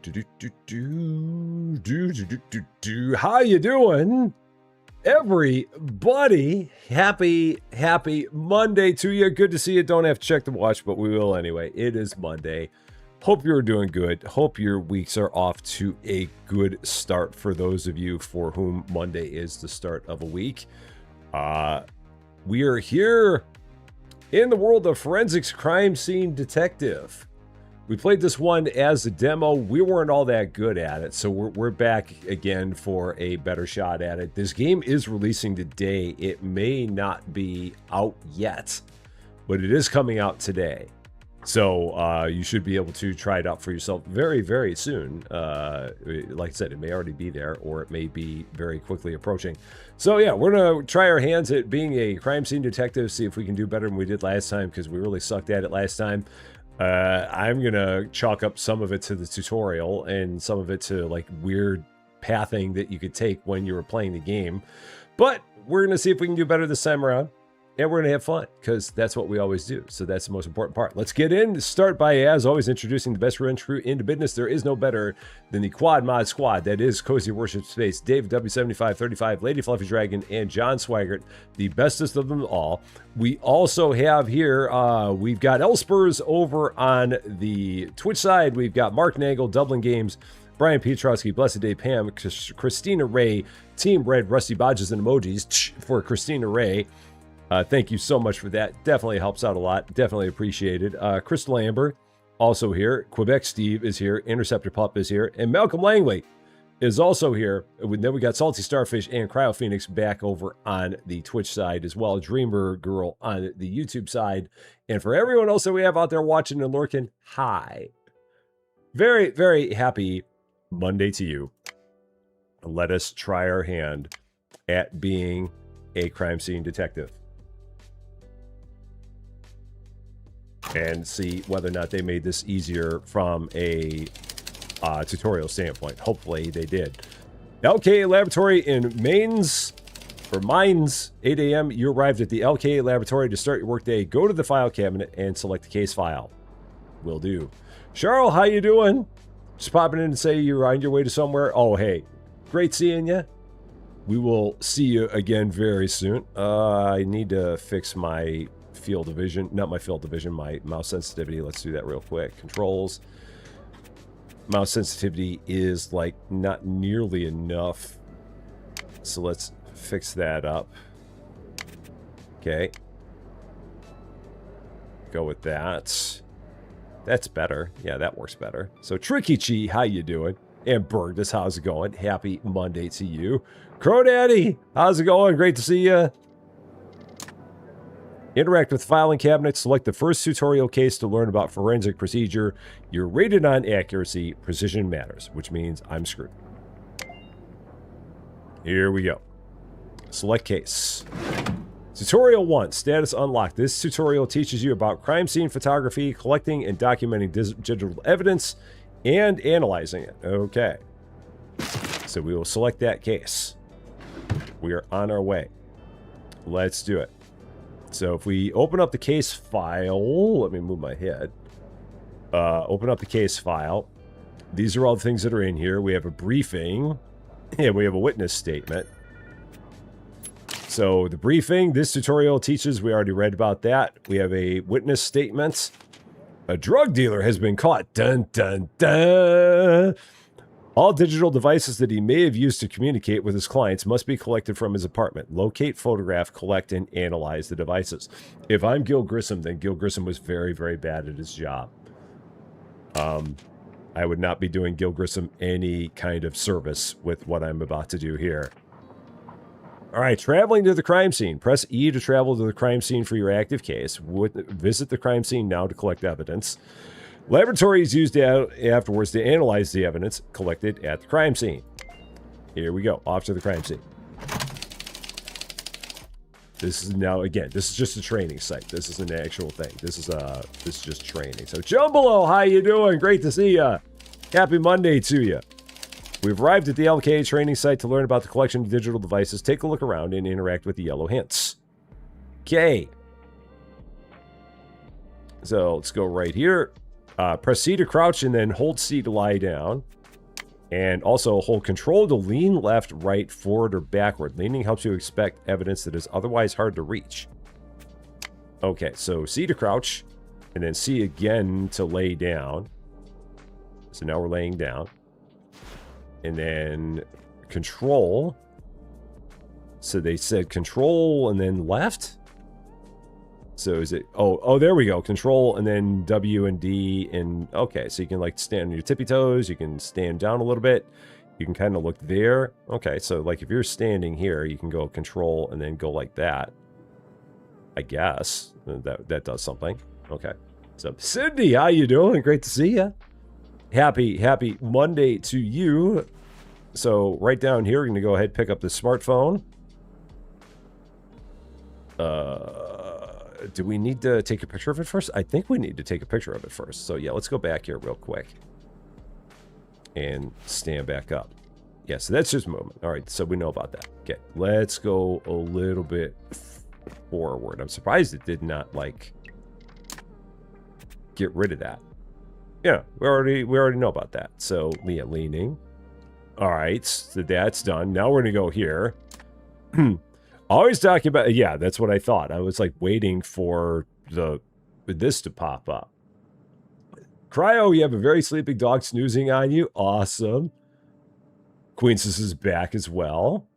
How you doing, everybody? Happy Monday to you. Good to see you. Don't have to check the watch, but we will anyway. It is Monday. Hope you're doing good. Hope your weeks are off to a good start for those of you for whom Monday is the start of a week. We are here in the world of forensics crime scene detective. We played this one as a demo. We weren't all that good at it, so we're back again for a better shot at it. This game is releasing today. It may not be out yet, but it is coming out today. So you should be able to try it out for yourself very, very soon. Like I said, it may already be there, or it may be very quickly approaching. So yeah, we're going to try our hands at being a crime scene detective, see if we can do better than we did last time, because we really sucked at it last time. I'm going to chalk up some of it to the tutorial and some of it to like weird pathing that you could take when you were playing the game. But we're going to see if we can do better this time around. And we're going to have fun, because that's what we always do. So that's the most important part. Let's get in. Start by, as always, introducing the best run crew into business. There is no better than the Quad Mod Squad. That is Cozy Worship Space, Dave W7535, Lady Fluffy Dragon, and John Swaggart, the bestest of them all. We also have here, we've got Elspers over on the Twitch side. We've got Mark Nagel, Dublin Games, Brian Pietrowski, Blessed Day Pam, Christina Ray, Team Red, Rusty Bodges and emojis for Christina Ray. Thank you so much for that. Definitely helps out a lot. Definitely appreciated. Crystal Amber, also here. Quebec Steve is here. Interceptor Pup is here. And Malcolm Langley is also here. And then we got Salty Starfish and Cryo Phoenix back over on the Twitch side as well. Dreamer Girl on the YouTube side. And for everyone else that we have out there watching and lurking, hi. Very, very happy Monday to you. Let us try our hand at being a crime scene detective and see whether or not they made this easier from a tutorial standpoint. Hopefully they did. LKA Laboratory in Mines, 8 a.m. You arrived at the LKA Laboratory to start your workday. Go to the file cabinet and select the case file. Will do. Cheryl, how you doing? Just popping in to say you're on your way to somewhere. Oh, hey, great seeing you. We will see you again very soon. I need to fix my field of vision, not my field of vision, my mouse sensitivity. Let's do that real quick. Controls. Mouse sensitivity is like not nearly enough. So let's fix that up. Okay. Go with that. That's better. Yeah, that works better. So Tricky Chi, how you doing? And Bergdus, how's it going? Happy Monday to you. Crow Daddy, how's it going? Great to see you. Interact with filing cabinet. Select the first tutorial case to learn about forensic procedure. You're rated on accuracy. Precision matters, which means I'm screwed. Here we go. Select case. Tutorial 1, status unlocked. This tutorial teaches you about crime scene photography, collecting and documenting digital evidence, and analyzing it. Okay. So we will select that case. We are on our way. Let's do it. So if we open up the case file, let me move my head. Open up the case file. These are all the things that are in here. We have a briefing, and we have a witness statement. So the briefing, this tutorial teaches, we already read about that. We have a witness statement. A drug dealer has been caught. Dun, dun, dun. All digital devices that he may have used to communicate with his clients must be collected from his apartment. Locate, photograph, collect, and analyze the devices. If I'm Gil Grissom, then Gil Grissom was very, very bad at his job. I would not be doing Gil Grissom any kind of service with what I'm about to do here. All right, traveling to the crime scene. Press E to travel to the crime scene for your active case. Visit the crime scene now to collect evidence. Laboratory is used afterwards to analyze the evidence collected at the crime scene. Here we go, off to the crime scene. This is now, again, this is just a training site. This is an actual thing. This is just training. So, Jumbalo, how you doing? Great to see ya. Happy Monday to you. We've arrived at the LKA training site to learn about the collection of digital devices. Take a look around and interact with the yellow hints. Okay. So let's go right here. Press C to crouch and then hold C to lie down. And also hold control to lean left, right, forward, or backward. Leaning helps you inspect evidence that is otherwise hard to reach. Okay, so C to crouch, and then C again to lay down. So now we're laying down. And then control. So they said control and then left. So is it, oh, there we go. Control and then W and D and, okay. So you can like stand on your tippy toes. You can stand down a little bit. You can kind of look there. Okay, so like if you're standing here, you can go control and then go like that. I guess that does something. Okay. So Cindy, how you doing? Great to see you. Happy Monday to you. So right down here, we're going to go ahead and pick up the smartphone. Do we need to take a picture of it first? I think we need to take a picture of it first. So yeah, let's go back here real quick. And stand back up. Yeah, so that's just movement. All right, so we know about that. Okay, let's go a little bit forward. I'm surprised it did not, like, get rid of that. Yeah, we already know about that. So, yeah, leaning. All right, so that's done. Now we're going to go here. Always talking about, yeah, that's what I thought. I was like waiting for this to pop up. Cryo, you have a very sleeping dog snoozing on you. Awesome. Queensus is back as well.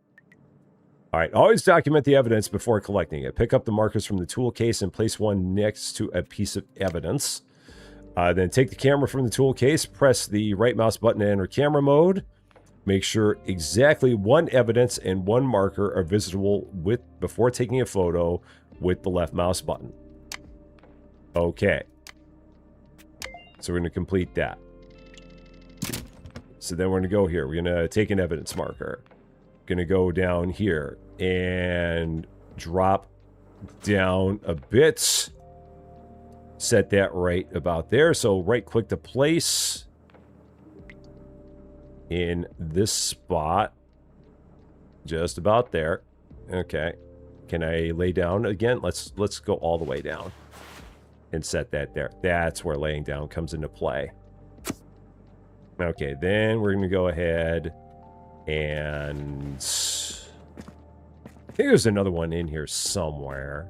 All right, always document the evidence before collecting it. Pick up the markers from the tool case and place one next to a piece of evidence. Then take the camera from the tool case, press the right mouse button to enter camera mode. Make sure exactly one evidence and one marker are visible before taking a photo with the left mouse button. Okay. So we're going to complete that. So then we're going to go here. We're going to take an evidence marker. Going to go down here and drop down a bit. Set that right about there. So right click to place in this spot. Just about there. Okay. Can I lay down again? Let's go all the way down and set that there. That's where laying down comes into play. Okay, then we're going to go ahead and I think there's another one in here somewhere.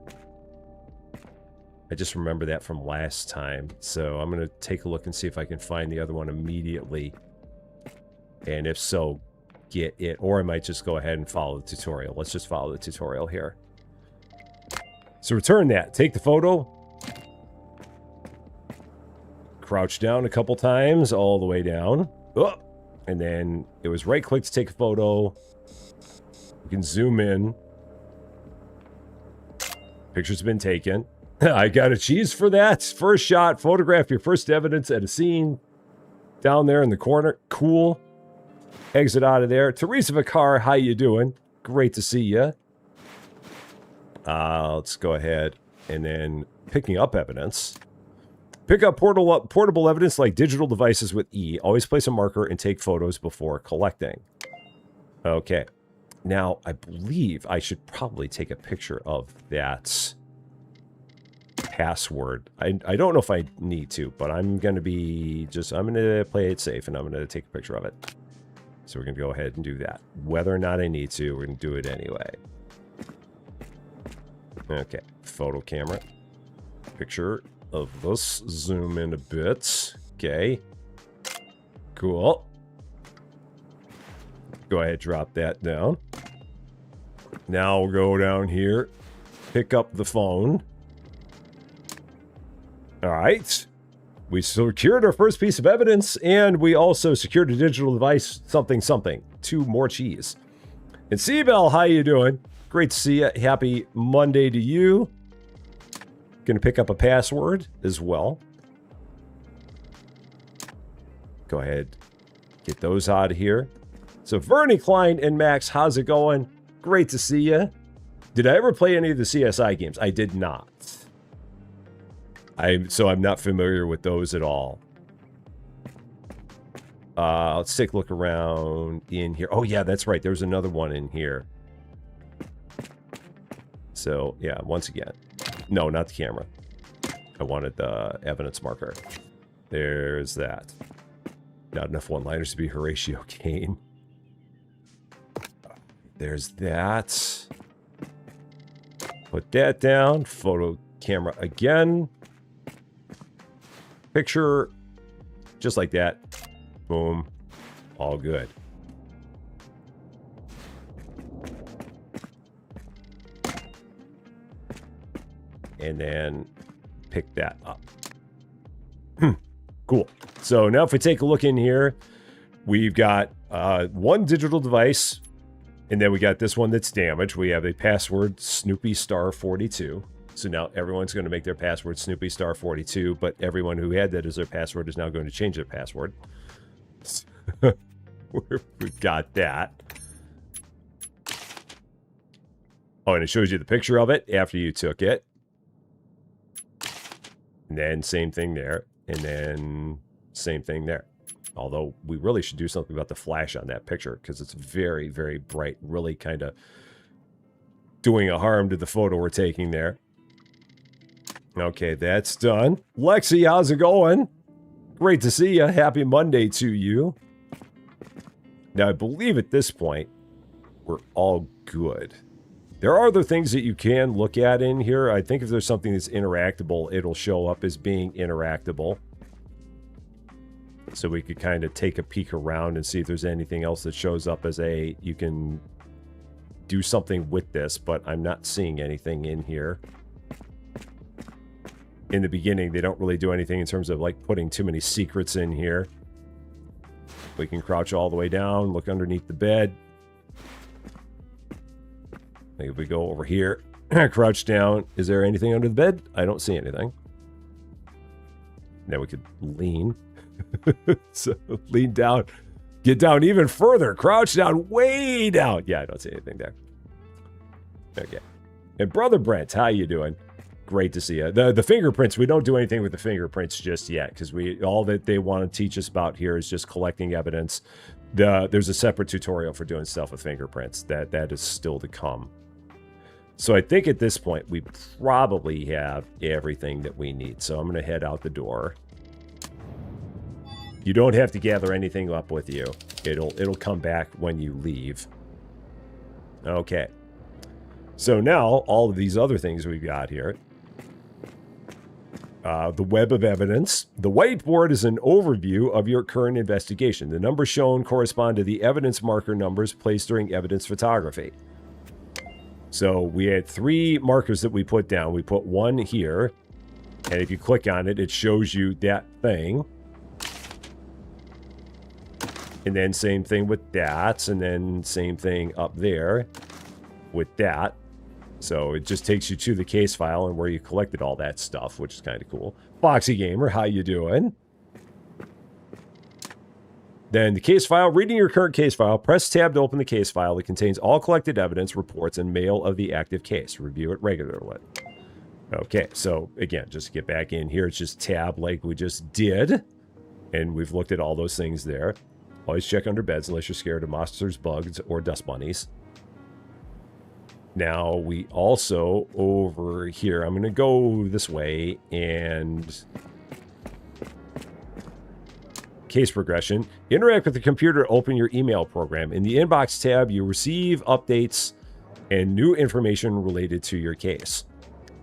I just remember that from last time. So I'm going to take a look and see if I can find the other one immediately. And if so, get it. Or I might just go ahead and follow the tutorial. Let's just follow the tutorial here. So return that. Take the photo. Crouch down a couple times all the way down. Oh, and then it was right click to take a photo. You can zoom in. Picture's been taken. I got a cheese for that. First shot. Photograph your first evidence at a scene. Down there in the corner. Cool. Exit out of there. Teresa Vicar, how you doing? Great to see you. Let's go ahead and then picking up evidence. Pick up portable evidence like digital devices with E. Always place a marker and take photos before collecting. Okay. Now, I believe I should probably take a picture of that password. I don't know if I need to, but I'm going to be I'm going to play it safe and I'm going to take a picture of it. So we're going to go ahead and do that. Whether or not I need to, we're going to do it anyway. Okay. Photo camera. Picture of this. Zoom in a bit. Okay. Cool. Go ahead, drop that down. Now we'll go down here. Pick up the phone. All right. We secured our first piece of evidence, and we also secured a digital device, something. 2 more cheese. And Seabell, how you doing? Great to see you. Happy Monday to you. Gonna pick up a password as well. Go ahead. Get those out of here. So Vernie, Klein, and Max, how's it going? Great to see you. Did I ever play any of the CSI games? I did not. So I'm not familiar with those at all. Let's take a look around in here. Oh, yeah, that's right. There's another one in here. So, yeah, once again. No, not the camera. I wanted the evidence marker. There's that. Not enough one-liners to be Horatio Kane. There's that. Put that down. Photo camera again. Picture. Just like that. Boom. All good. And then pick that up. Cool. So now if we take a look in here, we've got one digital device, and then we got this one that's damaged. We have a password Snoopy Star 42. So now everyone's going to make their password Snoopy Star 42, but everyone who had that as their password is now going to change their password. We got that. Oh, and it shows you the picture of it after you took it. And then same thing there. And then same thing there. Although we really should do something about the flash on that picture because it's very, very bright. Really kind of doing a harm to the photo we're taking there. Okay, that's done. Lexi, how's it going? Great to see you. Happy Monday to you. Now, I believe at this point, we're all good. There are other things that you can look at in here. I think if there's something that's interactable, it'll show up as being interactable. So we could kind of take a peek around and see if there's anything else that shows up as you can do something with this, but I'm not seeing anything in here. In the beginning, they don't really do anything in terms of like putting too many secrets in here. We can crouch all the way down, look underneath the bed. Maybe if we go over here, crouch down. Is there anything under the bed? I don't see anything. Now we could lean. So lean down. Get down even further. Crouch down way down. Yeah, I don't see anything there. Okay. And Brother Brent, how you doing? Great to see you. The fingerprints, we don't do anything with the fingerprints just yet because all that they want to teach us about here is just collecting evidence. There's a separate tutorial for doing stuff with fingerprints. That is still to come. So I think at this point we probably have everything that we need. So I'm going to head out the door. You don't have to gather anything up with you. It'll come back when you leave. Okay. So now all of these other things we've got here. The web of evidence. The whiteboard is an overview of your current investigation. The numbers shown correspond to the evidence marker numbers placed during evidence photography. So we had 3 markers that we put down. We put one here, and if you click on it, it shows you that thing. And then same thing with that, and then same thing up there with that. So it just takes you to the case file and where you collected all that stuff, which is kind of cool. Foxy Gamer, how you doing? Then the case file, reading your current case file, press tab to open the case file. It contains all collected evidence, reports, and mail of the active case. Review it regularly. Okay, so again, just to get back in here, it's just tab like we just did. And we've looked at all those things there. Always check under beds unless you're scared of monsters, bugs, or dust bunnies. Now, we also, over here, I'm going to go this way, and case progression. Interact with the computer to open your email program. In the inbox tab, you receive updates and new information related to your case.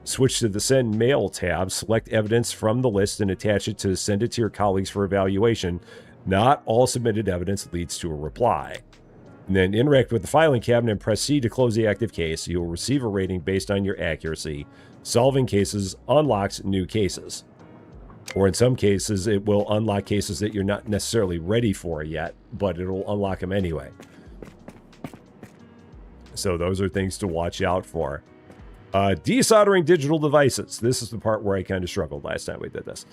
Switch to the send mail tab, select evidence from the list, and attach it to send it to your colleagues for evaluation. Not all submitted evidence leads to a reply. And then interact with the filing cabinet and press C to close the active case. You will receive a rating based on your accuracy. Solving cases unlocks new cases. Or in some cases, it will unlock cases that you're not necessarily ready for yet, but it'll unlock them anyway. So those are things to watch out for. Desoldering digital devices. This is the part where I kind of struggled last time we did this.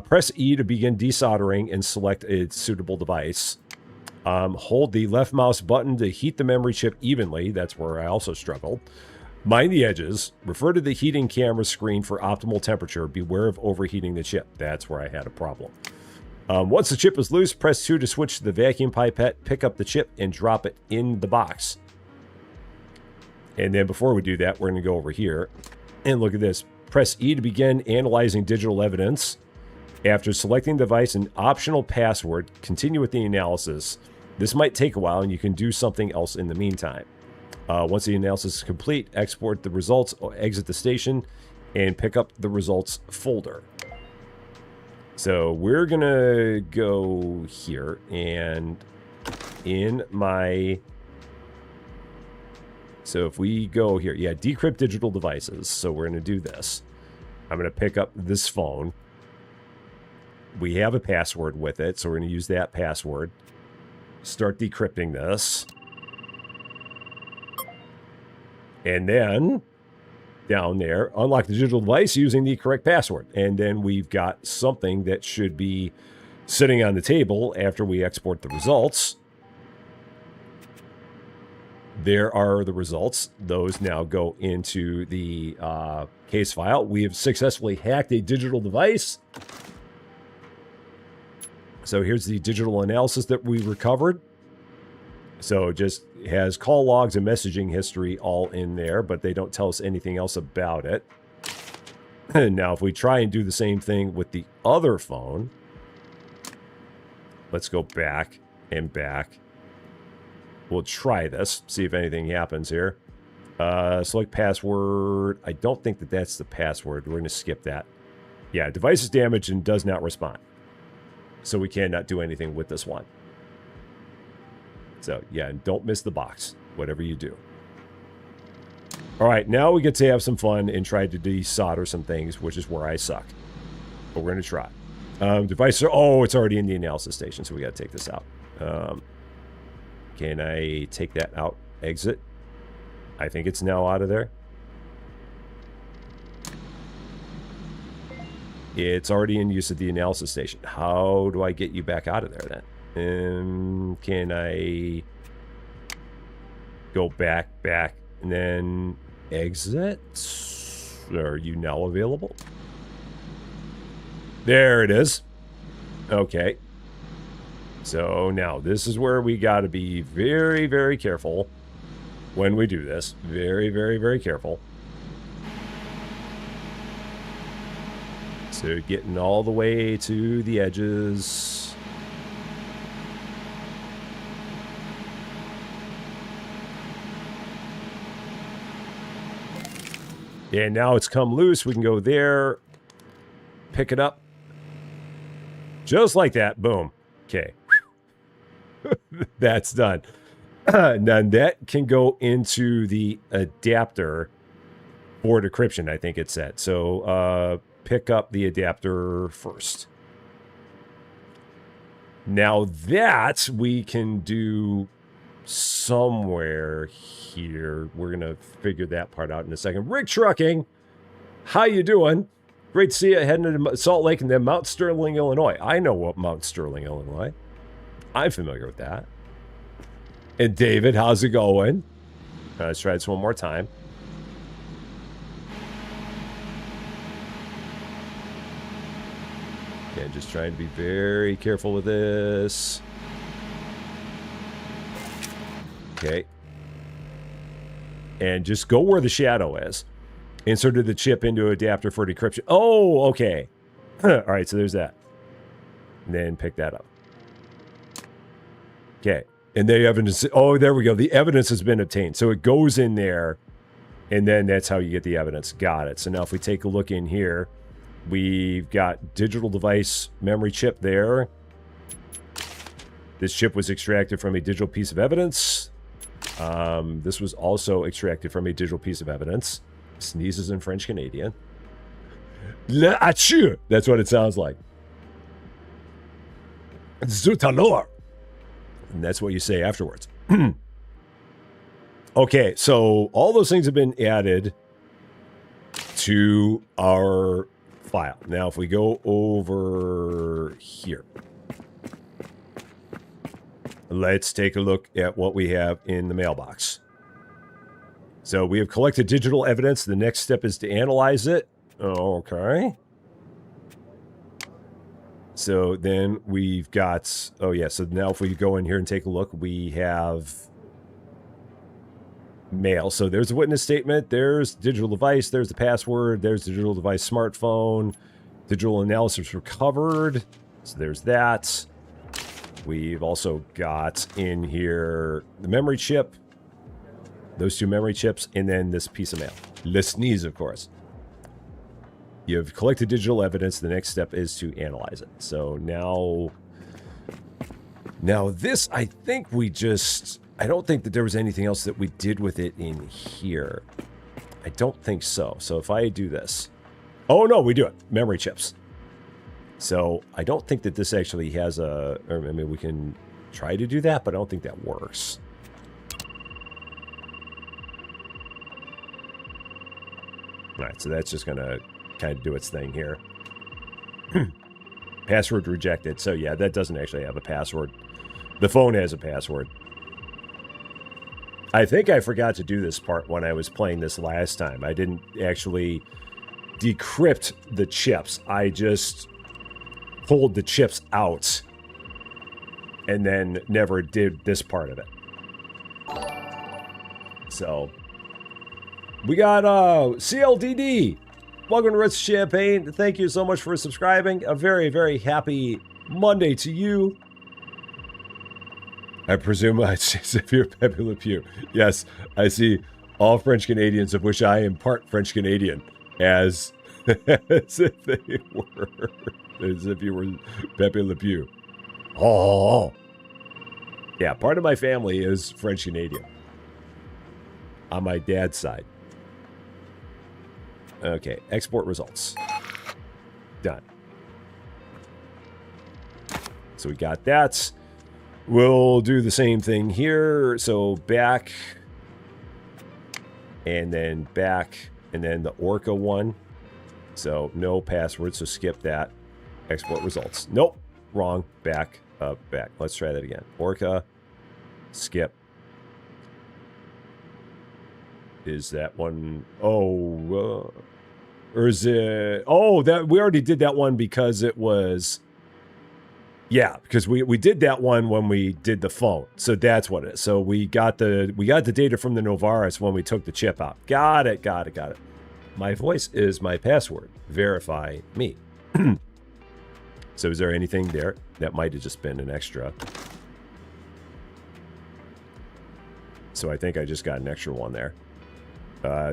Press E to begin desoldering and select a suitable device. Hold the left mouse button to heat the memory chip evenly. That's where I also struggled. Mind the edges. Refer to the heating camera screen for optimal temperature. Beware of overheating the chip. That's where I had a problem. Once the chip is loose, press 2 to switch to the vacuum pipette. Pick up the chip and drop it in the box. And then before we do that, we're going to go over here and look at this. Press E to begin analyzing digital evidence. After selecting the device and optional password, continue with the analysis. This might take a while, and you can do something else in the meantime. Once the analysis is complete, export the results, exit the station, and pick up the results folder. So we're going to go here, and in my... So if we go here, yeah, decrypt digital devices. So we're going to do this. I'm going to pick up this phone. We have a password with it, so we're going to use that password. Start decrypting this. And then, down there, unlock the digital device using the correct password. And then we've got something that should be sitting on the table after we export the results. There are the results. Those now go into the case file. We have successfully hacked a digital device. So here's the digital analysis that we recovered. So it just has call logs and messaging history all in there, but they don't tell us anything else about it. Now, if we try and do the same thing with the other phone, let's go back and back. We'll try this, see if anything happens here. Select password. I don't think that that's the password. We're going to skip that. Yeah, device is damaged and does not respond. So we cannot do anything with this one. So, yeah, and don't miss the box, whatever you do. All right, now we get to have some fun and try to desolder some things, which is where I suck. But we're going to try. Device, oh, it's already in the analysis station, so we got to take this out. Can I take that out? Exit. I think it's now out of there. It's already in use at the analysis station. How do I get you back out of there then? Can I go back, and then exit? Are you now available? There it is. Okay. So now this is where we got to be very, very careful when we do this. Very, very, very careful. So getting all the way to the edges. And now it's come loose. We can go there, pick it up. Just like that. Boom. Okay. That's done. Now that can go into the adapter for decryption, I think it said. So pick up the adapter first. Now that we can do somewhere here. We're going to figure that part out in a second. Rick Trucking, how you doing? Great to see you heading to Salt Lake and then Mount Sterling, Illinois. I know what Mount Sterling, Illinois. I'm familiar with that. And David, how's it going? Let's try this one more time. Okay, just trying to be very careful with this. Okay. And just go where the shadow is. Inserted the chip into an adapter for decryption. Oh, okay. All right, so there's that. And then pick that up. Okay. And the evidence, oh, there we go. The evidence has been obtained. So it goes in there, and then that's how you get the evidence. Got it. So now if we take a look in here, we've got digital device memory chip there. This chip was extracted from a digital piece of evidence. This was also extracted from a digital piece of evidence. Sneezes in French Canadian. That's what it sounds like. Zut alors. And that's what you say afterwards. Okay, so all those things have been added to our file. Now, if we go over here, let's take a look at what we have in the mailbox. So we have collected digital evidence. The next step is to analyze it. Okay. So then we've got, oh yeah, so now if we go in here and take a look, we have mail. So there's a witness statement, there's digital device, there's the password, there's the digital device smartphone, Digital analysis recovered. So there's that. We've also got in here the memory chip. Those 2 memory chips, and then this piece of mail. Le sneeze, of course. You've collected digital evidence. The next step is to analyze it. So now this, I think we just... I don't think that there was anything else that we did with it in here. I don't think so. So if I do this... Oh, no, we do it. Memory chips. So I don't think that this actually has a... Or, I mean, we can try to do that, but I don't think that works. All right, so that's just going to kind of do its thing here. Password rejected. So yeah, that doesn't actually have a password. The phone has a password. I think I forgot to do this part when I was playing this last time. I didn't actually decrypt the chips. I just pulled the chips out and then never did this part of it. So we got CLDD. Welcome to Ritz Champaign. Thank you so much for subscribing. A very, very happy Monday to you. I presume it's if you're Pepe Le Pew. Yes, I see all French Canadians, of which I am part French Canadian, as if they were, as if you were Pepe Le Pew. Oh, yeah. Part of my family is French Canadian on my dad's side. Okay, export results. Done. So we got that. We'll do the same thing here. So back, and then back, and then the Orca one. So no password, so skip that. Export results. Nope, wrong. Back, up, back. Let's try that again. Orca, skip. Is that one? Oh, or is it? Oh, that we already did that one because it was. Yeah, because we did that one when we did the phone, so that's what it is. So we got the data from the Novaris when we took the chip out. Got it. My voice is my password. Verify me. So is there anything there that might have just been an extra? So I think I just got an extra one there.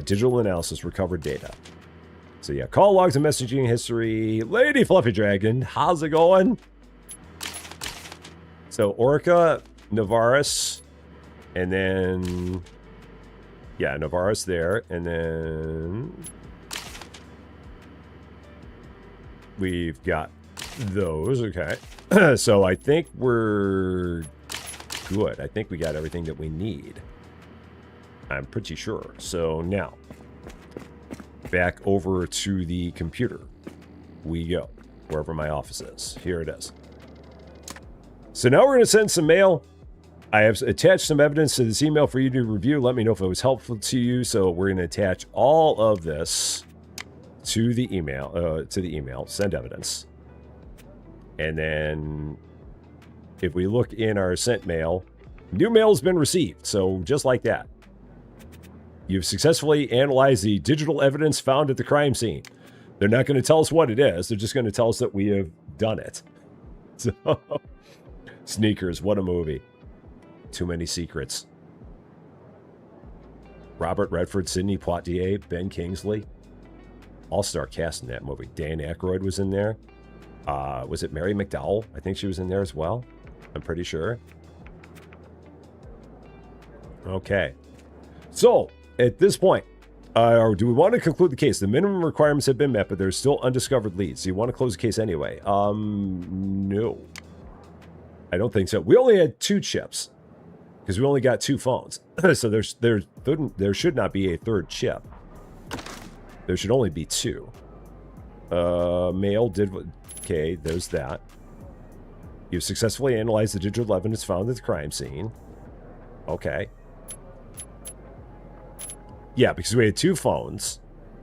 Digital analysis, recovered data. So yeah, call logs and messaging history. Lady Fluffy Dragon, how's it going? So Orca, Novaris, and then, yeah, Novaris there, and then we've got those, okay. So I think we're good. I think we got everything that we need. I'm pretty sure. So now, back over to the computer we go, wherever my office is. Here it is. So now we're going to send some mail. I have attached some evidence to this email for you to review. Let me know if it was helpful to you. So we're going to attach all of this to the email, send evidence. And then if we look in our sent mail, new mail has been received. So just like that. You've successfully analyzed the digital evidence found at the crime scene. They're not going to tell us what it is. They're just going to tell us that we have done it. So, Sneakers, what a movie. Too many secrets. Robert Redford, Sidney Poitier, Ben Kingsley. All-star cast in that movie. Dan Aykroyd was in there. Was it Mary McDowell? I think she was in there as well. I'm pretty sure. Okay. So, at this point, or do we want to conclude the case? The minimum requirements have been met, but there's still undiscovered leads. Do you want to close the case anyway? No. I don't think so. We only had 2 chips because we only got 2 phones. So there should not be a third chip. There should only be 2. Mail did. Okay, there's that. You've successfully analyzed the digital evidence found at the crime scene. Okay. Yeah, because we had 2 phones.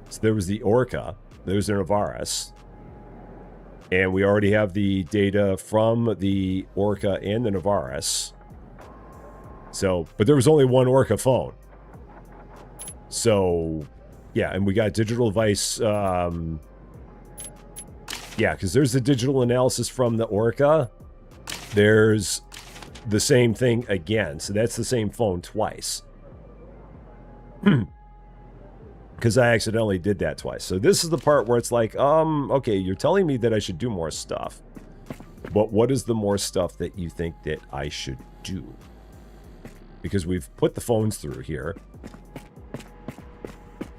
So there was the Orca. There was the Novaris. And we already have the data from the Orca and the Novaris. So, but there was only 1 Orca phone. So, yeah, and we got digital device Yeah, because there's the digital analysis from the Orca. There's the same thing again. So that's the same phone twice. Because I accidentally did that twice. So this is the part where it's like, okay, you're telling me that I should do more stuff. But what is the more stuff that you think that I should do? Because we've put the phones through here.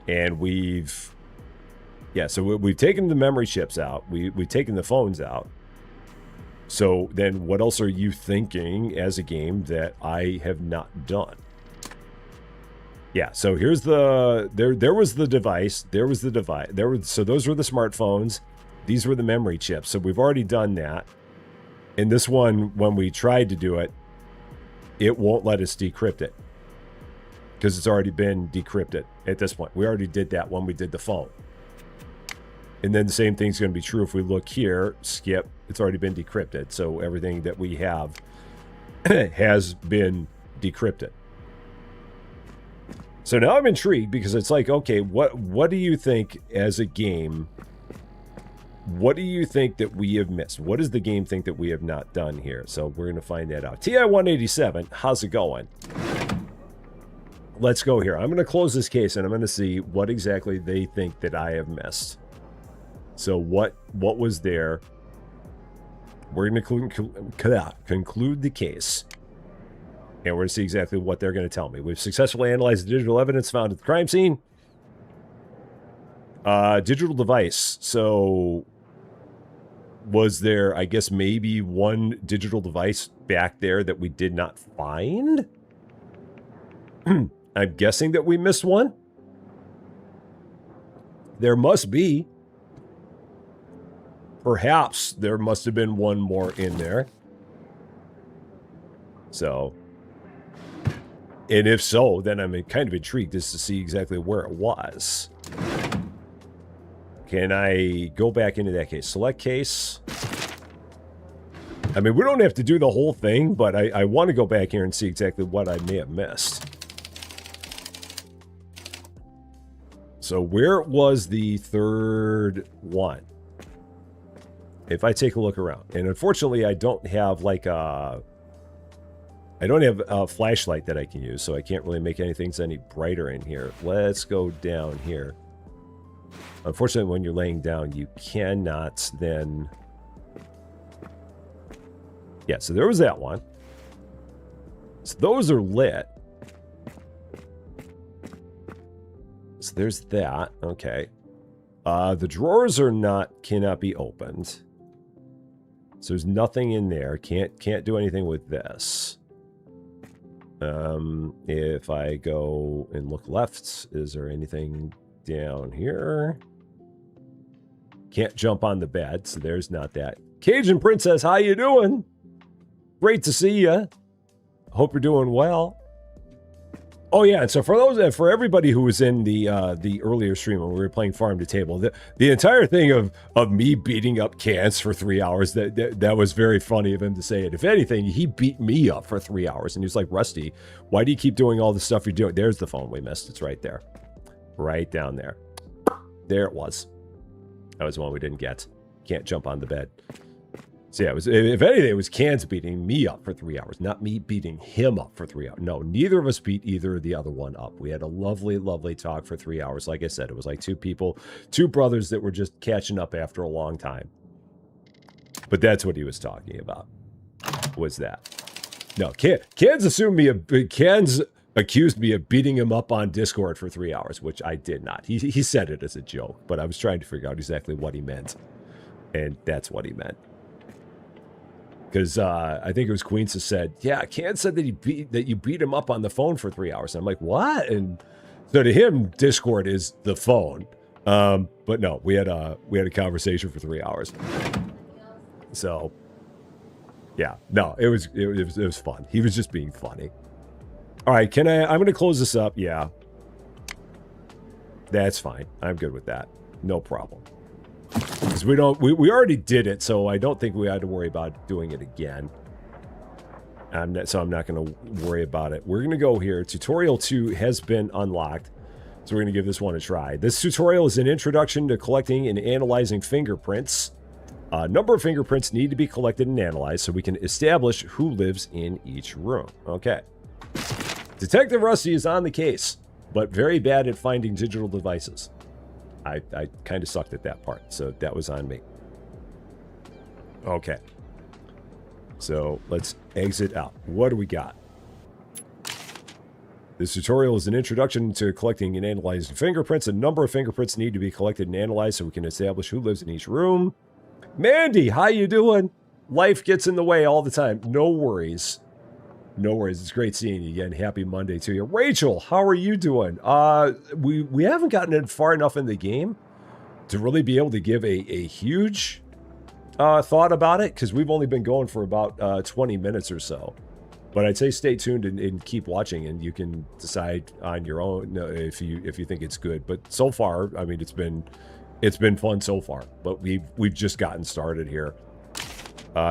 And we've... Yeah, so we've taken the memory chips out. We've taken the phones out. So then what else are you thinking as a game that I have not done? Yeah, so here's the... There was the device. There was the device. So those were the smartphones. These were the memory chips. So we've already done that. In this one, when we tried to do it, it won't let us decrypt it. Because it's already been decrypted at this point. We already did that when we did the phone. And then the same thing's going to be true if we look here. Skip. It's already been decrypted. So everything that we have has been decrypted. So now I'm intrigued because it's like, okay, what do you think as a game... What do you think that we have missed? What does the game think that we have not done here? So we're going to find that out. TI-187, how's it going? Let's go here. I'm going to close this case and I'm going to see what exactly they think that I have missed. So what was there? We're going to conclude the case. And we're going to see exactly what they're going to tell me. We've successfully analyzed the digital evidence found at the crime scene. Digital device. So... Was there, I guess, maybe one digital device back there that we did not find? I'm guessing that we missed one. There must be. Perhaps there must have been one more in there. So. And if so, then I'm kind of intrigued as to see exactly where it was. Can I go back into that case? Select case. I mean, we don't have to do the whole thing, but I want to go back here and see exactly what I may have missed. So where was the third one? If I take a look around. And unfortunately, I don't have like a... I don't have a flashlight that I can use, so I can't really make anything any brighter in here. Let's go down here. Unfortunately, when you're laying down, you cannot then... Yeah, so there was that one. So those are lit. So there's that. Okay. The drawers are cannot be opened. So there's nothing in there. Can't do anything with this. If I go and look left, is there anything down here? Can't jump on the bed, so there's not that. Cajun Princess, how you doing? Great to see you. Hope you're doing well. Oh yeah, and so for everybody who was in the earlier stream when we were playing Farm to Table, the entire thing of me beating up Cans for 3 hours, that was very funny of him to say it. If anything, he beat me up for 3 hours, and he was like, Rusty, why do you keep doing all the stuff you're doing? There's the phone we missed. It's right there. Right down there. There it was. That was the one we didn't get. Can't jump on the bed. So yeah, it was, if anything, it was Cans beating me up for 3 hours, not me beating him up for 3 hours. No, neither of us beat either of the other one up. We had a lovely, lovely talk for 3 hours. Like I said, it was like two people, two brothers that were just catching up after a long time. But that's what he was talking about, was that. No, Cans accused me of beating him up on Discord for 3 hours, which I did not. He said it as a joke, but I was trying to figure out exactly what he meant. And that's what he meant. Because I think it was Queens that said, yeah, Can said that you beat him up on the phone for 3 hours. And I'm like, what? And so to him, Discord is the phone. But no, we had a conversation for 3 hours. So yeah, no, it was fun. He was just being funny. All right, I'm going to close this up. Yeah, that's fine. I'm good with that. No problem. Because we already did it, so I don't think we had to worry about doing it again. So I'm not going to worry about it. We're going to go here. Tutorial 2 has been unlocked. So we're going to give this one a try. This tutorial is an introduction to collecting and analyzing fingerprints. A number of fingerprints need to be collected and analyzed so we can establish who lives in each room. Okay. Detective Rusty is on the case, but very bad at finding digital devices. I kind of sucked at that part, so that was on me. Okay. So let's exit out. What do we got? This tutorial is an introduction to collecting and analyzing fingerprints. A number of fingerprints need to be collected and analyzed so we can establish who lives in each room. Mandy, how you doing? Life gets in the way all the time. No worries. No worries. It's great seeing you again. Happy Monday to you. Rachel, how are you doing? We haven't gotten it far enough in the game to really be able to give a huge thought about it, because we've only been going for about 20 minutes or so. But I'd say stay tuned and keep watching, and you can decide on your own if you think it's good. But so far, I mean, it's been fun so far. But we've just gotten started here.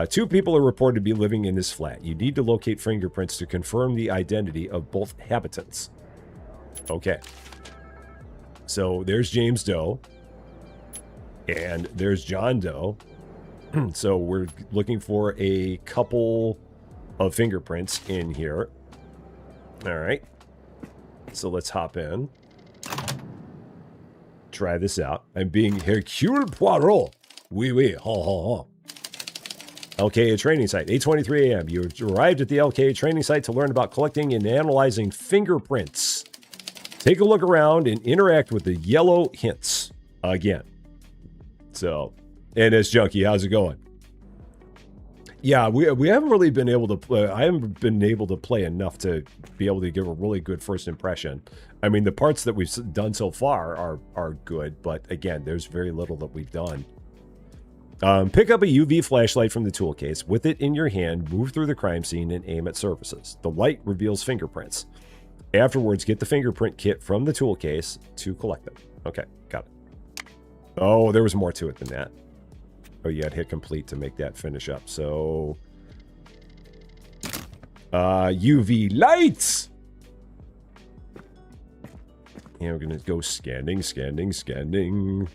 2 people are reported to be living in this flat. You need to locate fingerprints to confirm the identity of both habitants. Okay. So there's James Doe. And there's John Doe. So we're looking for a couple of fingerprints in here. All right. So let's hop in. Try this out. I'm being Hercule Poirot. Oui, oui. Ha, ha, ha. LKA training site, 8:23 a.m. You arrived at the LKA training site to learn about collecting and analyzing fingerprints. Take a look around and interact with the yellow hints again. So, and it's Junkie, how's it going? Yeah, we haven't really been able to play. I haven't been able to play enough to be able to give a really good first impression. I mean, the parts that we've done so far are good, but again, there's very little that we've done. Pick up a UV flashlight from the tool case. With it in your hand, move through the crime scene and aim at surfaces. The light reveals fingerprints. Afterwards, get the fingerprint kit from the tool case to collect them. Okay, got it. Oh, there was more to it than that. Oh, you had to hit complete to make that finish up. So, UV lights! And we're going to go scanning, scanning, scanning.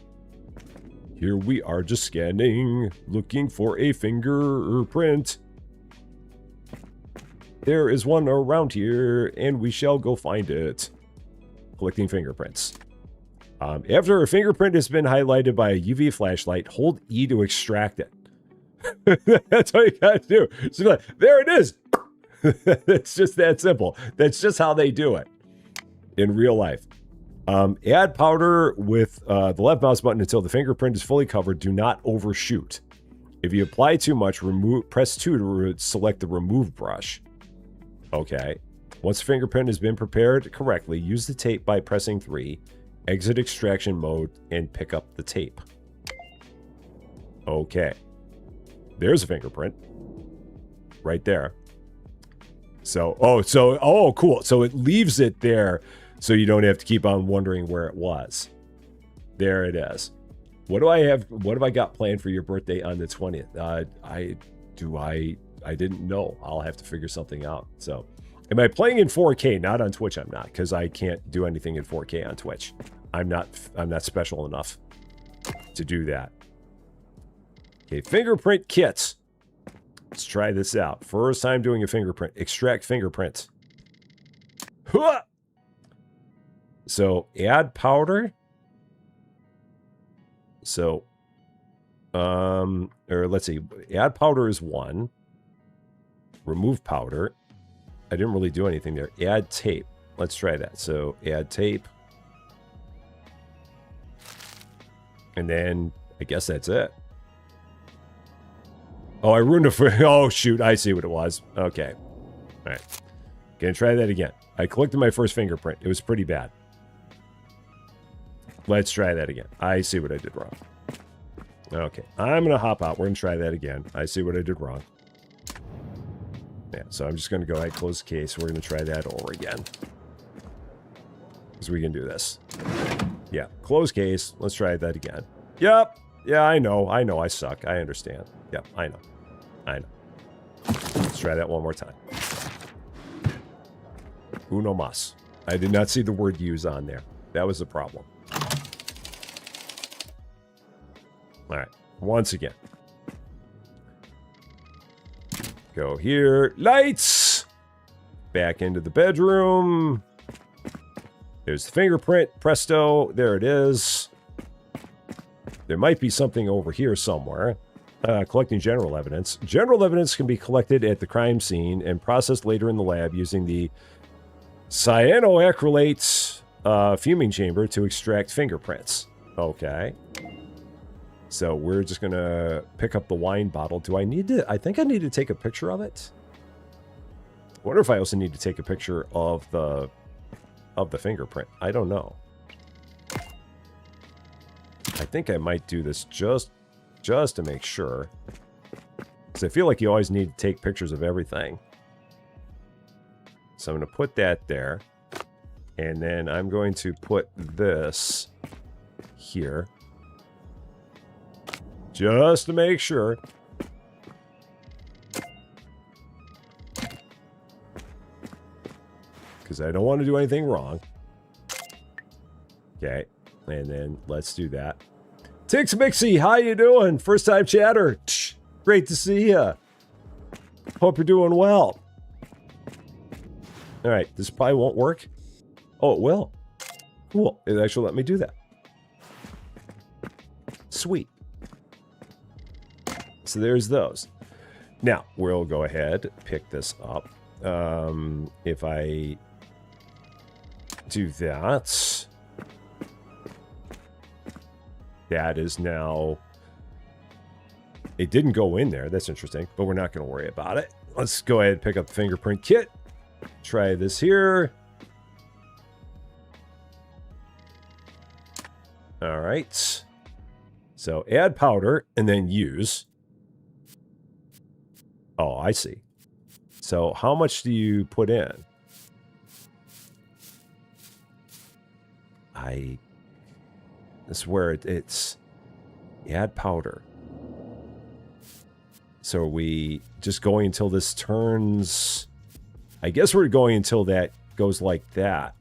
Here we are just scanning, looking for a fingerprint. There is one around here, and we shall go find it. Collecting fingerprints. After a fingerprint has been highlighted by a UV flashlight, hold E to extract it. That's all you gotta do. So like, there it is. It's just that simple. That's just how they do it in real life. Add powder with the left mouse button until the fingerprint is fully covered. Do not overshoot. If you apply too much, press 2 to select the remove brush. Okay. Once the fingerprint has been prepared correctly, use the tape by pressing 3, exit extraction mode, and pick up the tape. Okay. There's a fingerprint. Right there. So, oh, cool. So it leaves it there so you don't have to keep on wondering where it was. There it is. What do I have? What have I got planned for your birthday on the 20th? I didn't know. I'll have to figure something out. So, am I playing in 4K? Not on Twitch. I'm not, because I can't do anything in 4K on Twitch. I'm not special enough to do that. Okay, fingerprint kits. Let's try this out. First time doing a fingerprint. Extract fingerprint. Huh! So, add powder. So, or let's see. Add powder is 1. Remove powder. I didn't really do anything there. Add tape. Let's try that. So, add tape. And then, I guess that's it. Oh, I ruined it for... Oh, shoot. I see what it was. Okay. All right. Gonna try that again. I collected my first fingerprint. It was pretty bad. Let's try that again. I see what I did wrong. Okay. I'm gonna hop out. We're gonna try that again. I see what I did wrong. Yeah, so I'm just gonna go ahead, close the case. We're gonna try that over again. Because we can do this. Yeah, close case. Let's try that again. Yep. Yeah, I know. I suck. I understand. Yep, I know. Let's try that one more time. Uno mas. I did not see the word use on there. That was the problem. All right. Once again. Go here. Lights! Back into the bedroom. There's the fingerprint. Presto. There it is. There might be something over here somewhere. Collecting general evidence. General evidence can be collected at the crime scene and processed later in the lab using the cyanoacrylate fuming chamber to extract fingerprints. Okay. So we're just going to pick up the wine bottle. Do I need to... I think I need to take a picture of it. I wonder if I also need to take a picture of the fingerprint. I don't know. I think I might do this just to make sure. Because I feel like you always need to take pictures of everything. So I'm going to put that there. And then I'm going to put this here. Just to make sure. Because I don't want to do anything wrong. Okay. And then let's do that. Tix Mixie, how you doing? First time chatter. Great to see you. Hope you're doing well. All right. This probably won't work. Oh, it will. Cool. It actually let me do that. Sweet. So there's those. Now, we'll go ahead, pick this up. If I do that, that is now... It didn't go in there. That's interesting, but we're not going to worry about it. Let's go ahead and pick up the fingerprint kit. Try this here. All right. So add powder and then use... Oh, I see. So how much do you put in? This is where it's add powder. So are we just going until this turns... I guess we're going until that goes like that.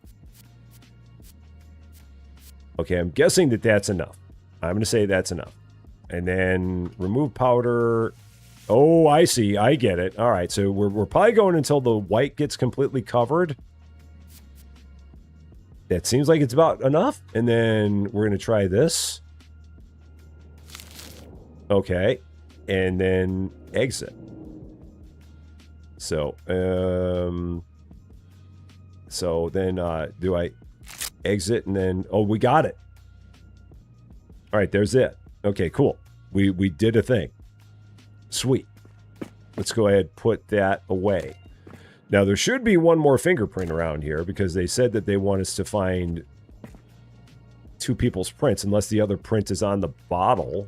Okay, I'm guessing that that's enough. I'm going to say that's enough. And then remove powder... Oh, I see. I get it. All right, so we're probably going until the white gets completely covered. That seems like it's about enough. And then we're going to try this. Okay. And then exit. So, then do I exit and then... Oh, we got it. All right, there's it. Okay, cool. We did a thing. Sweet. Let's go ahead and put that away. Now, there should be one more fingerprint around here because they said that they want us to find two people's prints unless the other print is on the bottle.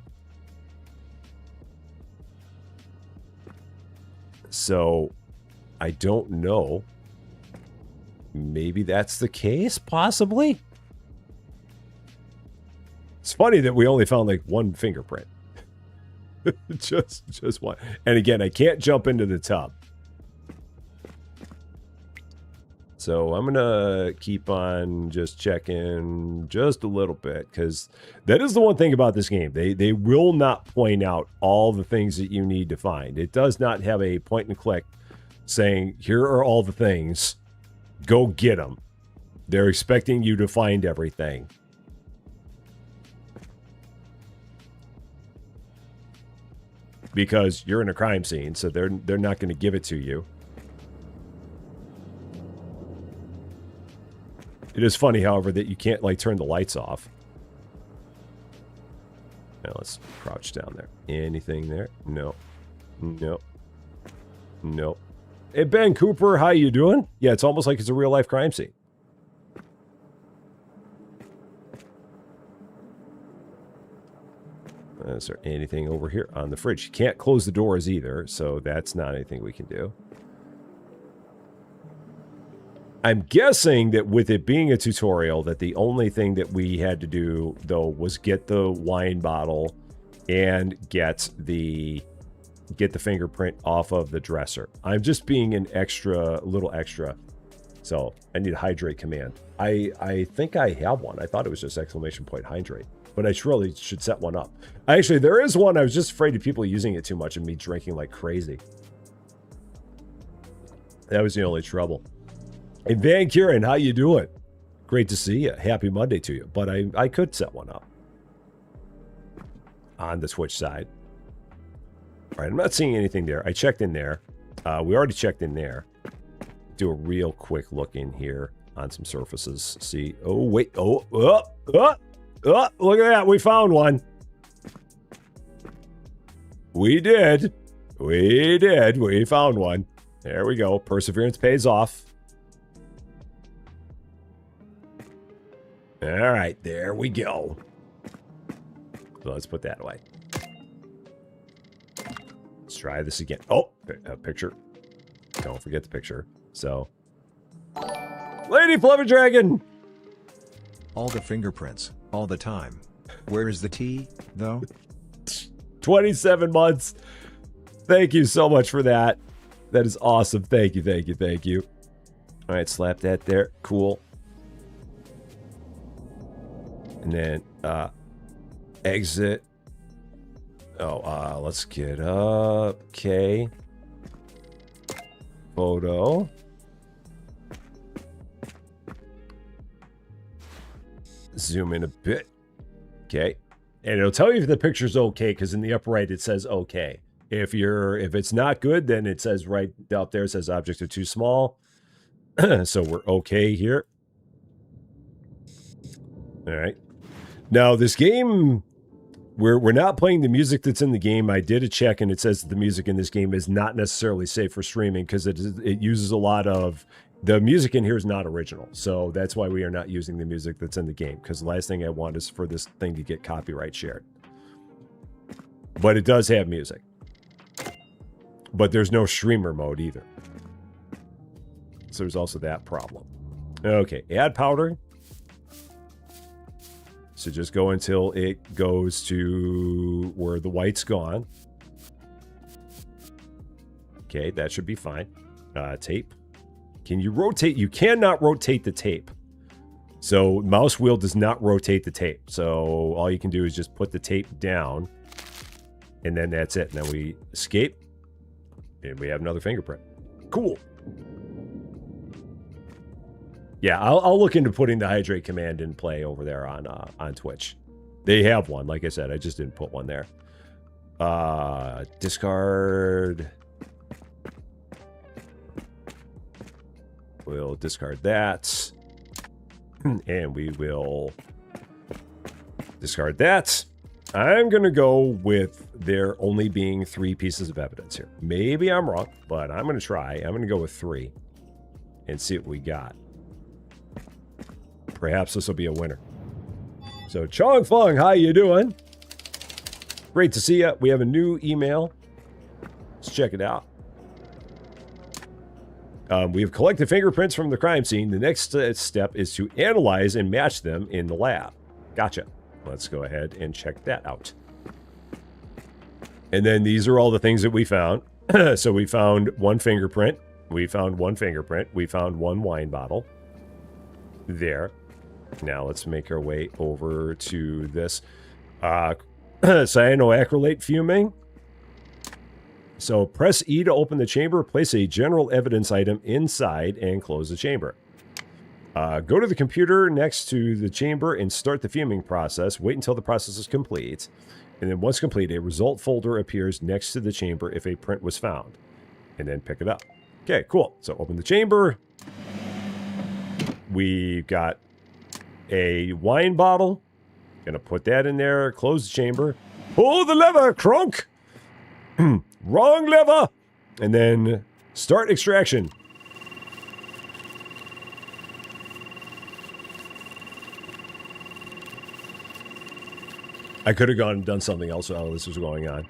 So, I don't know. Maybe that's the case, possibly. It's funny that we only found like one fingerprint. just one. And again, I can't jump into the tub. So I'm going to keep on just checking just a little bit because that is the one thing about this game. They will not point out all the things that you need to find. It does not have a point and click saying, here are all the things. Go get them. They're expecting you to find everything. Because you're in a crime scene, so they're not going to give it to you. It is funny, however, that you can't like turn the lights off. Now let's crouch down there. Anything there? No. No. No. Hey, Ben Cooper, how you doing? Yeah, it's almost like it's a real-life crime scene. Is there anything over here on the fridge? You can't close the doors either, so that's not anything we can do. I'm guessing that with it being a tutorial, that the only thing that we had to do, though, was get the wine bottle and get the fingerprint off of the dresser. I'm just being a little extra. So I need a hydrate command. I think I have one. I thought it was just exclamation point hydrate. But I surely should set one up. Actually, there is one. I was just afraid of people using it too much and me drinking like crazy. That was the only trouble. Hey, Van Kuren, how you doing? Great to see you. Happy Monday to you. But I could set one up on the Twitch side. All right, I'm not seeing anything there. I checked in there. We already checked in there. Do a real quick look in here on some surfaces. See. Oh, wait. Oh, look at that. We found one. We did. We did. We found one. There we go. Perseverance pays off. All right. There we go. So let's put that away. Let's try this again. Oh, a picture. Don't forget the picture. So, Lady Fluffy Dragon. All the fingerprints, all the time. Where is the tea, though? 27 months. Thank you so much for that. That is awesome. Thank you, thank you, thank you. All right, slap that there. Cool. And then, exit. Oh, let's get up. Okay. Photo. Zoom in a bit. Okay. And it'll tell you if the picture's okay, because in the upper right it says okay. If it's not good, then it says right up there, it says objects are too small. So we're okay here. All right. Now this game, we're not playing the music that's in the game. I did a check and it says that the music in this game is not necessarily safe for streaming because it uses a lot of, the music in here is not original. So that's why we are not using the music that's in the game, because the last thing I want is for this thing to get copyright shared. But it does have music. But there's no streamer mode either. So there's also that problem. Okay, add powder. So just go until it goes to where the white's gone. Okay, that should be fine. Tape. Can you rotate? You cannot rotate the tape. So mouse wheel does not rotate the tape. So all you can do is just put the tape down. And then that's it. And then we escape. And we have another fingerprint. Cool. Yeah, I'll look into putting the hydrate command in play over there on Twitch. They have one, like I said. I just didn't put one there. Discard. We'll discard that. And we will discard that. I'm going to go with there only being 3 pieces of evidence here. Maybe I'm wrong, but I'm going to try. I'm going to go with 3 and see what we got. Perhaps this will be a winner. So, Chong Fong, how you doing? Great to see you. We have a new email. Let's check it out. We have collected fingerprints from the crime scene. The next step is to analyze and match them in the lab. Gotcha. Let's go ahead and check that out. And then these are all the things that we found. So we found 1 fingerprint. We found 1 fingerprint. We found 1 wine bottle. There. Now let's make our way over to this cyanoacrylate fuming. So press E to open the chamber, place a general evidence item inside, and close the chamber. Go to the computer next to the chamber and start the fuming process. Wait until the process is complete. And then once complete, a result folder appears next to the chamber if a print was found. And then pick it up. Okay, cool. So open the chamber. We've got a wine bottle. Gonna put that in there, close the chamber. Pull the lever, crunk! Wrong lever! And then start extraction. I could have gone and done something else while this was going on,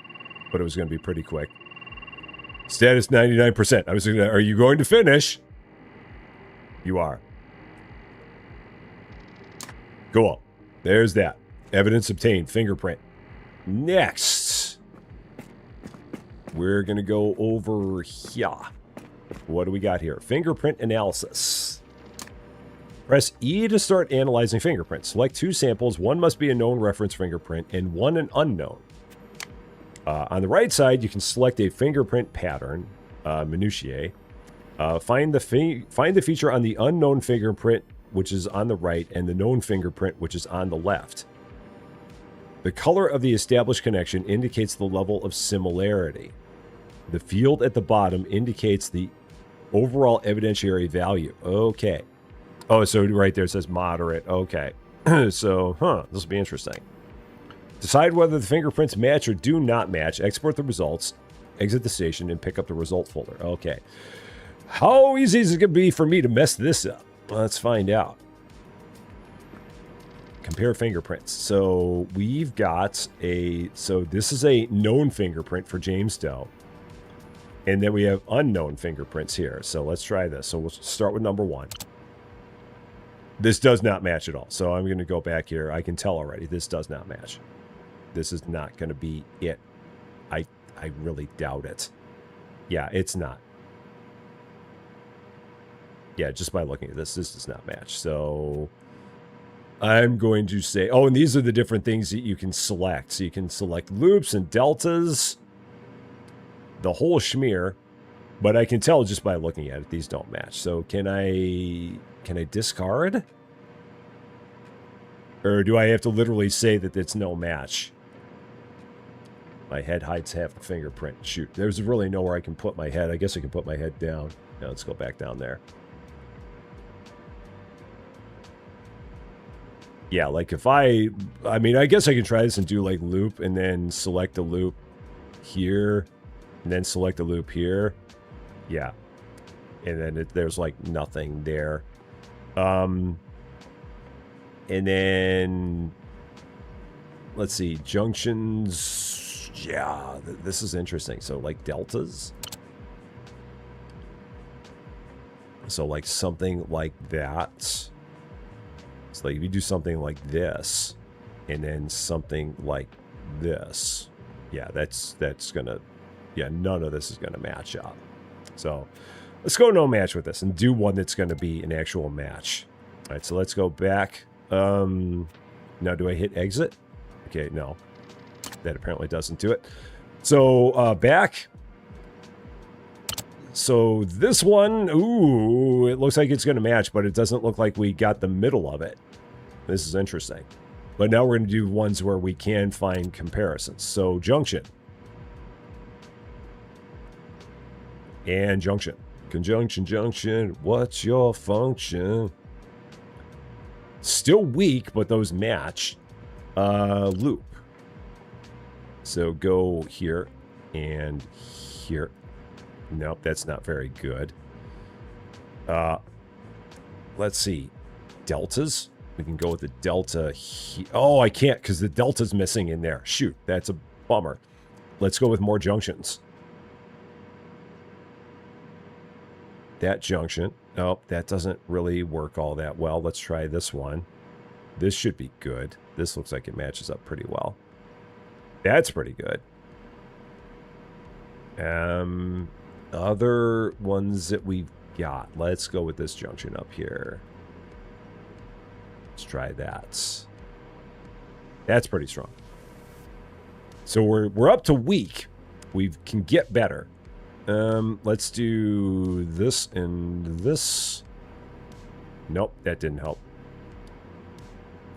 but it was going to be pretty quick. Status 99%. I was going to, are you going to finish? You are. Cool. There's that. Evidence obtained. Fingerprint. Next. We're going to go over here. What do we got here? Fingerprint analysis. Press E to start analyzing fingerprints. Select 2 samples. 1 must be a known reference fingerprint and 1 an unknown. On the right side, you can select a fingerprint pattern, minutiae. Find the feature on the unknown fingerprint, which is on the right, and the known fingerprint, which is on the left. The color of the established connection indicates the level of similarity. The field at the bottom indicates the overall evidentiary value. Okay. Oh, so right there it says moderate. Okay. So, this will be interesting. Decide whether the fingerprints match or do not match. Export the results, exit the station, and pick up the result folder. Okay. How easy is it going to be for me to mess this up? Let's find out. Compare fingerprints. So we've got so this is a known fingerprint for James Doe. And then we have unknown fingerprints here. So let's try this. So we'll start with number 1. This does not match at all. So I'm going to go back here. I can tell already this does not match. This is not going to be it. I really doubt it. Yeah, it's not. Yeah, just by looking at this does not match. So I'm going to say, oh, and these are the different things that you can select. So you can select loops and deltas, the whole schmear, but I can tell just by looking at it, these don't match. So can I discard? Or do I have to literally say that it's no match? My head hides half the fingerprint. Shoot, there's really nowhere I can put my head. I guess I can put my head down. Now let's go back down there. Yeah, like if I mean, I guess I can try this and do like loop and then select a loop here and then select a loop here. Yeah. And then there's like nothing there. And then let's see, junctions. Yeah, this is interesting. So like deltas. So like something like that. So like if you do something like this and then something like this. Yeah, that's gonna, yeah, none of this is gonna match up. So let's go no match with this and do one that's gonna be an actual match. All right, so let's go back. Now do I hit exit? Okay, no. That apparently doesn't do it. So back. So this one, ooh, it looks like it's going to match, but it doesn't look like we got the middle of it. This is interesting. But now we're going to do ones where we can find comparisons. So junction. And junction. Conjunction, junction. What's your function? Still weak, but those match. Loop. So go here and here. Nope, that's not very good. Let's see. Deltas? We can go with the delta. Oh, I can't because the delta's missing in there. Shoot, that's a bummer. Let's go with more junctions. That junction. Oh, that doesn't really work all that well. Let's try this one. This should be good. This looks like it matches up pretty well. That's pretty good. Other ones that we've got. Let's go with this junction up here. Let's try that. That's pretty strong. So we're up to weak. We can get better. Let's do this and this. Nope, that didn't help.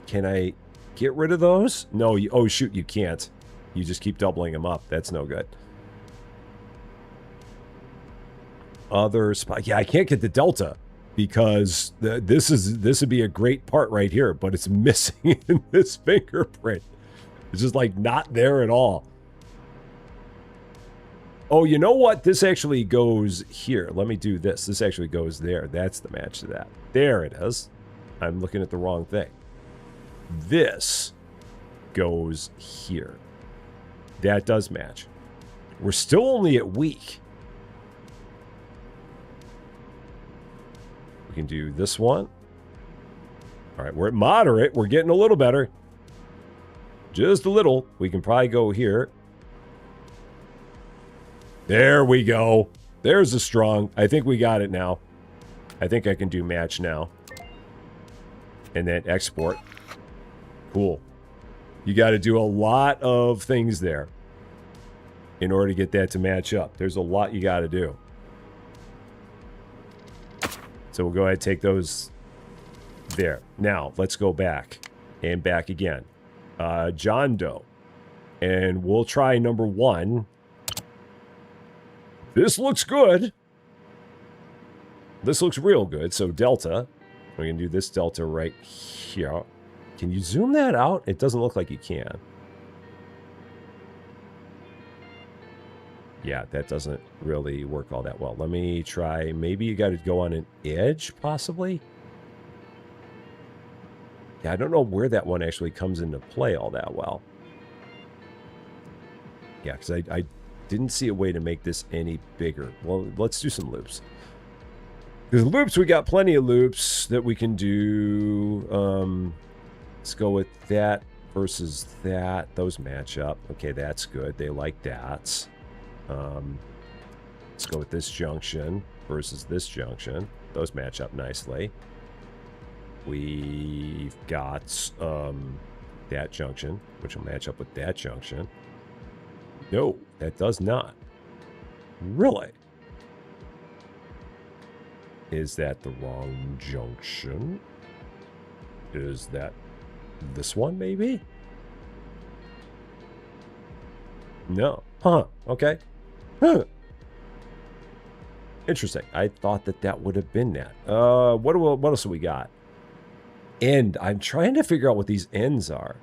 Can I get rid of those? No, oh shoot, you can't. You just keep doubling them up. That's no good. Other spot. Yeah, I can't get the delta because this would be a great part right here, but it's missing in this fingerprint. It's just like not there at all. Oh, you know what? This actually goes here. Let me do this. This actually goes there. That's the match to that. There it is. I'm looking at the wrong thing. This goes here. That does match. We're still only at weak. We can do this one. All right, we're at moderate. We're getting a little better. Just a little. We can probably go here. There we go. There's a strong. I think we got it now. I think I can do match now. And then export. Cool. You got to do a lot of things there in order to get that to match up. There's a lot you got to do. So we'll go ahead and take those there. Now, let's go back and back again. John Doe. And we'll try number 1. This looks good. This looks real good. So delta. We're going to do this delta right here. Can you zoom that out? It doesn't look like you can. Yeah, that doesn't really work all that well. Let me try. Maybe you got to go on an edge, possibly. Yeah, I don't know where that one actually comes into play all that well. Yeah, because I didn't see a way to make this any bigger. Well, let's do some loops. Because loops, we got plenty of loops that we can do. Let's go with that versus that. Those match up. Okay, that's good. They like that. Let's go with this junction versus this junction. Those match up nicely. We've got that junction, which will match up with that junction. No, that does not. Really? Is that the wrong junction? Is that this one, maybe? No. Huh. Okay. Huh. Interesting. I thought that would have been that. What else do we got? End. I'm trying to figure out what these ends are.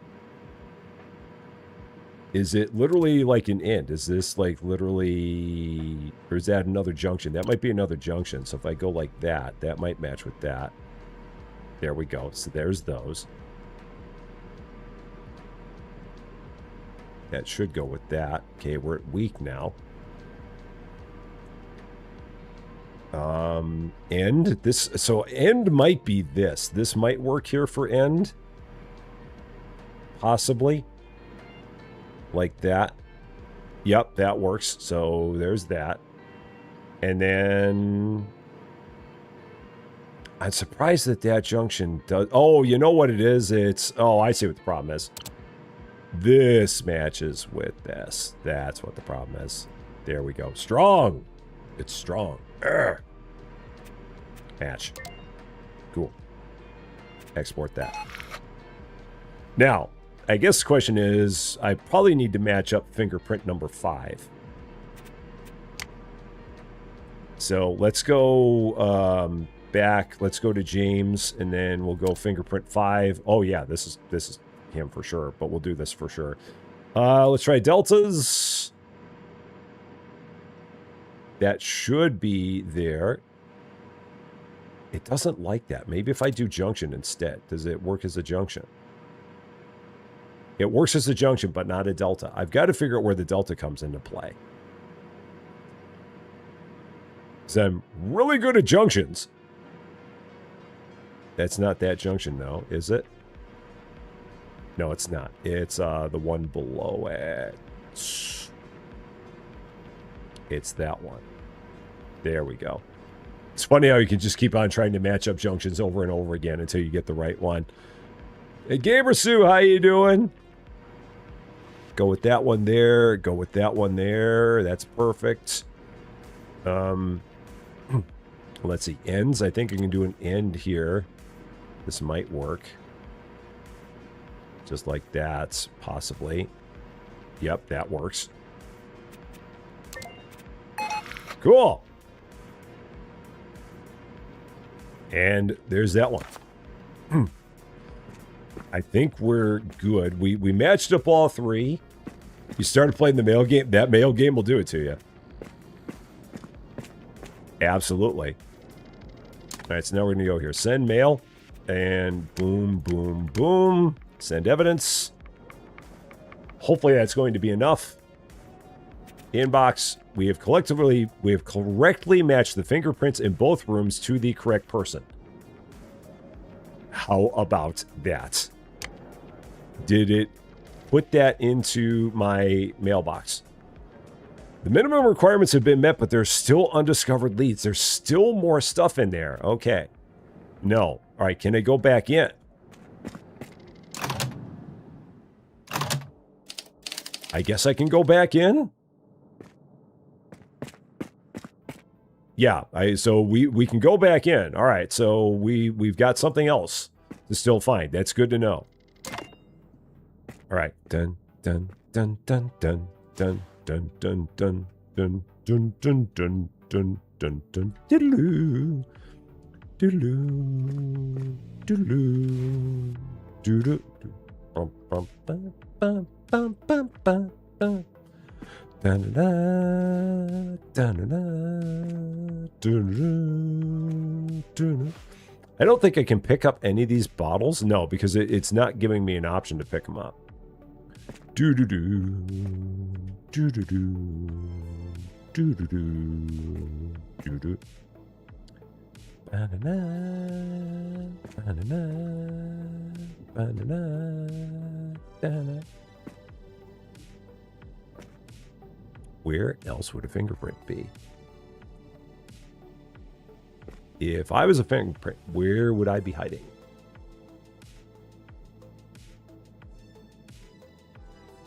Is it literally like an end? Is this like literally... Or is that another junction? That might be another junction. So if I go like that, that might match with that. There we go. So there's those. That should go with that. Okay, we're at weak now. End. This... So end might be this. This might work here for end. Possibly. Like that. Yep, that works. So there's that. And then... I'm surprised that that junction does... Oh, you know what it is? It's... Oh, I see what the problem is. This matches with this. That's what the problem is. There we go. Strong! It's strong. Urgh. Match. Cool. Export that. Now... I guess the question is, I probably need to match up fingerprint number 5. So let's go back. Let's go to James, and then we'll go fingerprint 5. Oh yeah, this is him for sure. But we'll do this for sure. Let's try deltas. That should be there. It doesn't like that. Maybe if I do junction instead, does it work as a junction? It works as a junction, but not a delta. I've got to figure out where the delta comes into play. Because I'm really good at junctions. That's not that junction, though, is it? No, it's not. It's the one below it. It's that one. There we go. It's funny how you can just keep on trying to match up junctions over and over again until you get the right one. Hey, Gamer Sue, how you doing? Go with that one there. Go with that one there. That's perfect. Let's see. Ends. I think I can do an end here. This might work. Just like that, possibly. Yep, that works. Cool. And there's that one. I think we're good. We matched up all 3. You started playing the mail game. That mail game will do it to you. Absolutely. All right, so now we're going to go here. Send mail. And boom, boom, boom. Send evidence. Hopefully that's going to be enough. Inbox. We have correctly matched the fingerprints in both rooms to the correct person. How about that? Did it put that into my mailbox? The minimum requirements have been met, but there's still undiscovered leads. There's still more stuff in there. Okay. No. All right, can I go back in? I guess I can go back in? Yeah, so we can go back in. All right, so we've got something else to still find. That's good to know. All right. Dun dun dun dun dun dun dun dun dun dun dun dun dun dun dun dun diddle diddle diddle diddle bum bum bum bum bum bum bum bum. I don't think I can pick up any of these bottles. No, because it's not giving me an option to pick them up. Do do do do do do do do do do. Banana, banana, banana, banana. Where else would a fingerprint be? If I was a fingerprint, where would I be hiding?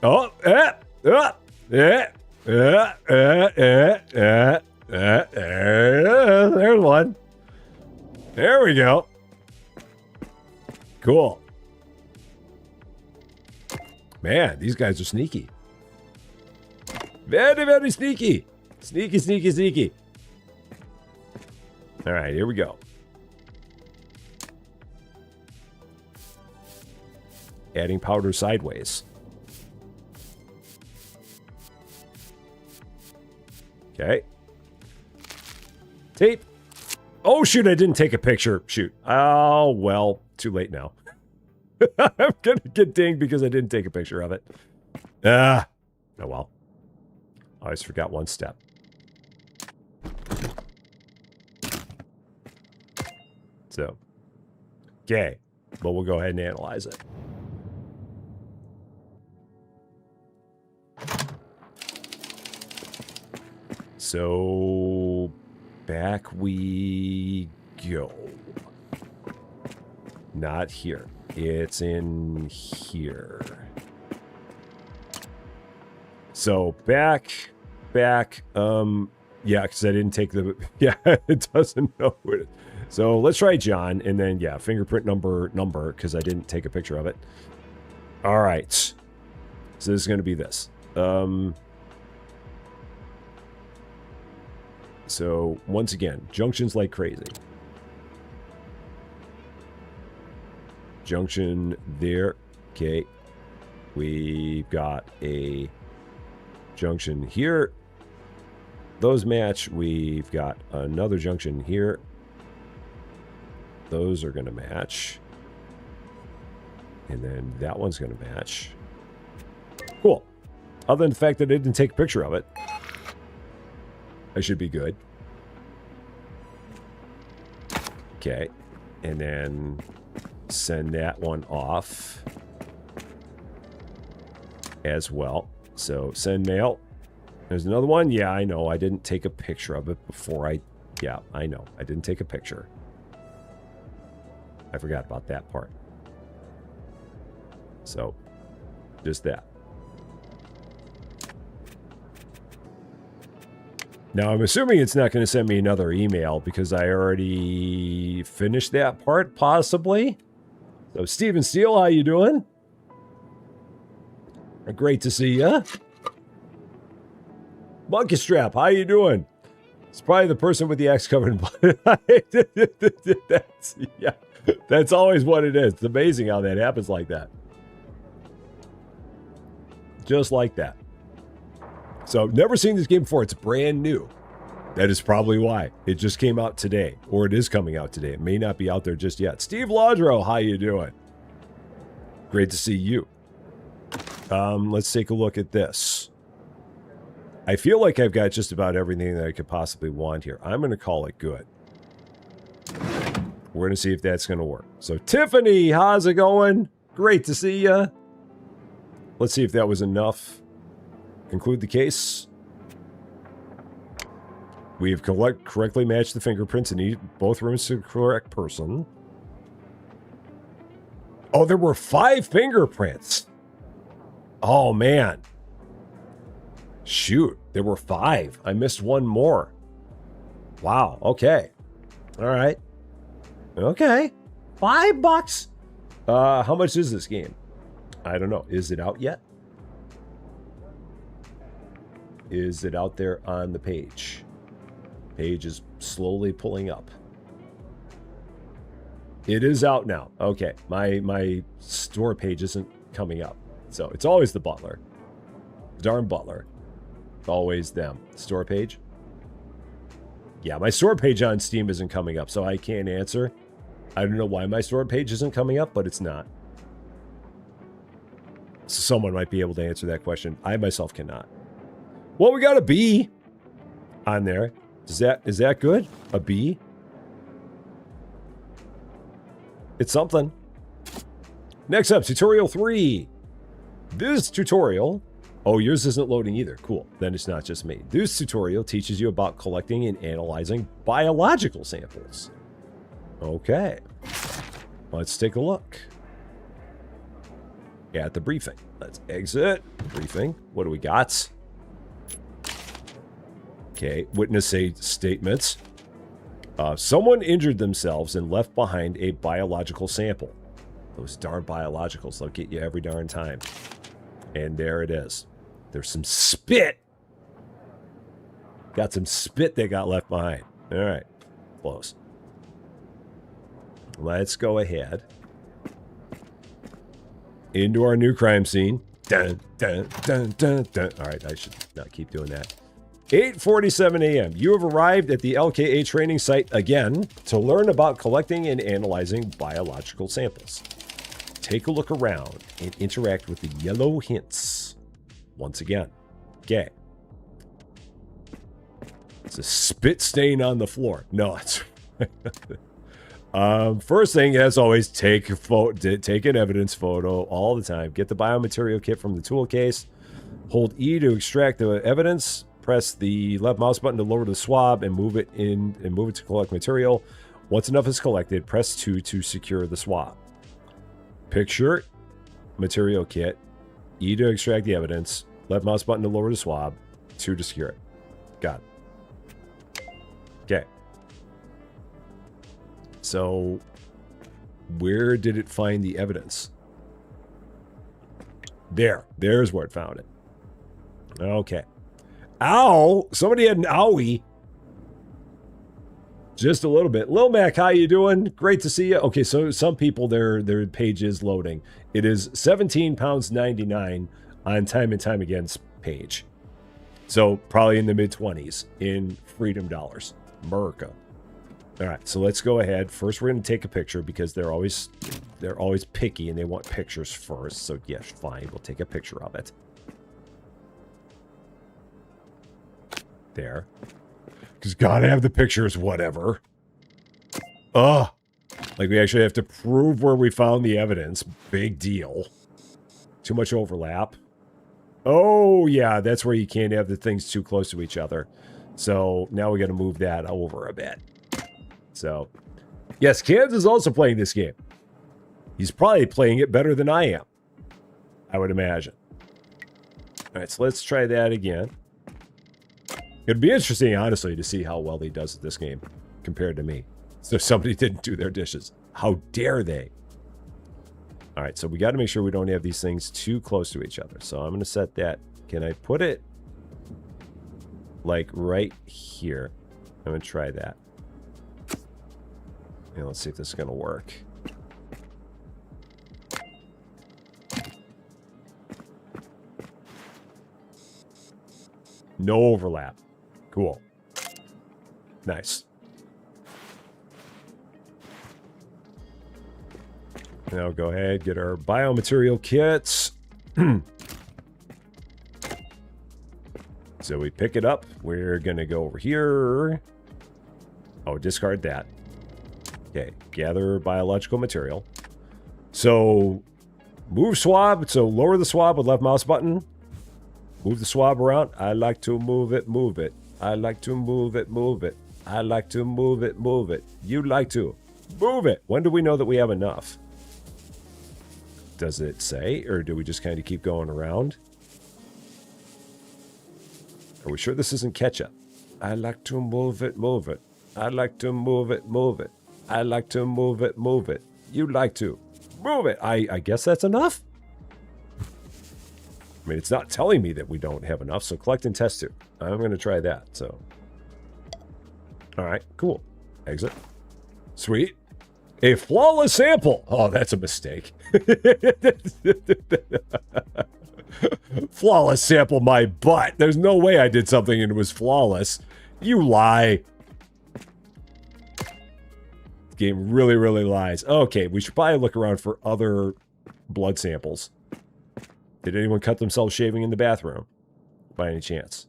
Oh, there's one. There we go. Cool. Man, these guys are sneaky. Very, very sneaky. Sneaky, sneaky, sneaky. All right, here we go. Adding powder sideways. Okay. Tape. Oh, shoot, I didn't take a picture. Shoot. Oh, well, too late now. I'm going to get dinged because I didn't take a picture of it. Oh, well. I always forgot one step. So, okay. But we'll go ahead and analyze it. So, back we go. Not here. It's in here. So, back, yeah, because I didn't take the, yeah, it doesn't know what it, so let's try John, and then, yeah, fingerprint number, because I didn't take a picture of it. All right. So this is going to be this. So, once again, junctions like crazy. Junction there. Okay. We've got a junction here. Those match. We've got another junction here. Those are going to match. And then that one's going to match. Cool. Other than the fact that I didn't take a picture of it, I should be good. Okay. And then send that one off as well. So send mail. There's another one. Yeah, I know. I didn't take a picture of it before I... Yeah, I know. I didn't take a picture. I forgot about that part. So, just that. Now, I'm assuming it's not going to send me another email because I already finished that part, possibly. So, Steven Steele, how you doing? Great to see ya. Monkey Strap, how you doing? It's probably the person with the axe covered in blood. Yeah, that's always what it is. It's amazing how that happens like that. Just like that. So, never seen this game before. It's brand new. That is probably why. It just came out today. Or it is coming out today. It may not be out there just yet. Steve Laudrow, how you doing? Great to see you. Let's take a look at this. I feel like I've got just about everything that I could possibly want here. I'm going to call it good. We're going to see if that's going to work. So, Tiffany, how's it going? Great to see you. Let's see if that was enough. Conclude the case. We have correctly matched the fingerprints in both rooms to the correct person. Oh, there were 5 fingerprints. Oh, man. Shoot, there were 5. I missed one more. Wow. Okay. All right. Okay. $5. How much is this game? I don't know. Is it out yet? Is it out there on the page? Page is slowly pulling up. It is out now. Okay. My store page isn't coming up. So it's always the butler. Darn butler. Always them. Store page? Yeah, my store page on Steam isn't coming up, so I can't answer. I don't know why my store page isn't coming up, but it's not. So someone might be able to answer that question. I myself cannot. Well, we got a B on there. Is that good? A B? It's something. Next up, tutorial 3. This tutorial... Oh, yours isn't loading either. Cool. Then it's not just me. This tutorial teaches you about collecting and analyzing biological samples. Okay. Let's take a look at the briefing. Let's exit briefing. What do we got? Okay. Witness statements. Someone injured themselves and left behind a biological sample. Those darn biologicals, they'll get you every darn time. And there it is. There's some spit. Got some spit they got left behind. All right. Close. Let's go ahead. Into our new crime scene. Dun, dun, dun, dun, dun. All right. I should not keep doing that. 8:47 a.m. You have arrived at the LKA training site again to learn about collecting and analyzing biological samples. Take a look around and interact with the yellow hints. Once again. Okay. It's a spit stain on the floor. No, it's... first thing, as always, take an evidence photo all the time. Get the biomaterial kit from the tool case. Hold E to extract the evidence. Press the left mouse button to lower the swab and move it to collect material. Once enough is collected, press 2 to secure the swab. Picture material kit. E to extract the evidence. Left mouse button to lower the swab. 2 to secure it. Got it. Okay. So, where did it find the evidence? There's where it found it. Okay. Ow! Somebody had an owie. Just a little bit. Lil Mac, how you doing? Great to see you. Okay, so some people, their page is loading. It is £17.99 on Time and Time Again's page. So probably in the mid-20s in freedom dollars. America. All right, so let's go ahead. First, we're going to take a picture because they're always picky and they want pictures first. So yes, fine, we'll take a picture of it. There. Because gotta have the pictures, whatever. Ugh. Like we actually have to prove where we found the evidence. Big deal. Too much overlap. Oh, yeah, that's where you can't have the things too close to each other. So now we got to move that over a bit. So, yes, Kans is also playing this game. He's probably playing it better than I am, I would imagine. All right, so let's try that again. It'd be interesting, honestly, to see how well he does at this game compared to me. So somebody didn't do their dishes. How dare they? All right, so we got to make sure we don't have these things too close to each other. So I'm going to set that. Can I put it like right here? I'm going to try that. And let's see if this is going to work. No overlap. Cool. Nice. Now go ahead, get our biomaterial kits. So we pick it up. We're going to go over here. Oh, discard that. Okay, gather biological material. So move swab. So lower the swab with left mouse button. Move the swab around. I like to move it, move it. I like to move it, move it. I like to move it, move it. You like to move it. When do we know that we have enough? Does it say, or do we just kind of keep going around? Are we sure this isn't ketchup? I like to move it, move it. I like to move it, move it. I like to move it, move it. You like to move it. I guess that's enough. I mean, it's not telling me that we don't have enough, so collect and test 2. I'm going to try that, so. All right, cool. Exit. Sweet. A flawless sample. Oh, that's a mistake. Flawless sample my butt. There's no way I did something and it was flawless. You lie. The game really, really lies. Okay, we should probably look around for other blood samples. Did anyone cut themselves shaving in the bathroom? By any chance?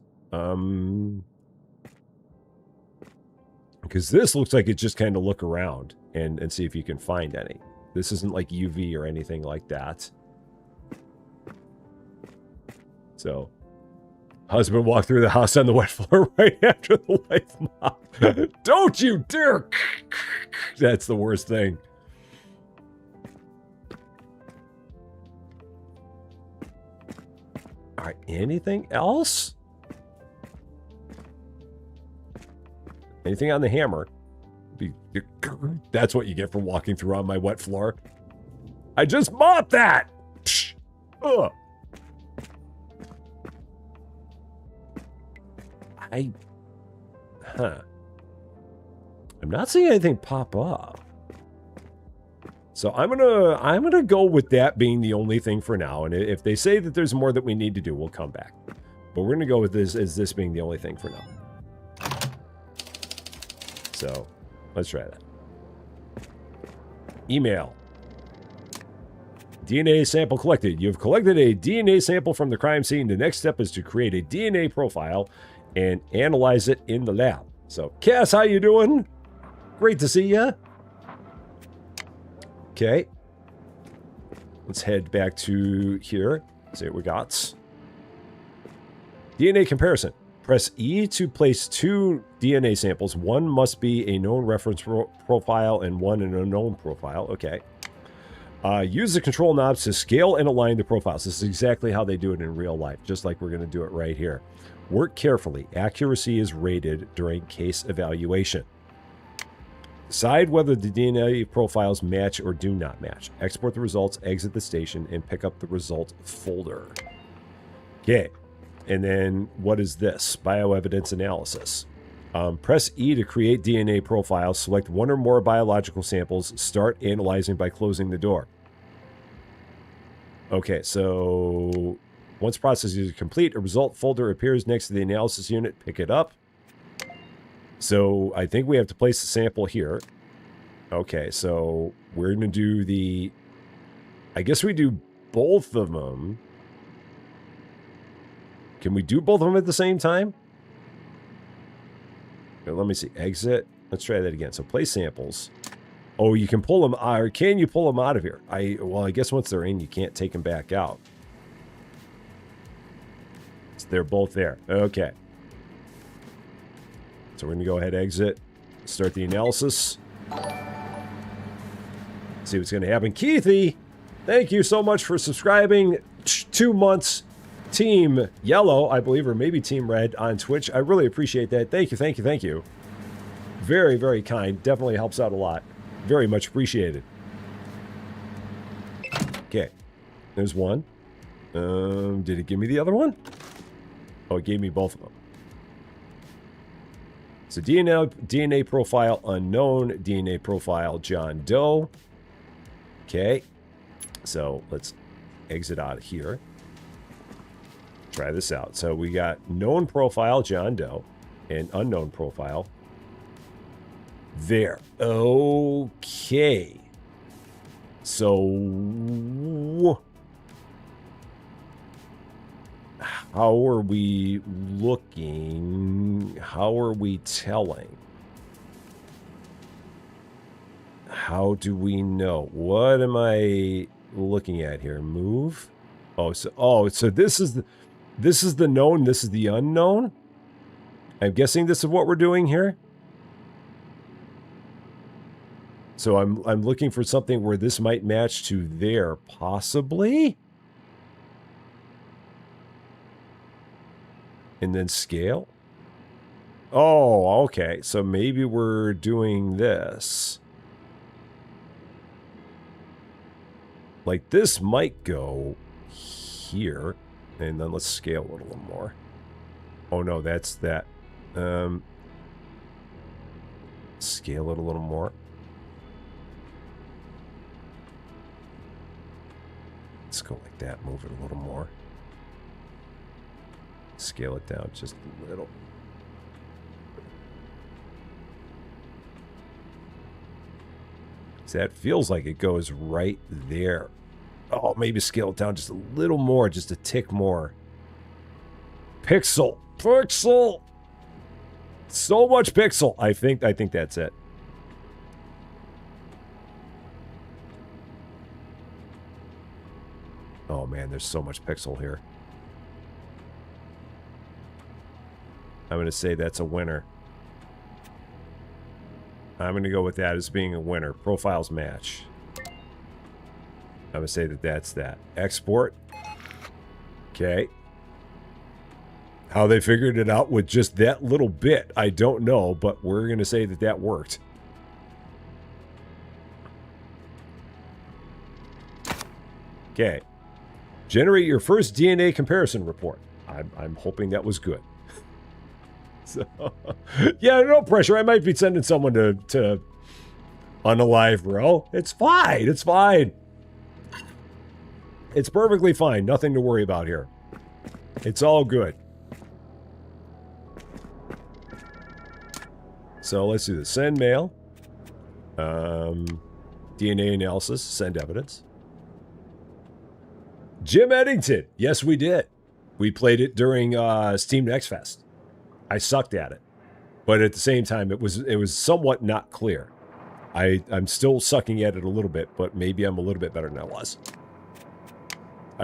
Because this looks like it just kind of look around and see if you can find any. This isn't like UV or anything like that. So, husband walked through the house on the wet floor right after the wife mop. Don't you dare! That's the worst thing. All right, anything else? Anything on the hammer? That's what you get for walking through on my wet floor. I just mopped that! Ugh. I'm not seeing anything pop up. So I'm gonna go with that being the only thing for now. And if they say that there's more that we need to do, we'll come back. But we're gonna go with this as this being the only thing for now. So let's try that. Email. DNA sample collected. You've collected a DNA sample from the crime scene. The next step is to create a DNA profile and analyze it in the lab. So, Cass, how you doing? Great to see ya. Okay. Let's head back to here. See what we got. DNA comparison. Press E to place 2 DNA samples. One must be a known reference profile and one an unknown profile. Okay. Use the control knobs to scale and align the profiles. This is exactly how they do it in real life, just like we're going to do it right here. Work carefully. Accuracy is rated during case evaluation. Decide whether the DNA profiles match or do not match. Export the results, exit the station, and pick up the result folder. Okay. And then what is this? Bioevidence analysis. Press E to create DNA profiles. Select one or more biological samples. Start analyzing by closing the door. Okay, so once processing is complete, a result folder appears next to the analysis unit. Pick it up. So I think we have to place the sample here. Okay, so we're going to do the... I guess we do both of them. Can we do both of them at the same time? Let me see. Exit. Let's try that again. So place samples. Oh, you can pull them, or can you pull them out of here? Well, I guess once they're in, you can't take them back out. So they're both there. Okay. So we're going to go ahead, exit, start the analysis. See what's going to happen. Keithy, thank you so much for subscribing. 2 months. Team Yellow, I believe, or maybe Team Red on Twitch. I really appreciate that. Thank you, thank you, thank you. Very, very kind. Definitely helps out a lot. Very much appreciated. Okay. There's one. Did it give me the other one? Oh, it gave me both of them. So DNA profile unknown. DNA profile John Doe. Okay. So let's exit out of here. Try this out. So we got known profile John Doe and unknown profile. There. Okay. So how are we looking? How are we telling? How do we know? What am I looking at here? Move. So this is the known, this is the unknown. I'm guessing this is what we're doing here. So I'm looking for something where this might match to there, possibly. And then scale. Oh, okay. So maybe we're doing this. Like this might go here. And then let's scale it a little more. Oh no, that's that. Scale it a little more. Let's go like that. Move it a little more. Scale it down just a little. That feels like it goes right there. Oh, maybe scale it down just a little more, just a tick more. Pixel. Pixel. So much pixel. I think that's it. Oh man, there's so much pixel here. I'm going to say that's a winner. I'm going to go with that as being a winner. Profiles match. I'm going to say that that's that. Export. Okay. How they figured it out with just that little bit, I don't know, but we're going to say that that worked. Okay. Generate your first DNA comparison report. I'm hoping that was good. So, yeah, no pressure. I might be sending someone to unalive, bro. It's fine. It's fine. It's perfectly fine. Nothing to worry about here. It's all good. So let's do the send mail. DNA analysis. Send evidence. Jim Eddington. Yes, we did. We played it during Steam Next Fest. I sucked at it, but at the same time, it was somewhat not clear. I'm still sucking at it a little bit, but maybe I'm a little bit better than I was.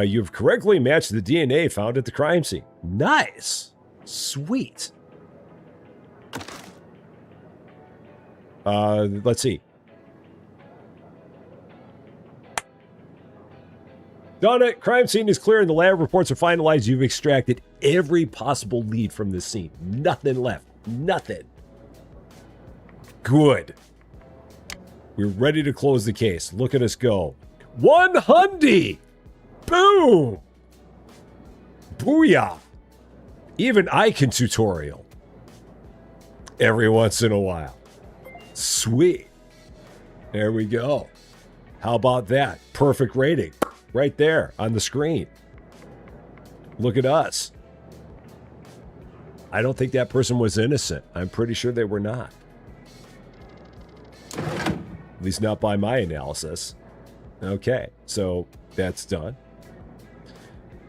You've correctly matched the DNA found at the crime scene. Nice, sweet. Let's see. Done it. Crime scene is clear and the lab reports are finalized. You've extracted every possible lead from this scene. Nothing left. Nothing. Good. We're ready to close the case. Look at us go. 100! Boom! Booyah! Even I can tutorial. Every once in a while. Sweet. There we go. How about that? Perfect rating. Right there on the screen. Look at us. I don't think that person was innocent. I'm pretty sure they were not. At least not by my analysis. Okay, so that's done.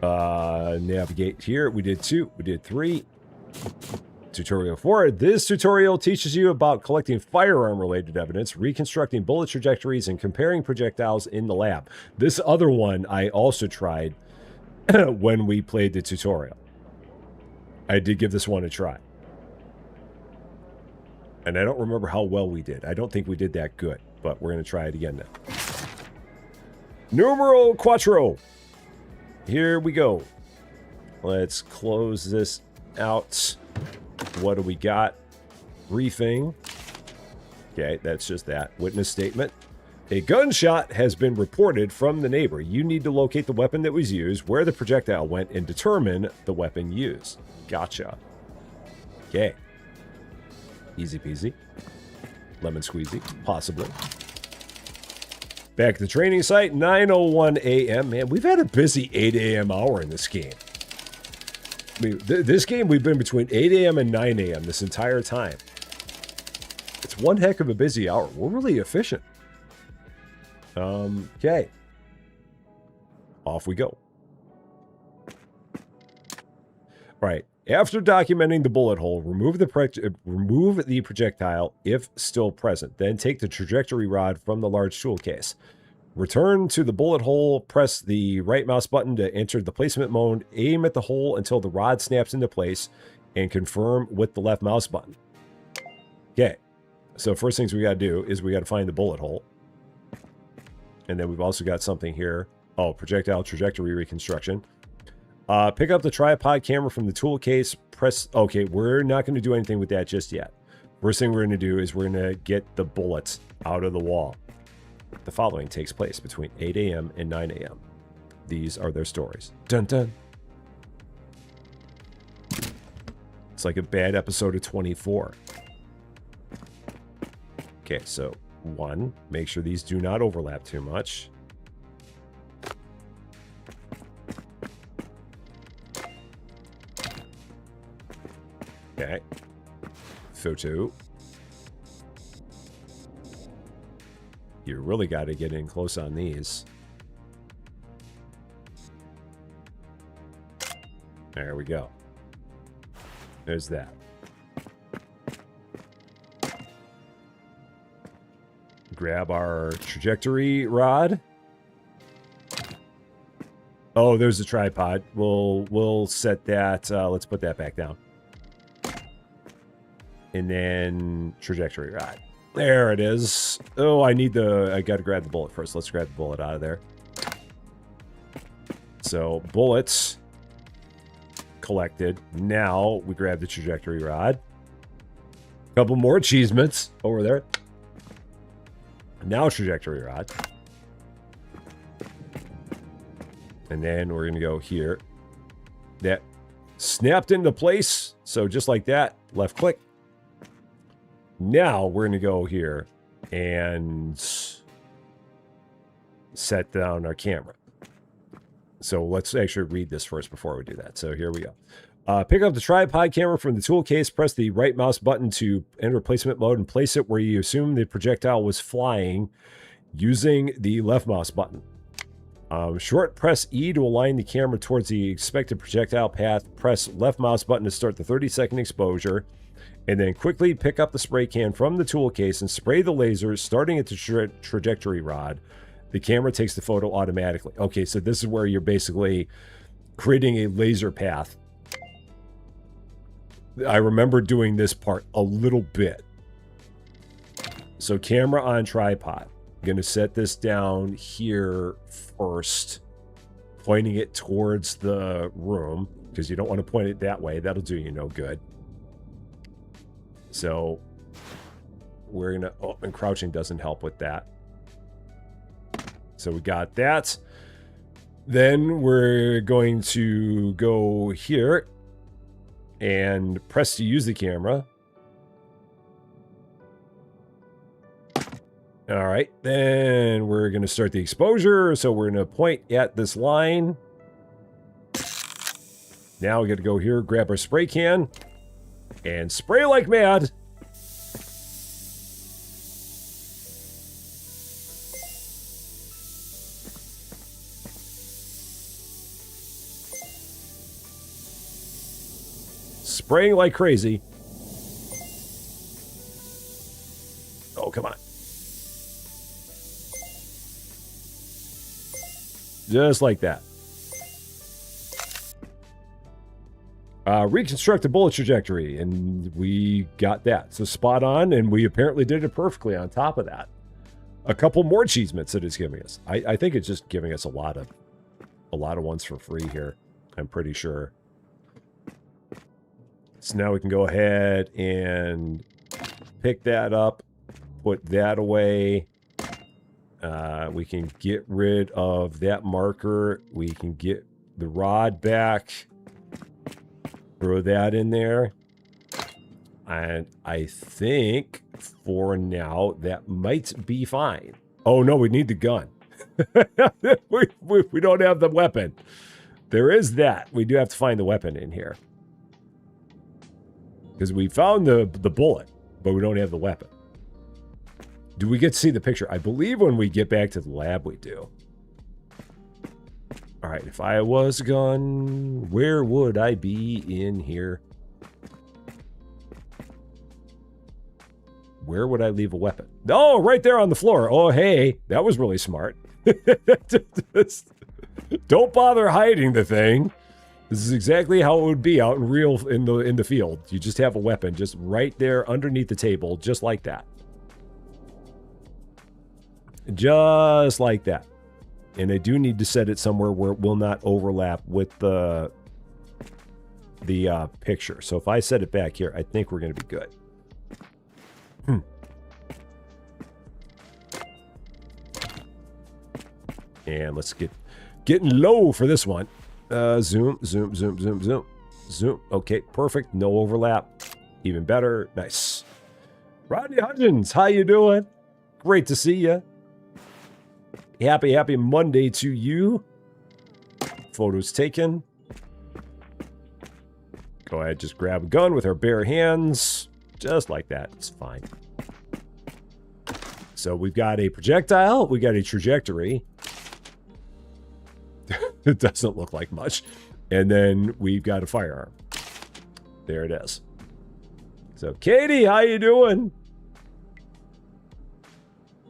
Navigate here. We did 2. We did 3. Tutorial 4. This tutorial teaches you about collecting firearm-related evidence, reconstructing bullet trajectories, and comparing projectiles in the lab. This other one I also tried when we played the tutorial. I did give this one a try. And I don't remember how well we did. I don't think we did that good, but we're going to try it again now. Numero quattro. Here we go. Let's close this out. What do we got? Briefing. Okay, that's just that. Witness statement. A gunshot has been reported from the neighbor. You need to locate the weapon that was used, where the projectile went, and determine the weapon used. Gotcha. Okay. Easy peasy. Lemon squeezy. Possibly. Back at the training site, 9:01 a.m. Man, we've had a busy 8 a.m. hour in this game. I mean, this game, we've been between 8 a.m. and 9 a.m. this entire time. It's one heck of a busy hour. We're really efficient. Okay. Off we go. All right. After documenting the bullet hole, remove the projectile if still present. Then take the trajectory rod from the large tool case. Return to the bullet hole, press the right mouse button to enter the placement mode, aim at the hole until the rod snaps into place, and confirm with the left mouse button. Okay, so first things we got to do is we got to find the bullet hole. And then we've also got something here. Oh, projectile trajectory reconstruction. Pick up the tripod camera from the tool case. Press... Okay, we're not going to do anything with that just yet. First thing we're going to do is we're going to get the bullets out of the wall. The following takes place between 8 a.m. and 9 a.m. These are their stories. Dun dun. It's like a bad episode of 24. Okay, so 1, make sure these do not overlap too much. Okay. Photo. You really got to get in close on these. There we go. There's that. Grab our trajectory rod. Oh, there's a tripod. We'll set that. Let's put that back down. And then trajectory rod. There it is. Oh, I got to grab the bullet first. Let's grab the bullet out of there. So, bullets collected. Now, we grab the trajectory rod. Couple more achievements over there. Now, trajectory rod. And then we're going to go here. That snapped into place. So, just like that, left click. Now we're going to go here and set down our camera. So let's actually read this first before we do that. So here we go. Pick up the tripod camera from the tool case. Press the right mouse button to enter placement mode and place it where you assume the projectile was flying using the left mouse button. Short press E to align the camera towards the expected projectile path. Press left mouse button to start the 30-second exposure. And then quickly pick up the spray can from the tool case and spray the laser, starting at the trajectory rod. The camera takes the photo automatically. Okay, so this is where you're basically creating a laser path. I remember doing this part a little bit. So camera on tripod. I'm going to set this down here first, pointing it towards the room, because you don't want to point it that way. That'll do you no good. So we're going to... Oh, and crouching doesn't help with that. So we got that. Then we're going to go here and press to use the camera. All right. Then we're going to start the exposure. So we're going to point at this line. Now we got to go here, grab our spray can. And spray like mad. Spraying like crazy. Oh, come on. Just like that. Reconstruct the bullet trajectory, and we got that. So spot on, and we apparently did it perfectly on top of that. A couple more achievements that it's giving us. I think it's just giving us a lot of ones for free here. I'm pretty sure. So now we can go ahead and pick that up, put that away. We can get rid of that marker. We can get the rod back. Throw that in there. And I think for now that might be fine. Oh no, we need the gun. we don't have the weapon. There is that. We do have to find the weapon in here. Because we found the bullet, but we don't have the weapon. Do we get to see the picture? I believe when we get back to the lab we do. Alright, if I was a gun, where would I be in here? Where would I leave a weapon? Oh, right there on the floor. Oh, hey, that was really smart. Don't bother hiding the thing. This is exactly how it would be out in the field. You just have a weapon just right there underneath the table, just like that. Just like that. And I do need to set it somewhere where it will not overlap with the the picture. So if I set it back here, I think we're going to be good. And let's getting low for this one. Zoom. Okay, perfect. No overlap. Even better. Nice. Rodney Hudgens, how you doing? Great to see you. Happy Monday to you. Photos taken. Go ahead, just grab a gun with our bare hands. Just like that. It's fine. So we've got a projectile. We got a trajectory. It doesn't look like much. And then we've got a firearm. There it is. So, Katie, how you doing?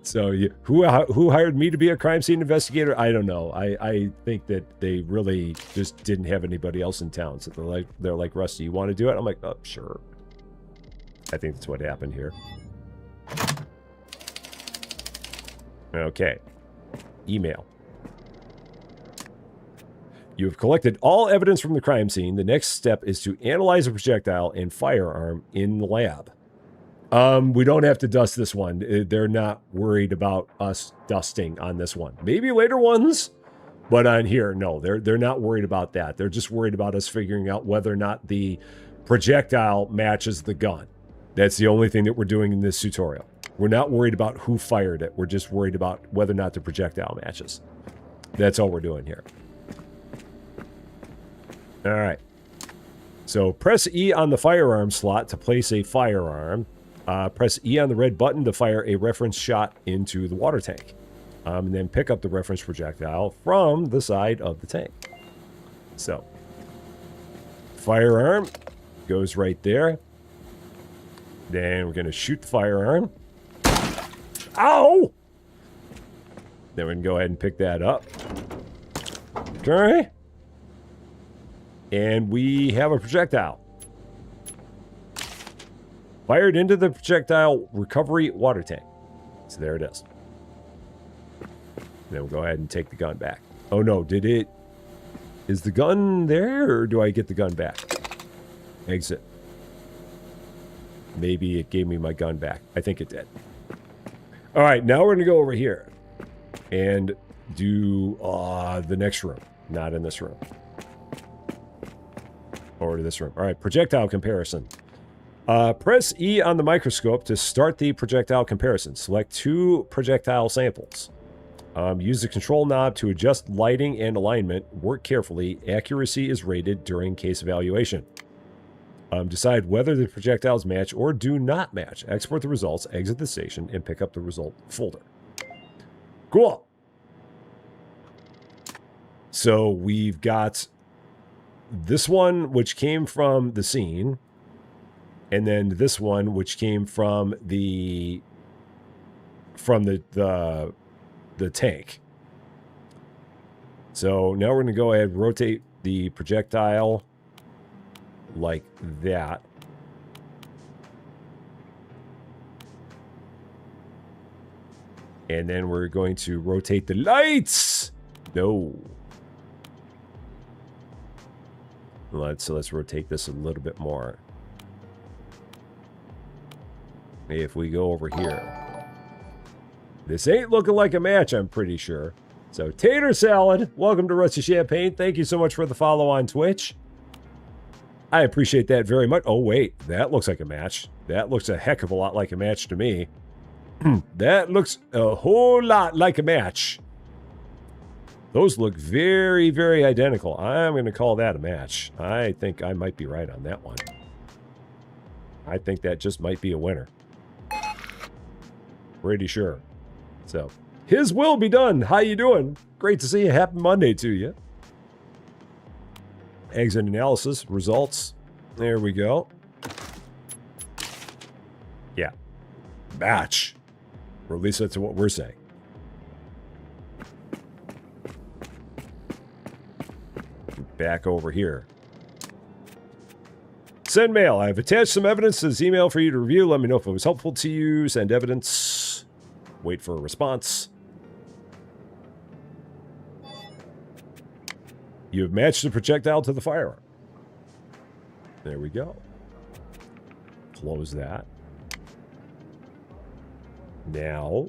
So, who hired me to be a crime scene investigator? I don't know. I think that they really just didn't have anybody else in town. So they're like, Rusty, you want to do it? I'm like, oh, sure. I think that's what happened here. Okay. Email. You have collected all evidence from the crime scene. The next step is to analyze a projectile and firearm in the lab. We don't have to dust this one. They're not worried about us dusting on this one. Maybe later ones, but on here, no, they're not worried about that. They're just worried about us figuring out whether or not the projectile matches the gun. That's the only thing that we're doing in this tutorial. We're not worried about who fired it. We're just worried about whether or not the projectile matches. That's all we're doing here. All right. So press E on the firearm slot to place a firearm. Press E on the red button to fire a reference shot into the water tank. And then pick up the reference projectile from the side of the tank. So, firearm goes right there. Then we're going to shoot the firearm. Ow! Then we can go ahead and pick that up. Okay. And we have a projectile. Fired into the projectile recovery water tank. So there it is. Then we'll go ahead and take the gun back. Oh no, did it... Is the gun there, or do I get the gun back? Exit. Maybe it gave me my gun back. I think it did. All right, now we're going to go over here and do the next room. Not in this room. Over to this room. All right, projectile comparison. Press E on the microscope to start the projectile comparison. Select 2 projectile samples. Use the control knob to adjust lighting and alignment. Work carefully. Accuracy is rated during case evaluation. Decide whether the projectiles match or do not match. Export the results, exit the station, and pick up the result folder. Cool. So we've got this one, which came from the scene, and then this one, which came from the tank. So now we're going to go ahead and rotate the projectile like that. And then we're going to rotate the lights. No. Let's rotate this a little bit more. If we go over here. This ain't looking like a match, I'm pretty sure. So, Tater Salad, welcome to Rusty Champaign. Thank you so much for the follow on Twitch. I appreciate that very much. Oh, wait. That looks like a match. That looks a heck of a lot like a match to me. That looks a whole lot like a match. Those look very, very identical. I'm going to call that a match. I think I might be right on that one. I think that just might be a winner. Pretty sure. So, his will be done. How you doing? Great to see you. Happy Monday to you. Exit analysis. Results. There we go. Yeah. Match. Or at least that's what we're saying. Back over here. Send mail. I've attached some evidence to this email for you to review. Let me know if it was helpful to you. Send evidence. Wait for a response. You have matched the projectile to the firearm. There we go. Close that. Now.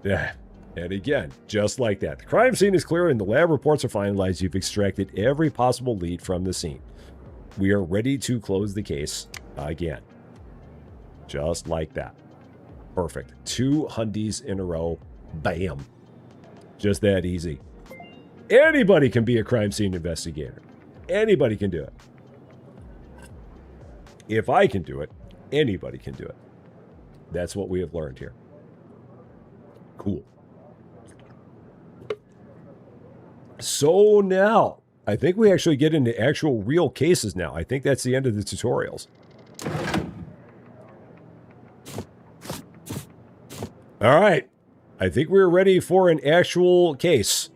Yeah. And again, just like that. The crime scene is clear and the lab reports are finalized. You've extracted every possible lead from the scene. We are ready to close the case again. Just like that. Perfect. 2 hundies in a row. Bam. Just that easy. Anybody can be a crime scene investigator. Anybody can do it. If I can do it, anybody can do it. That's what we have learned here. Cool. So now, I think we actually get into actual real cases now. I think that's the end of the tutorials. All right. I think we're ready for an actual case.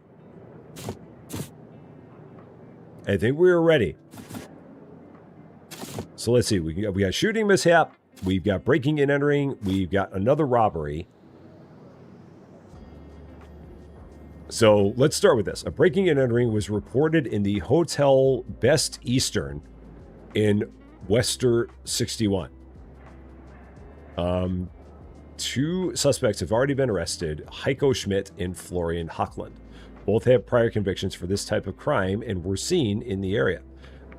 I think we're ready. So let's see. We got shooting mishap. We've got breaking and entering. We've got another robbery. So let's start with this. A breaking and entering was reported in the Hotel Best Eastern in Wester 61. 2 suspects have already been arrested, Heiko Schmidt and Florian Hockland. Both have prior convictions for this type of crime and were seen in the area.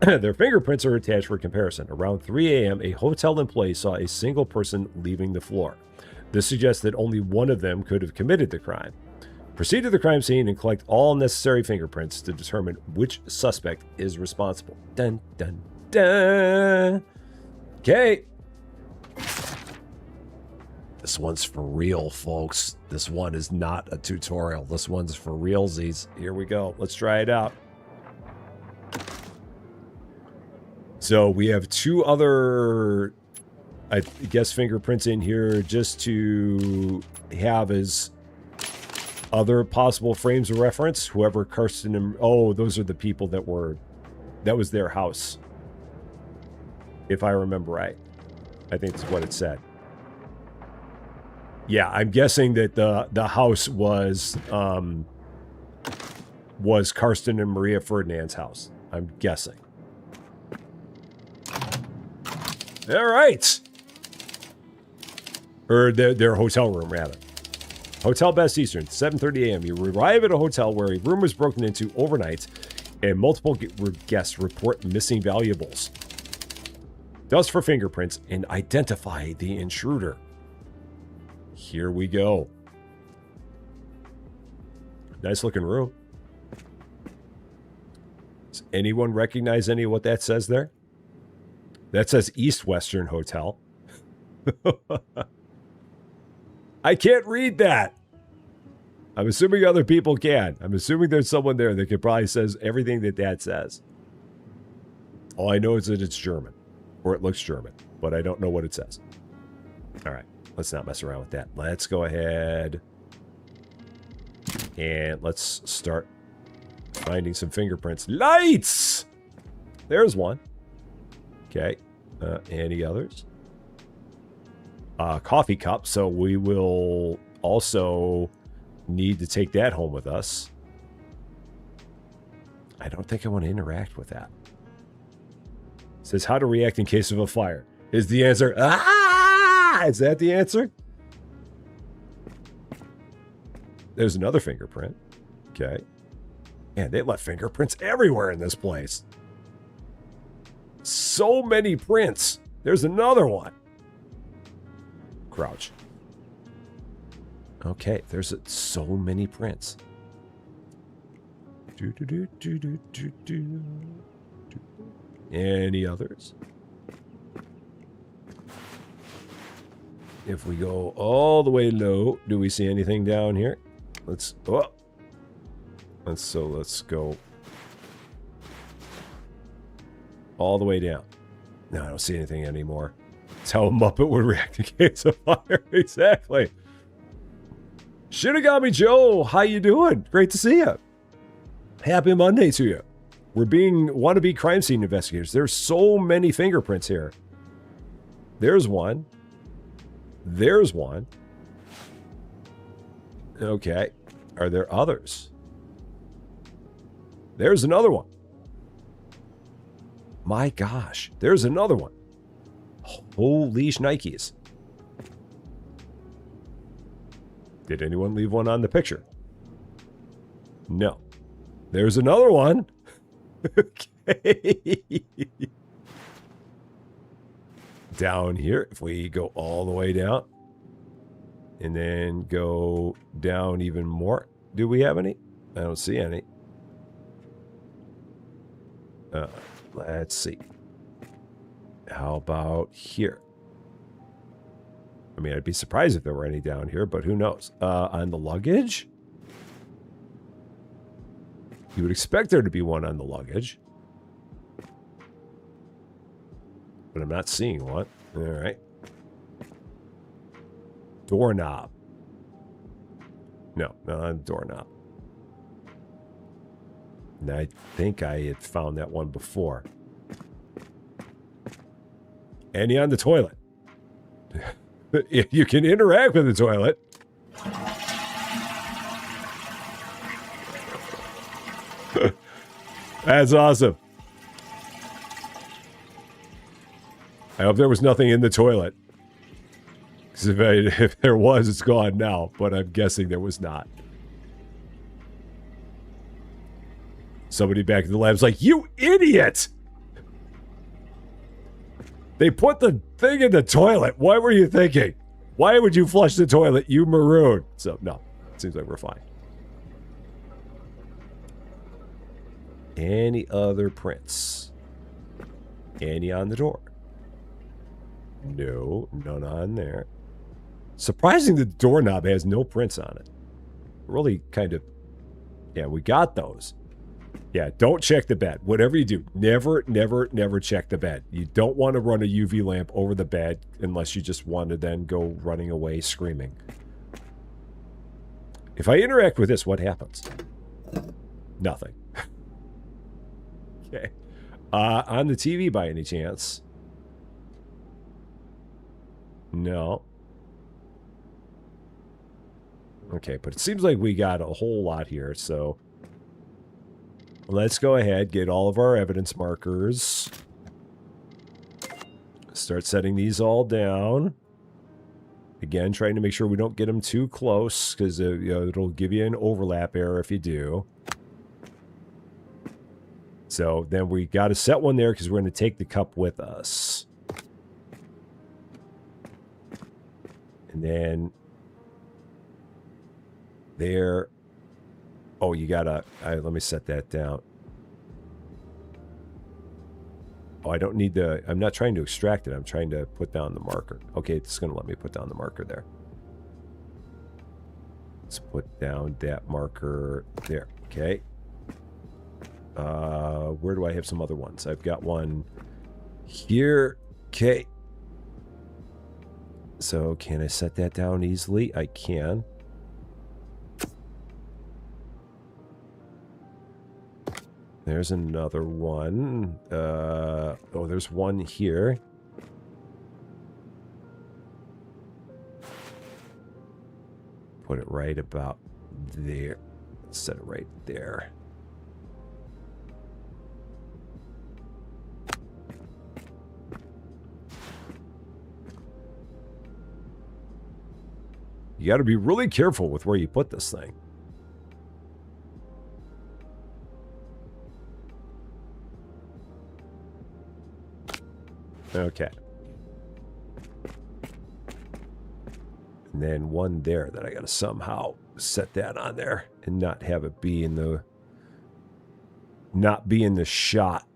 Their fingerprints are attached for comparison. Around 3 a.m., a hotel employee saw a single person leaving the floor. This suggests that only one of them could have committed the crime. Proceed to the crime scene and collect all necessary fingerprints to determine which suspect is responsible. Dun, dun, dun. Okay. This one's for real, folks. This one is not a tutorial. This one's for realsies. Here we go. Let's try it out. So we have 2 other, I guess, fingerprints in here just to have as other possible frames of reference. Whoever Karsten and... Oh, those are the people that were... That was their house. If I remember right. I think that's what it said. Yeah, I'm guessing that the house was Karsten and Maria Ferdinand's house. I'm guessing. All right. Or their hotel room, rather. Hotel Best Eastern, 7:30 a.m. You arrive at a hotel where a room was broken into overnight and multiple guests report missing valuables. Dust for fingerprints and identify the intruder. Here we go. Nice looking room. Does anyone recognize any of what that says there? That says East Western Hotel. I can't read that. I'm assuming other people can. I'm assuming there's someone there that could probably says everything that says. All I know is that it's German. Or it looks German. But I don't know what it says. All right. Let's not mess around with that. Let's go ahead. And let's start finding some fingerprints. Lights! There's one. Okay. Any others? Coffee cup. So we will also need to take that home with us. I don't think I want to interact with that. It says how to react in case of a fire. Is the answer, ah! Is that the answer? There's another fingerprint. Okay. Man, they left fingerprints everywhere in this place. So many prints. There's another one. Crouch. Okay, there's so many prints. Any others? If we go all the way low, do we see anything down here? Let's go. Let's go all the way down. No, I don't see anything anymore. That's how a Muppet would react in case of fire. Exactly. Shinigami Joe, how you doing? Great to see you. Happy Monday to you. We're being wannabe crime scene investigators. There's so many fingerprints here. There's one. There's one. Okay. Are there others? There's another one. My gosh. There's another one. Holy shnikes. Did anyone leave one on the picture? No. There's another one. Okay. Down here, if we go all the way down and then go down even more. Do we have any? I don't see any. Let's see. How about here? I mean, I'd be surprised if there were any down here, but who knows? On the luggage? You would expect there to be one on the luggage. But I'm not seeing one. All right. Doorknob. No, not on the doorknob. And I think I had found that one before. Any on the toilet. You can interact with the toilet. That's awesome. I hope there was nothing in the toilet. Because if there was, it's gone now. But I'm guessing there was not. Somebody back in the lab's like, you idiot! They put the thing in the toilet. What were you thinking? Why would you flush the toilet, you maroon? So, no. It seems like we're fine. Any other prints? Any on the door? No, none on there. Surprising the doorknob has no prints on it. Really kind of... Yeah, we got those. Yeah, don't check the bed. Whatever you do, never, never, never check the bed. You don't want to run a UV lamp over the bed unless you just want to then go running away screaming. If I interact with this, what happens? Nothing. Okay. On the TV by any chance? No. Okay, but it seems like we got a whole lot here, so... Let's go ahead, get all of our evidence markers. Start setting these all down. Again, trying to make sure we don't get them too close, because you know, it'll give you an overlap error if you do. So then we got to set one there, because we're going to take the cup with us. And then... There... Oh, you gotta... let me set that down. Oh, I don't need the... I'm not trying to extract it. I'm trying to put down the marker. Okay, it's going to let me put down the marker there. Let's put down that marker there. Okay. Where do I have some other ones? I've got one here. Okay. So, can I set that down easily? I can. There's another one. Oh, there's one here. Put it right about there. Set it right there. You got to be really careful with where you put this thing. Okay. And then one there that I gotta somehow set that on there and not have it be in the... Not be in the shot.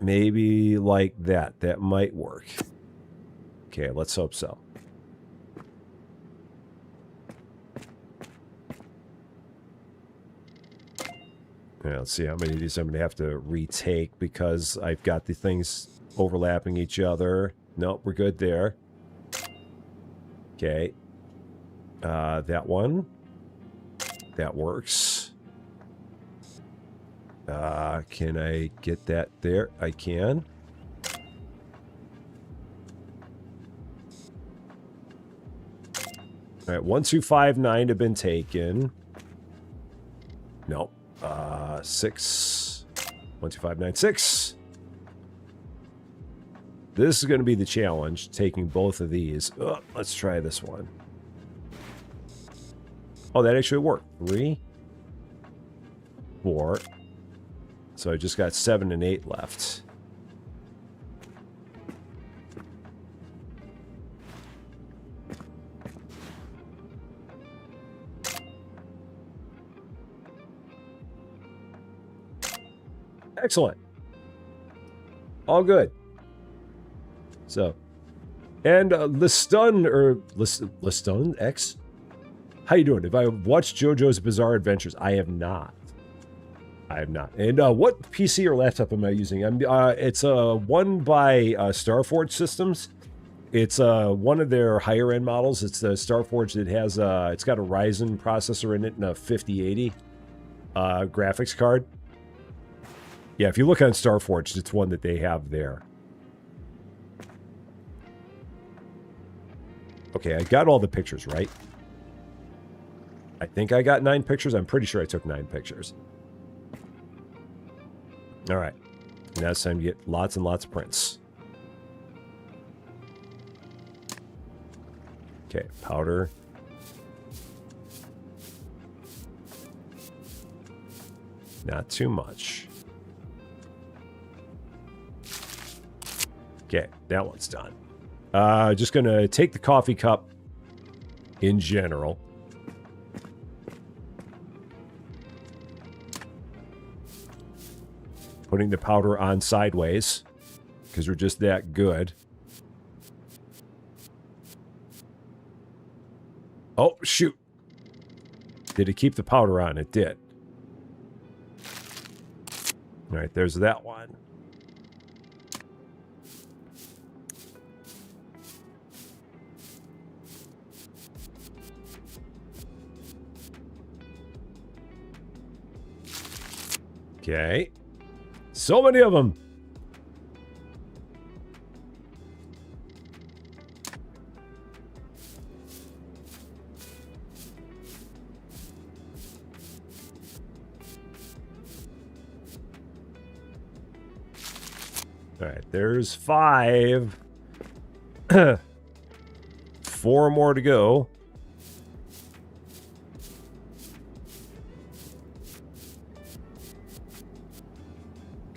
Maybe like that. That might work. Okay, let's hope so. Yeah, let's see how many of these I'm going to have to retake because I've got the things overlapping each other. Nope, we're good there. Okay. That one. That works. Can I get that there? I can. All right, 1, 2, 5, 9 have been taken. Nope. 6. 12596. This is going to be the challenge, taking both of these. Let's try this one. Oh, that actually worked. 3, 4. So I just got 7 and 8 left. Excellent. All good. So, and Lestun, or Lestun X? How you doing? Have I watched JoJo's Bizarre Adventures? I have not. I have not. And what PC or laptop am I using? It's one by Starforge Systems. It's one of their higher end models. It's the Starforge that has it's got a Ryzen processor in it and a 5080 graphics card. Yeah, if you look on Starforge, it's one that they have there. Okay, I got all the pictures, right? I think I got 9 pictures. I'm pretty sure I took 9 pictures. All right. Now it's time to get lots and lots of prints. Okay, powder. Not too much. Okay, that one's done. Just going to take the coffee cup in general. Putting the powder on sideways because we're just that good. Oh, shoot. Did it keep the powder on? It did. All right, there's that one. Okay. So many of them. All right, there's 5. 4 more to go.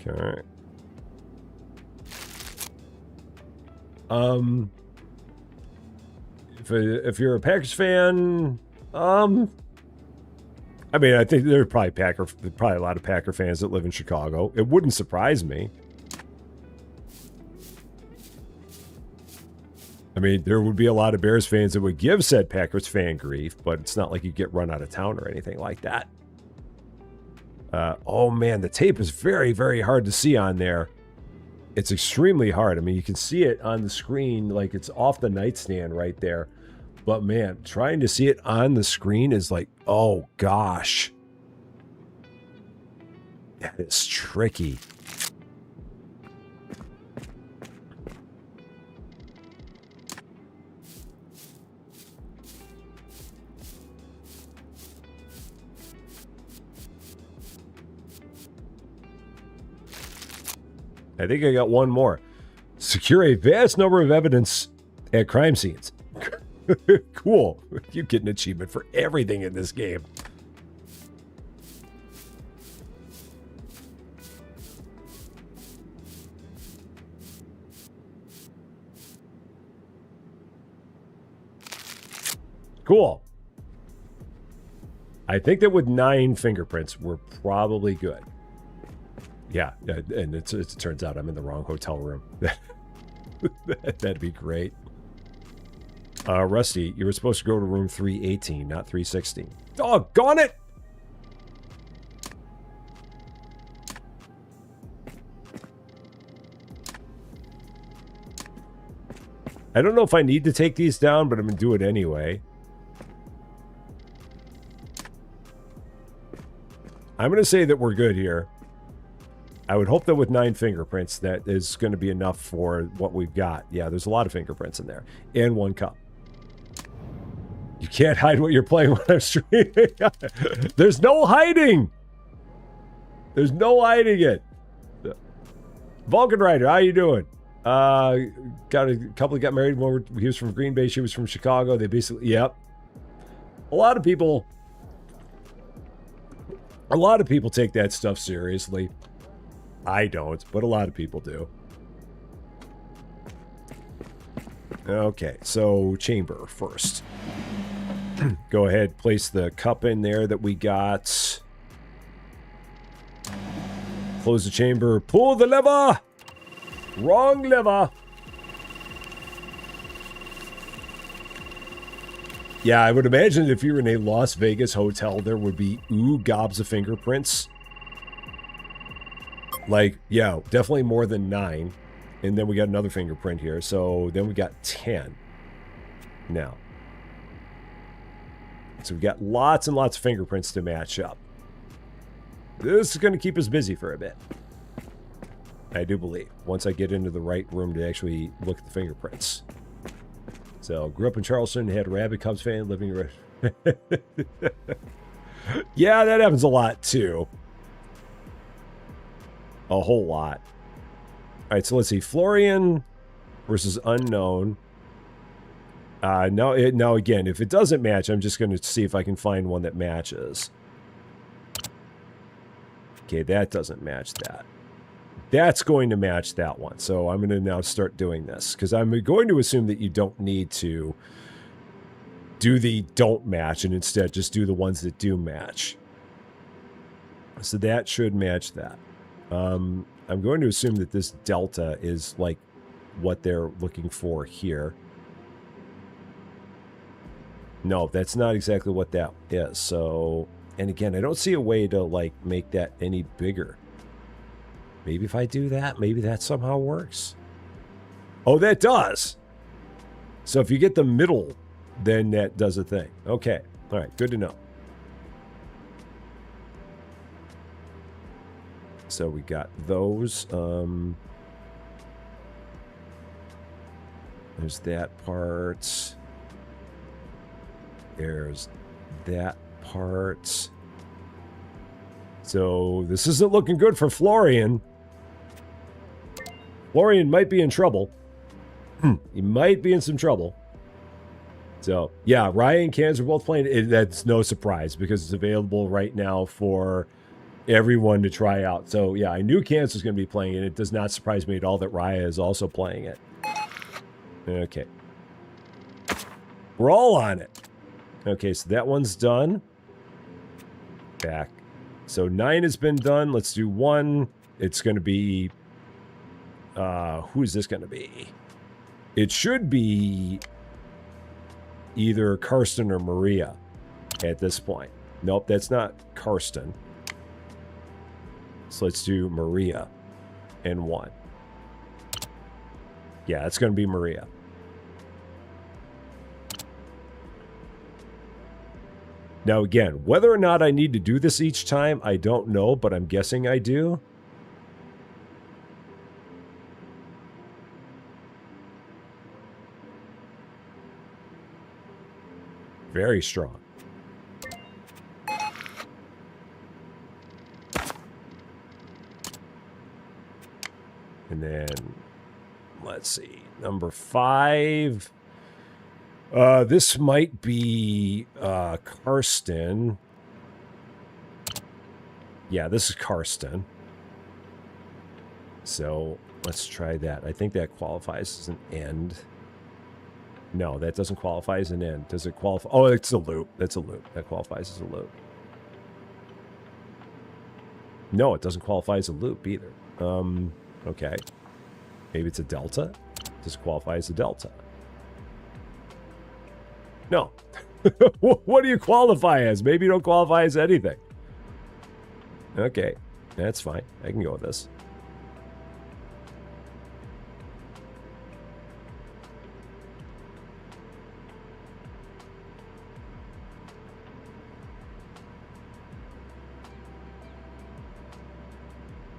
Okay. If you're a Packers fan, I mean, I think there are probably a lot of Packer fans that live in Chicago. It wouldn't surprise me. I mean, there would be a lot of Bears fans that would give said Packers fan grief, but it's not like you get run out of town or anything like that. Oh man, the tape is very, very hard to see on there. It's extremely hard. I mean, you can see it on the screen like it's off the nightstand right there. But man, trying to see it on the screen is like, oh gosh. That is tricky. I think I got one more. Secure a vast number of evidence at crime scenes. Cool. You get an achievement for everything in this game. Cool. I think that with 9 fingerprints, we're probably good. Yeah, and it turns out I'm in the wrong hotel room. That'd be great. Rusty, you were supposed to go to room 318, not 316. Doggone it! I don't know if I need to take these down, but I'm going to do it anyway. I'm going to say that we're good here. I would hope that with 9 fingerprints, that is going to be enough for what we've got. Yeah, there's a lot of fingerprints in there. And 1 cup. You can't hide what you're playing when I'm streaming. There's no hiding. There's no hiding it. Vulcan Rider, how you doing? Got a couple got married. One, he was from Green Bay, she was from Chicago. They basically, yep. A lot of people take that stuff seriously. I don't, but a lot of people do. Okay, so chamber first. Go ahead, place the cup in there that we got. Close the chamber, pull the lever! Wrong lever! Yeah, I would imagine if you're in a Las Vegas hotel, there would be gobs of fingerprints. Like, yeah, definitely more than 9. And then we got another fingerprint here. So then we got 10 now. So we've got lots and lots of fingerprints to match up. This is going to keep us busy for a bit. I do believe. Once I get into the right room to actually look at the fingerprints. So, grew up in Charleston, had a rabid Cubs fan, living... Yeah, that happens a lot, too. A whole lot. All right, so let's see. Florian versus unknown. No, again, if it doesn't match, I'm just going to see if I can find one that matches. Okay, that doesn't match that. That's going to match that one. So I'm going to now start doing this because I'm going to assume that you don't need to do the don't match and instead just do the ones that do match. So that should match that. I'm going to assume that this delta is like what they're looking for here. No, that's not exactly what that is. So, and again, I don't see a way to like make that any bigger. Maybe if I do that, maybe that somehow works. Oh, that does. So if you get the middle, then that does a thing. Okay. All right. Good to know. So we got those. There's that part. There's that part. So this isn't looking good for Florian. Florian might be in trouble. He might be in some trouble. So, yeah, Ryan and Cans are both playing. That's no surprise because it's available right now for everyone to try out. So, yeah, I knew Cans was going to be playing it. It does not surprise me at all that Raya is also playing it. Okay. We're all on it. Okay, so that one's done. Back. So 9 has been done. Let's do 1. It's going to be... who is this going to be? It should be either Karsten or Maria at this point. Nope, that's not Karsten. So let's do Maria and 1. Yeah, it's going to be Maria. Now, again, whether or not I need to do this each time, I don't know, but I'm guessing I do. Very strong. And then, let's see, number 5. This might be Karsten. Yeah, this is Karsten. So let's try that. I think that qualifies as an end. No, that doesn't qualify as an end. Does it qualify? Oh, it's a loop. That's a loop. That qualifies as a loop. No, it doesn't qualify as a loop either. Okay. Maybe it's a delta? Does it qualify as a delta? No. What do you qualify as? Maybe you don't qualify as anything. Okay. That's fine. I can go with this.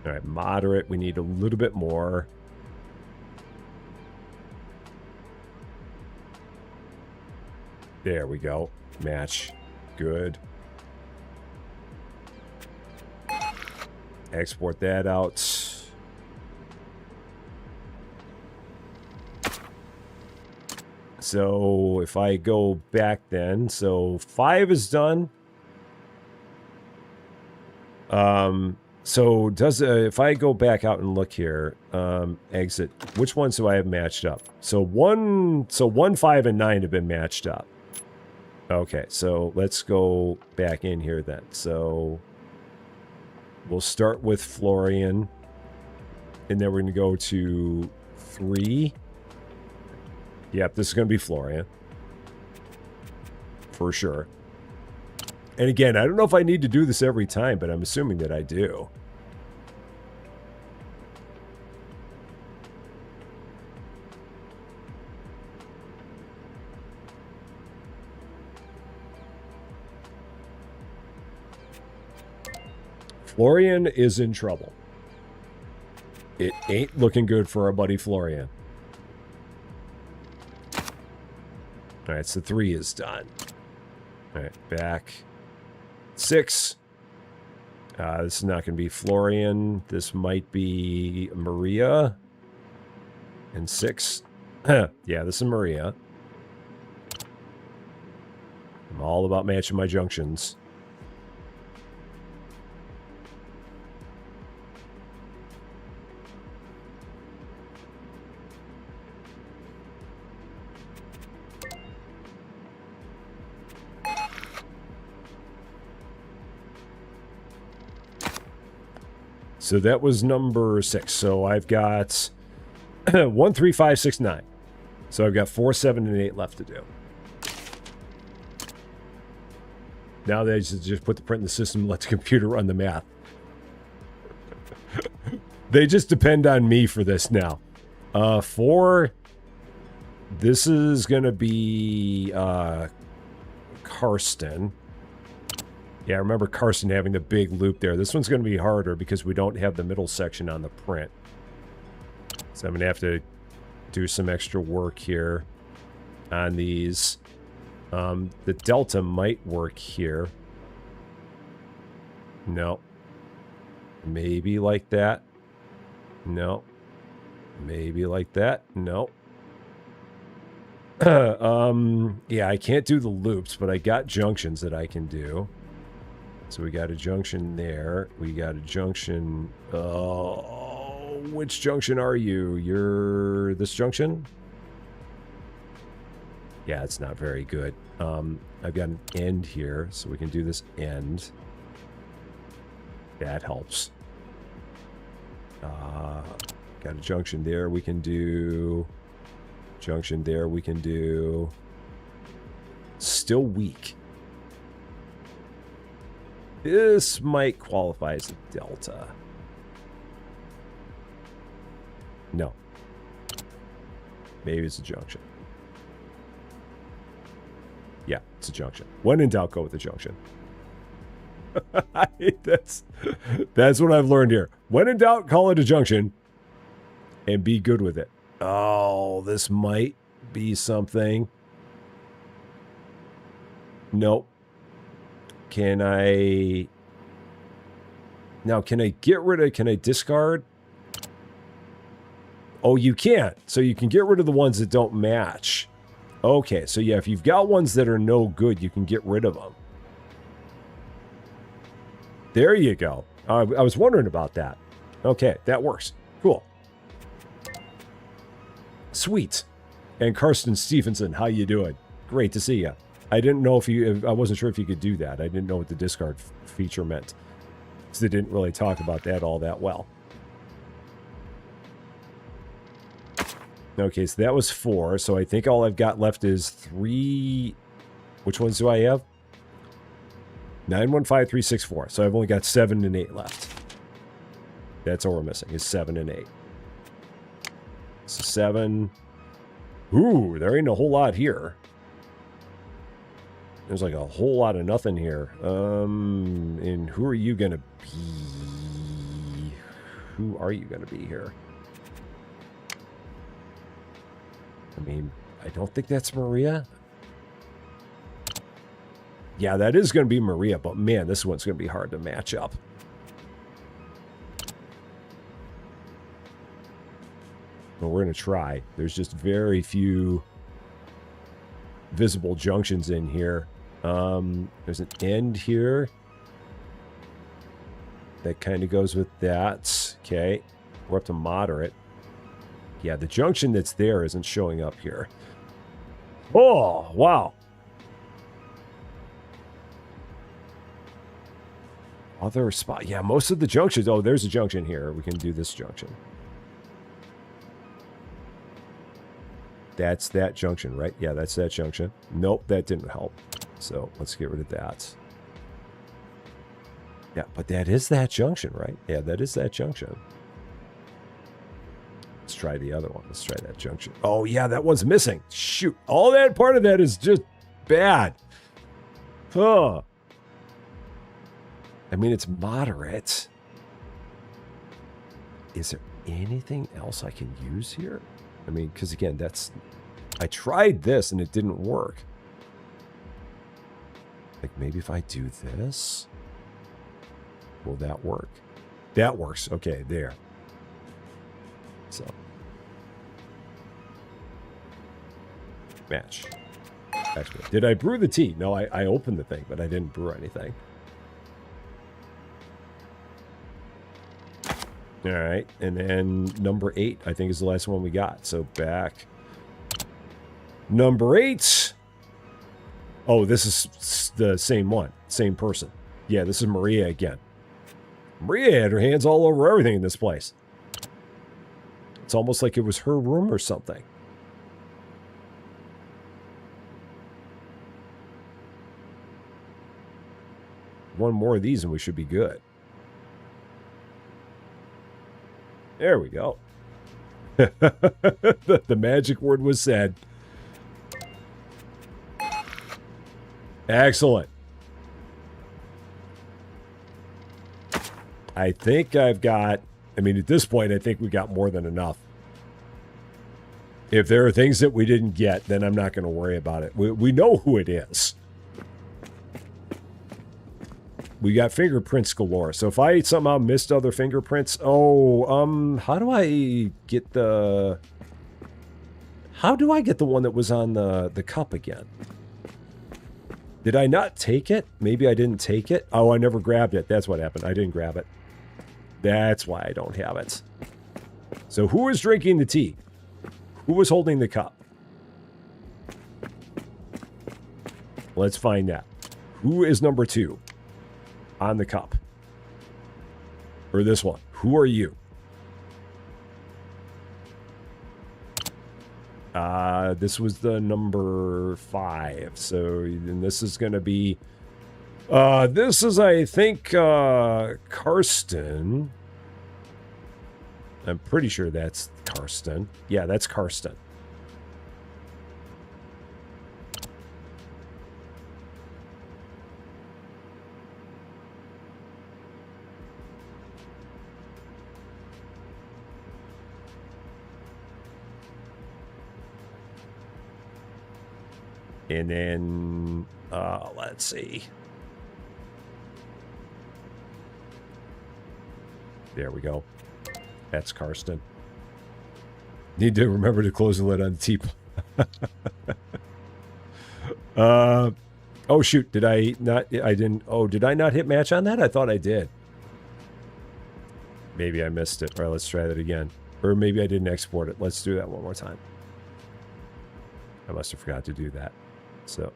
All right, moderate. We need a little bit more. There we go. Match. Good. Export that out. So if I go back then, so 5 is done. So does if I go back out and look here, exit, which ones do I have matched up? So 1, 5, and 9 have been matched up. Okay, so let's go back in here then. So we'll start with Florian, and then we're going to go to 3. Yep, this is going to be Florian. For sure. And again, I don't know if I need to do this every time, but I'm assuming that I do. Florian is in trouble. It ain't looking good for our buddy Florian. All right, so 3 is done. All right, back. 6. This is not going to be Florian. This might be Maria. And 6. Yeah, this is Maria. I'm all about matching my junctions. So that was number 6. So I've got 1, 3, 5, 6, 9. So I've got 4, 7, and 8 left to do. Now they just put the print in the system and let the computer run the math. They just depend on me for this now. 4. This is going to be Karsten. Yeah, I remember Carson having the big loop there. This one's going to be harder because we don't have the middle section on the print. So I'm going to have to do some extra work here on these. The delta might work here. No. Maybe like that. No. Maybe like that. No. Yeah, I can't do the loops, but I got junctions that I can do. So we got a junction there. We got a junction. Oh, which junction are you? You're this junction? Yeah, it's not very good. I've got an end here, so we can do this end. That helps. Got a junction there. We can do junction there. We can do. Still weak. This might qualify as a delta. No. Maybe it's a junction. Yeah, it's a junction. When in doubt, go with the junction. That's what I've learned here. When in doubt, call it a junction. And be good with it. Oh, this might be something. Nope. Can I... Now, can I get rid of... Can I discard? Oh, you can't. So you can get rid of the ones that don't match. Okay, so yeah, if you've got ones that are no good, you can get rid of them. There you go. I was wondering about that. Okay, that works. Cool. Sweet. And Karsten Stevenson, how you doing? Great to see you. I didn't know if you... I wasn't sure if you could do that. I didn't know what the discard feature meant. So they didn't really talk about that all that well. Okay, so that was 4. So I think all I've got left is 3... Which ones do I have? 9, 1, 5, 3, 6, 4. So I've only got 7 and 8 left. That's all we're missing, is 7 and 8. So 7... Ooh, there ain't a whole lot here. There's like a whole lot of nothing here. And who are you going to be? Who are you going to be here? I mean, I don't think that's Maria. Yeah, that is going to be Maria, but man, this one's going to be hard to match up. But we're going to try. There's just very few visible junctions in here. There's an end here. That kind of goes with that. Okay. We're up to moderate. Yeah, the junction that's there isn't showing up here. Oh, wow. Other spot. Yeah, most of the junctions. Oh, there's a junction here. We can do this junction. That's that junction, right? Yeah, that's that junction. Nope, that didn't help. So let's get rid of that. Yeah, but that is that junction, right? Yeah, that is that junction. Let's try the other one. Let's try that junction. Oh, yeah, that one's missing. Shoot. All that part of that is just bad. Huh. I mean, it's moderate. Is there anything else I can use here? I mean, because again, that's... I tried this and it didn't work. Like, maybe if I do this... Will that work? That works. Okay, there. So. Match. Actually, did I brew the tea? No, I opened the thing, but I didn't brew anything. All right, and then number 8, I think, is the last one we got. So back. Number 8. Oh, this is the same one. Same person. Yeah, this is Maria again. Maria had her hands all over everything in this place. It's almost like it was her room or something. One more of these and we should be good. There we go. The magic word was said. Excellent. I think I've got... I mean, at this point, I think we got more than enough. If there are things that we didn't get, then I'm not going to worry about it. We know who it is. We got fingerprints galore. So if I somehow missed other fingerprints... Oh, how do I get the... How do I get the one that was on the cup again? Did I not take it? Maybe I didn't take it. Oh, I never grabbed it. That's what happened. I didn't grab it. That's why I don't have it. So who was drinking the tea? Who was holding the cup? Let's find that. Who is number 2 on the cup? Or this one? Who are you? This was the number 5. So and this is going to be... this is, I think, Karsten. I'm pretty sure that's Karsten. Yeah, that's Karsten. And then, let's see. There we go. That's Karsten. Need to remember to close the lid on the teapot. Oh, shoot. Did I not? I didn't. Oh, did I not hit match on that? I thought I did. Maybe I missed it. All right, let's try that again. Or maybe I didn't export it. Let's do that one more time. I must have forgot to do that. So.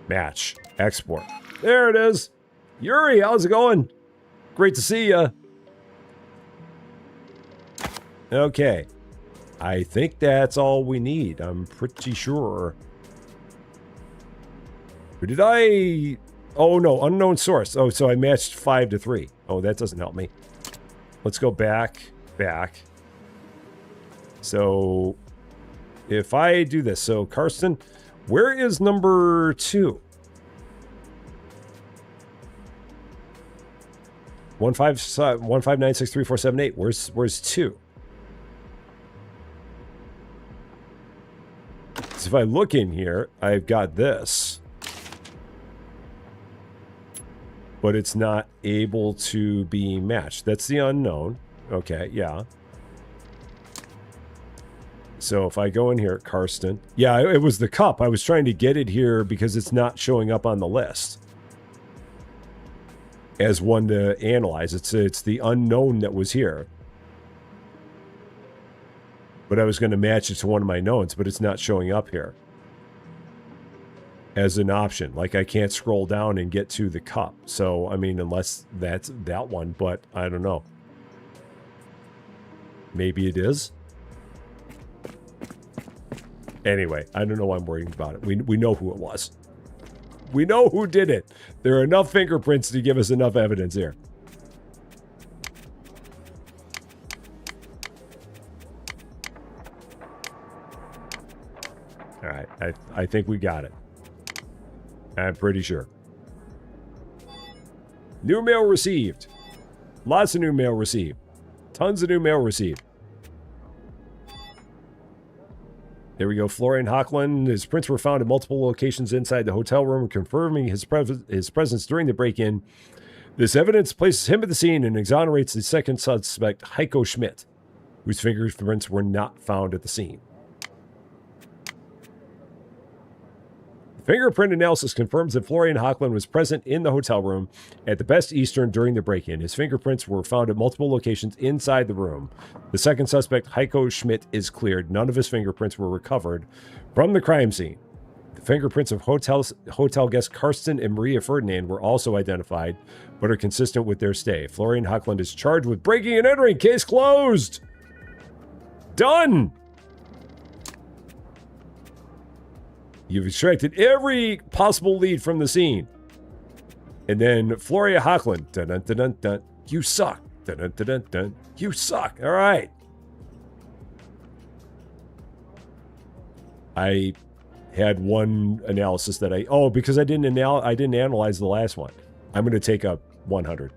Match. Export. There it is. Yuri, how's it going? Great to see ya. Okay. I think that's all we need. I'm pretty sure. Or did I... Oh, no. Unknown source. Oh, so I matched 5 to 3. Oh, that doesn't help me. Let's go back. So, if I do this. So, Karsten... Where is number 2? 1596348. Where's 2? So if I look in here, I've got this. But it's not able to be matched. That's the unknown. Okay, yeah. So if I go in here, Karsten. Yeah, it was the cup. I was trying to get it here because it's not showing up on the list as one to analyze. It's the unknown that was here. But I was going to match it to one of my knowns, but it's not showing up here as an option. Like, I can't scroll down and get to the cup. So, I mean, unless that's that one, but I don't know. Maybe it is. Anyway, I don't know why I'm worrying about it. We know who it was. We know who did it. There are enough fingerprints to give us enough evidence here. All right, I think we got it. I'm pretty sure. New mail received. Lots of new mail received. Tons of new mail received. There we go. Florian Hochland. His prints were found in multiple locations inside the hotel room, confirming his presence during the break-in. This evidence places him at the scene and exonerates the second suspect, Heiko Schmidt, whose fingerprints were not found at the scene. Fingerprint analysis confirms that Florian Hochland was present in the hotel room at the Best Eastern during the break-in. His fingerprints were found at multiple locations inside the room. The second suspect, Heiko Schmidt, is cleared. None of his fingerprints were recovered from the crime scene. The fingerprints of hotel guests Karsten and Maria Ferdinand were also identified, but are consistent with their stay. Florian Hochland is charged with breaking and entering. Case closed. Done. You've extracted every possible lead from the scene. And then Florian Hochland. Dun, dun, dun, dun, dun. You suck. Dun, dun, dun, dun, dun. You suck. All right. I had one analysis that because I didn't analyze the last one. I'm going to take up 100.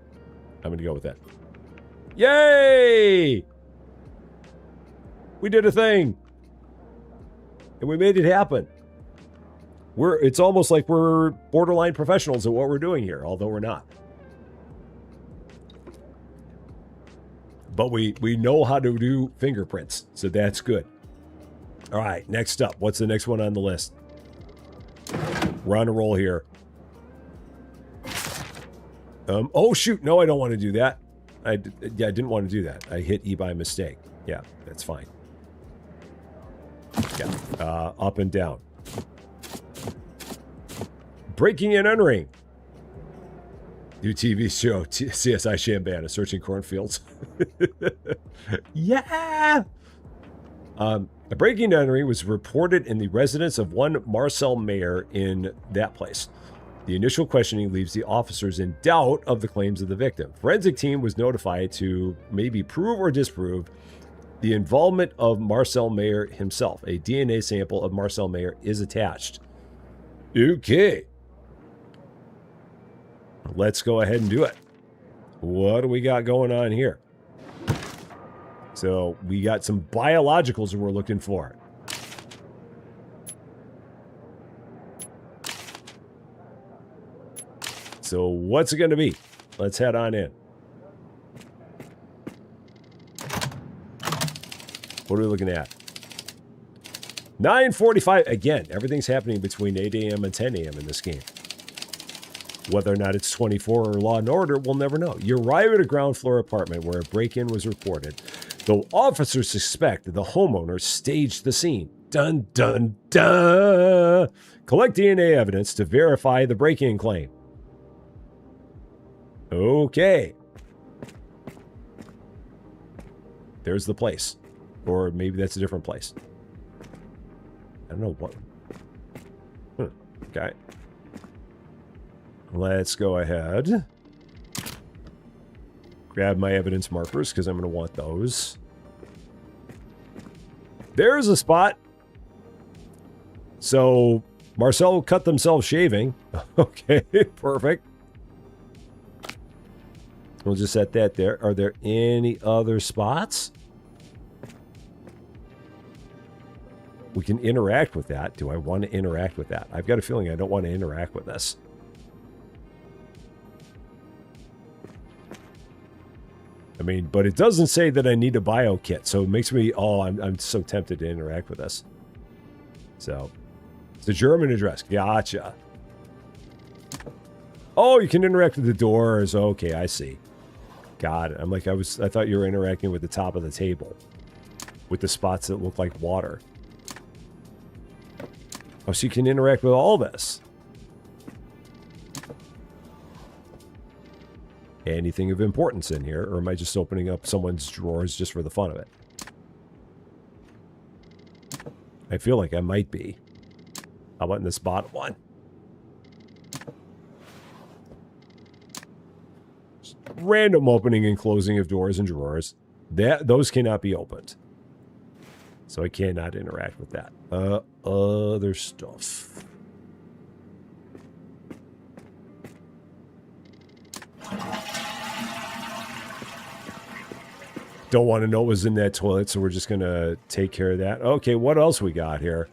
I'm going to go with that. Yay! We did a thing. And we made it happen. It's almost like we're borderline professionals at what we're doing here, although we're not. But we know how to do fingerprints, so that's good. All right, next up. What's the next one on the list? We're on a roll here. Oh, shoot. No, I don't want to do that. I didn't want to do that. I hit E by mistake. Yeah, that's fine. Yeah, up and down. Breaking and entering. New TV show, CSI Champaign, searching cornfields. Yeah! A breaking and entering was reported in the residence of one Marcel Mayer in that place. The initial questioning leaves the officers in doubt of the claims of the victim. Forensic team was notified to maybe prove or disprove the involvement of Marcel Mayer himself. A DNA sample of Marcel Mayer is attached. Okay. Let's go ahead and do it. What do we got going on here? So we got some biologicals that we're looking for. So what's it going to be? Let's head on in. What are we looking at? 9:45. Again, everything's happening between 8 a.m. and 10 a.m. in this game. Whether or not it's 24 or Law and Order, we'll never know. You arrive at a ground floor apartment where a break-in was reported, though officers suspect that the homeowner staged the scene. Dun, dun, dun! Collect DNA evidence to verify the break-in claim. Okay. There's the place. Or maybe that's a different place. I don't know what. Okay. Let's go ahead. Grab my evidence markers because I'm going to want those. There's a spot. So Marcel cut themselves shaving. Okay, perfect. We'll just set that there. Are there any other spots? We can interact with that. Do I want to interact with that? I've got a feeling I don't want to interact with this. I mean, but it doesn't say that I need a bio kit, so it makes me, oh, I'm so tempted to interact with this. So, it's a German address. Gotcha. Oh, you can interact with the doors. Okay, I see. Got it. I'm like, I thought you were interacting with the top of the table. With the spots that look like water. Oh, so you can interact with all this. Anything of importance in here, or am I just opening up someone's drawers just for the fun of it? I feel like I might be. How about in this bottom one? Just random opening and closing of doors and drawers. Those cannot be opened. So I cannot interact with that. Other stuff. Don't want to know what was in that toilet, so we're just going to take care of that. Okay, what else we got here?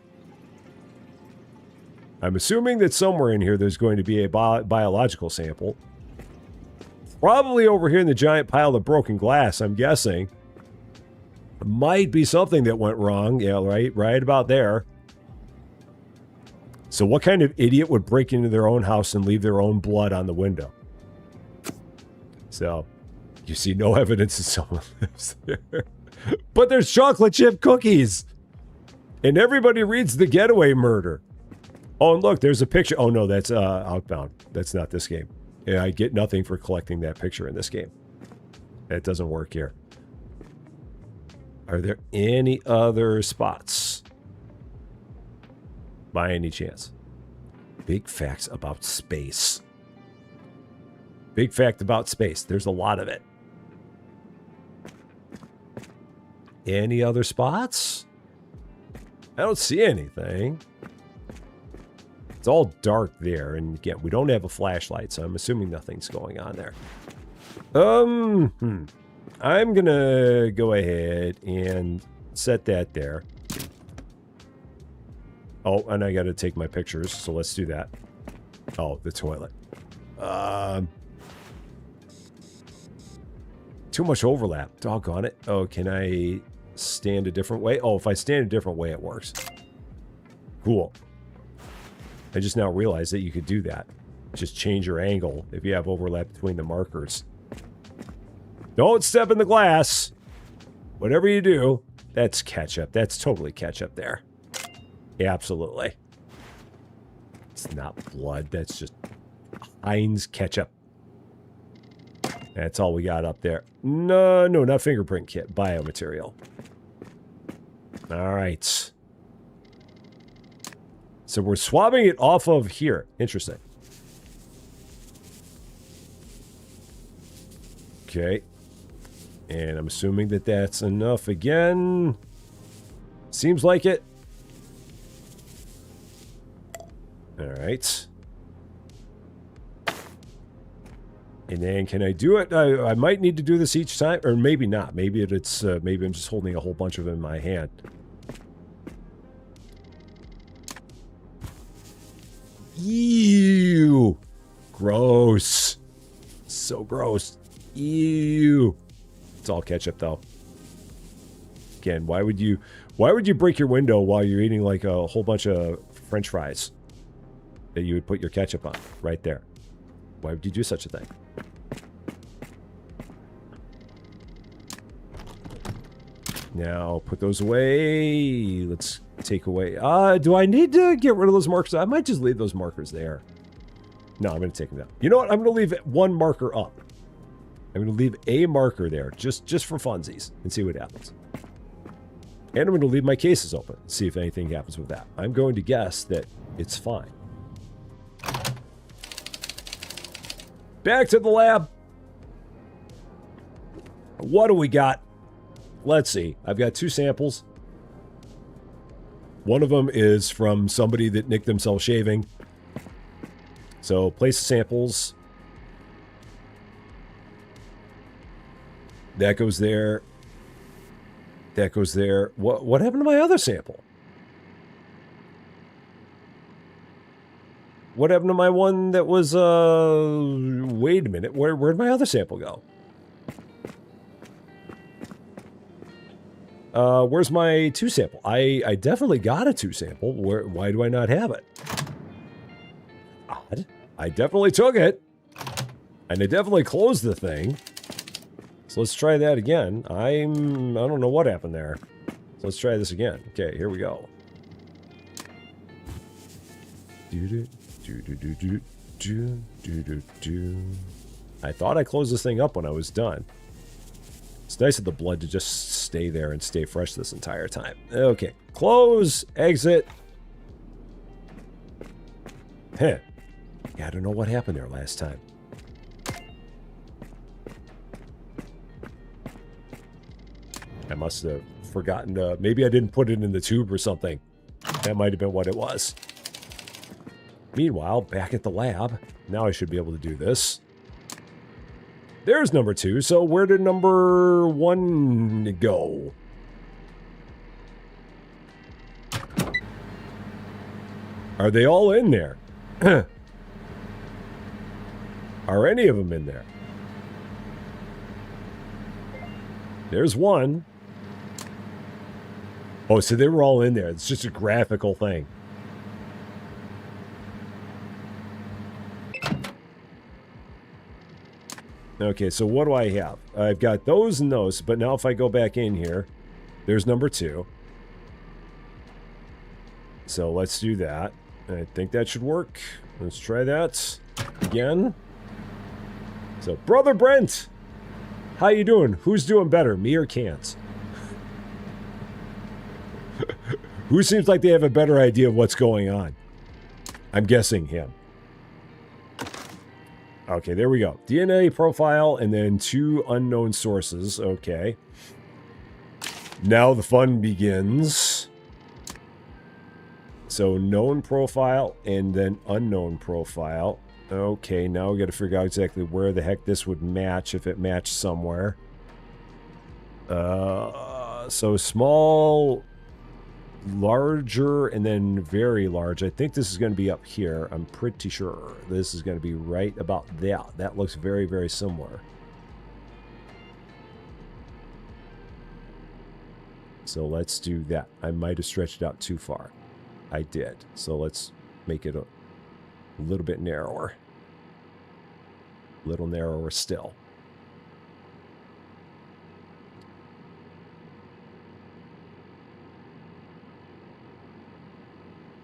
I'm assuming that somewhere in here there's going to be a biological sample. Probably over here in the giant pile of broken glass, I'm guessing. Might be something that went wrong. Yeah, right about there. So what kind of idiot would break into their own house and leave their own blood on the window? So... you see no evidence that someone lives there. But there's chocolate chip cookies. And everybody reads The Getaway Murder. Oh, and look, there's a picture. Oh, no, that's Outbound. That's not this game. Yeah, I get nothing for collecting that picture in this game. That doesn't work here. Are there any other spots? By any chance? Big facts about space. Big fact about space. There's a lot of it. Any other spots? I don't see anything. It's all dark there. And again, we don't have a flashlight, so I'm assuming nothing's going on there. I'm going to go ahead and set that there. Oh, and I got to take my pictures, so let's do that. Oh, the toilet. Too much overlap. Doggone it. Oh, can I stand a different way? Oh, if I stand a different way, it works. Cool. I just now realized that you could do that. Just change your angle if you have overlap between the markers. Don't step in the glass. Whatever you do, that's ketchup. That's totally ketchup there. Yeah, absolutely. It's not blood. That's just Heinz ketchup. That's all we got up there. No, not fingerprint kit. Biomaterial. All right. So we're swabbing it off of here. Interesting. Okay. And I'm assuming that that's enough again. Seems like it. All right. And then can I do it? I might need to do this each time, or maybe not. Maybe it's maybe I'm just holding a whole bunch of them in my hand. Ew. Gross. So gross. Ew. It's all ketchup though. Again, why would you break your window while you're eating like a whole bunch of French fries that you would put your ketchup on right there? Why would you do such a thing? Now, put those away. Let's take away... do I need to get rid of those markers? I might just leave those markers there. No, I'm going to take them down. You know what? I'm going to leave one marker up. I'm going to leave a marker there, just for funsies, and see what happens. And I'm going to leave my cases open, see if anything happens with that. I'm going to guess that it's fine. Back to the lab. What do we got? Let's see. I've got 2 samples. One of them is from somebody that nicked themselves shaving. So, place the samples. That goes there. That goes there. What happened to my other sample? What happened to my one that was, wait a minute. Where'd my other sample go? Where's my 2 sample? I definitely got a 2 sample. Why do I not have it? Odd. I definitely took it. And I definitely closed the thing. So let's try that again. I don't know what happened there. So let's try this again. Okay, here we go. I thought I closed this thing up when I was done. It's nice of the blood to just stay there and stay fresh this entire time. Okay, close, exit. Heh. Yeah, I don't know what happened there last time. I must have forgotten to... Maybe I didn't put it in the tube or something. That might have been what it was. Meanwhile, back at the lab. Now I should be able to do this. There's number 2. So where did number 1 go? Are they all in there? Are any of them in there? There's 1. Oh, so they were all in there. It's just a graphical thing. Okay, so what do I have? I've got those and those, but now if I go back in here, there's number 2. So let's do that. I think that should work. Let's try that again. So, Brother Brent! How you doing? Who's doing better, me or Cans? Who seems like they have a better idea of what's going on? I'm guessing him. Okay, there we go. DNA profile and then 2 unknown sources. Okay. Now the fun begins. So known profile and then unknown profile. Okay, now we got to figure out exactly where the heck this would match if it matched somewhere. So small, larger, and then very large. I think this is going to be up here. I'm pretty sure this is going to be right about that. That looks very, very similar. So let's do that. I might have stretched it out too far. I did. So let's make it a little bit narrower. A little narrower still.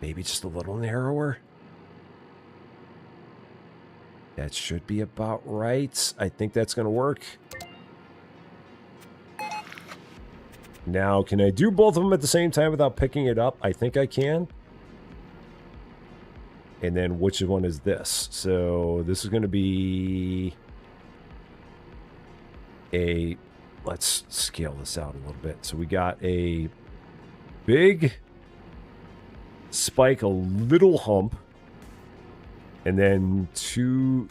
Maybe just a little narrower. That should be about right. I think that's going to work. Now, can I do both of them at the same time without picking it up? I think I can. And then which one is this? So this is going to be a... Let's scale this out a little bit. So we got a big spike, a little hump, and then 2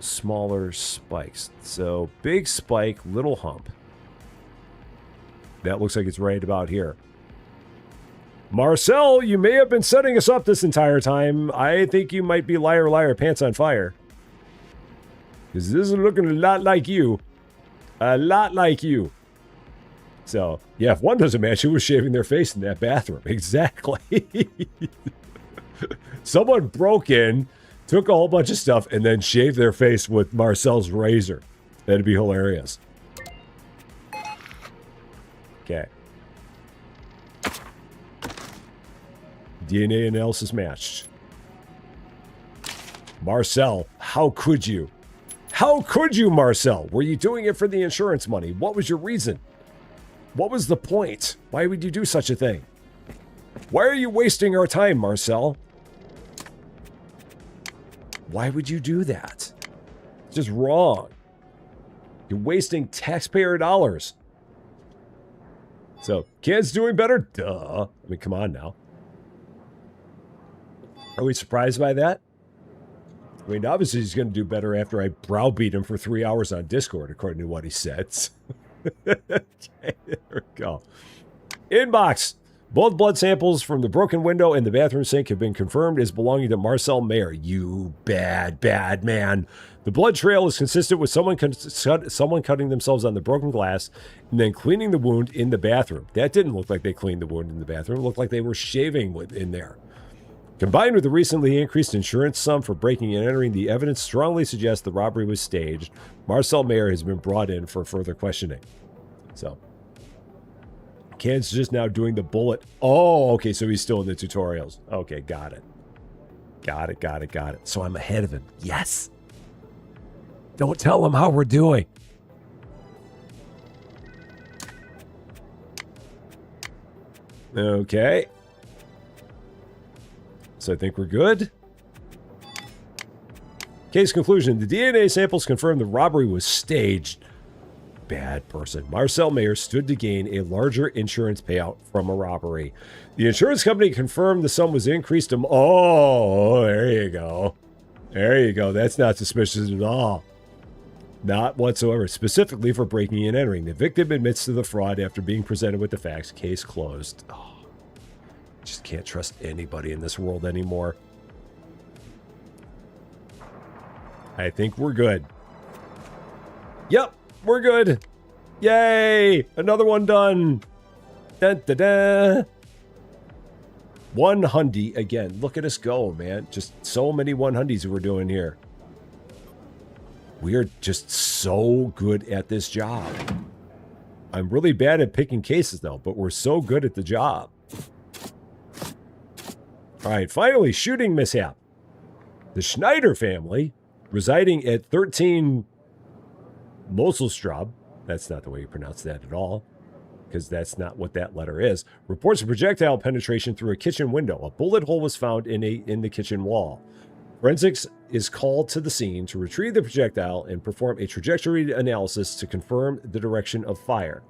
smaller spikes. So big spike, little hump. That looks like it's right about here. Marcel, you may have been setting us up this entire time. I think you might be liar, liar, pants on fire. Because this is looking a lot like you. A lot like you. So, yeah, if one doesn't match, who was shaving their face in that bathroom? Exactly. Someone broke in, took a whole bunch of stuff, and then shaved their face with Marcel's razor. That'd be hilarious. Okay. DNA analysis matched. Marcel, how could you? How could you, Marcel? Were you doing it for the insurance money? What was your reason? What was the point? Why would you do such a thing? Why are you wasting our time, Marcel? Why would you do that? It's just wrong. You're wasting taxpayer dollars. So, kids doing better? Duh. I mean, come on now. Are we surprised by that? I mean, obviously he's going to do better after I browbeat him for 3 hours on Discord, according to what he said. Okay, there we go. Inbox. Both blood samples from the broken window and the bathroom sink have been confirmed as belonging to Marcel Mayer. You bad, bad man. The blood trail is consistent with someone cutting themselves on the broken glass and then cleaning the wound in the bathroom. That didn't look like they cleaned the wound in the bathroom. It looked like they were shaving in there. Combined with the recently increased insurance sum for breaking and entering, the evidence strongly suggests the robbery was staged. Marcel Mayer has been brought in for further questioning. So, Ken's just now doing the bullet. Oh, okay, so he's still in the tutorials. Okay, got it. Got it. So I'm ahead of him. Yes. Don't tell him how we're doing. Okay. So I think we're good. Case conclusion. The DNA samples confirm the robbery was staged. Bad person. Marcel Mayer stood to gain a larger insurance payout from a robbery. The insurance company confirmed the sum was increased to... Oh, there you go. There you go. That's not suspicious at all. Not whatsoever. Specifically for breaking and entering. The victim admits to the fraud after being presented with the facts. Case closed. Oh, just can't trust anybody in this world anymore. I think we're good. Yep, we're good. Yay! Another one done. Dun, dun, dun. 100 again. Look at us go, man. Just so many 100s we're doing here. We are just so good at this job. I'm really bad at picking cases, though, but we're so good at the job. All right, finally, shooting mishap. The Schneider family, residing at 13 Moselstraub, that's not the way you pronounce that at all, because that's not what that letter is, reports a projectile penetration through a kitchen window. A bullet hole was found in the kitchen wall. Forensics is called to the scene to retrieve the projectile and perform a trajectory analysis to confirm the direction of fire.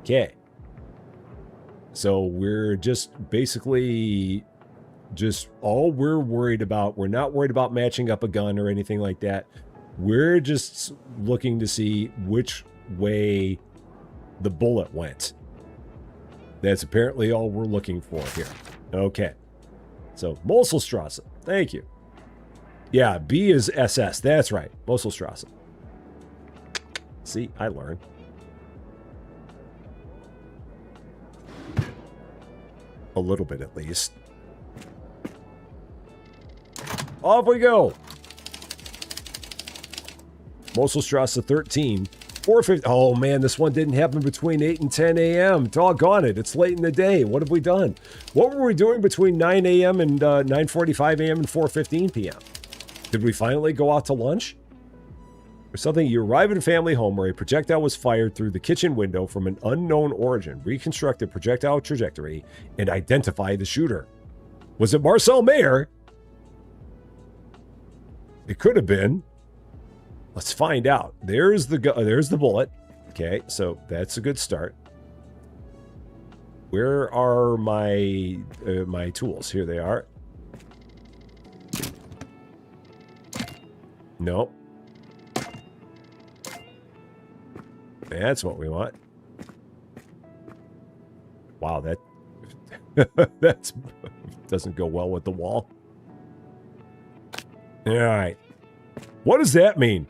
Okay. So we're just basically just all we're worried about. We're not worried about matching up a gun or anything like that. We're just looking to see which way the bullet went. That's apparently all we're looking for here. Okay. So Moselstrasse. Thank you. Yeah, B is SS. That's right. Moselstrasse. See, I learned. A little bit at least. Off we go. Moselstrasse 13. 4:50. Oh man, this one didn't happen between 8 and 10 a.m. Doggone it. It's late in the day. What have we done? What were we doing between 9 a.m. and 9:45 a.m. and 4:15 p.m.? Did we finally go out to lunch? Or something? You arrive at a family home where a projectile was fired through the kitchen window from an unknown origin. Reconstruct the projectile trajectory and identify the shooter. Was it Marcel Mayer? It could have been. Let's find out. There's the bullet. Okay, so that's a good start. Where are my my tools? Here they are. Nope. That's what we want. Wow, that that's doesn't go well with the wall. All right. What does that mean?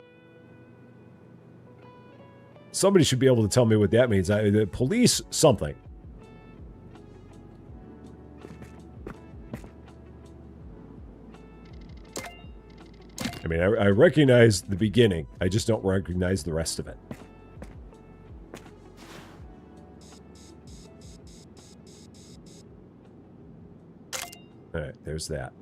Somebody should be able to tell me what that means. The police something. I mean, I recognize the beginning. I just don't recognize the rest of it. All right, there's that.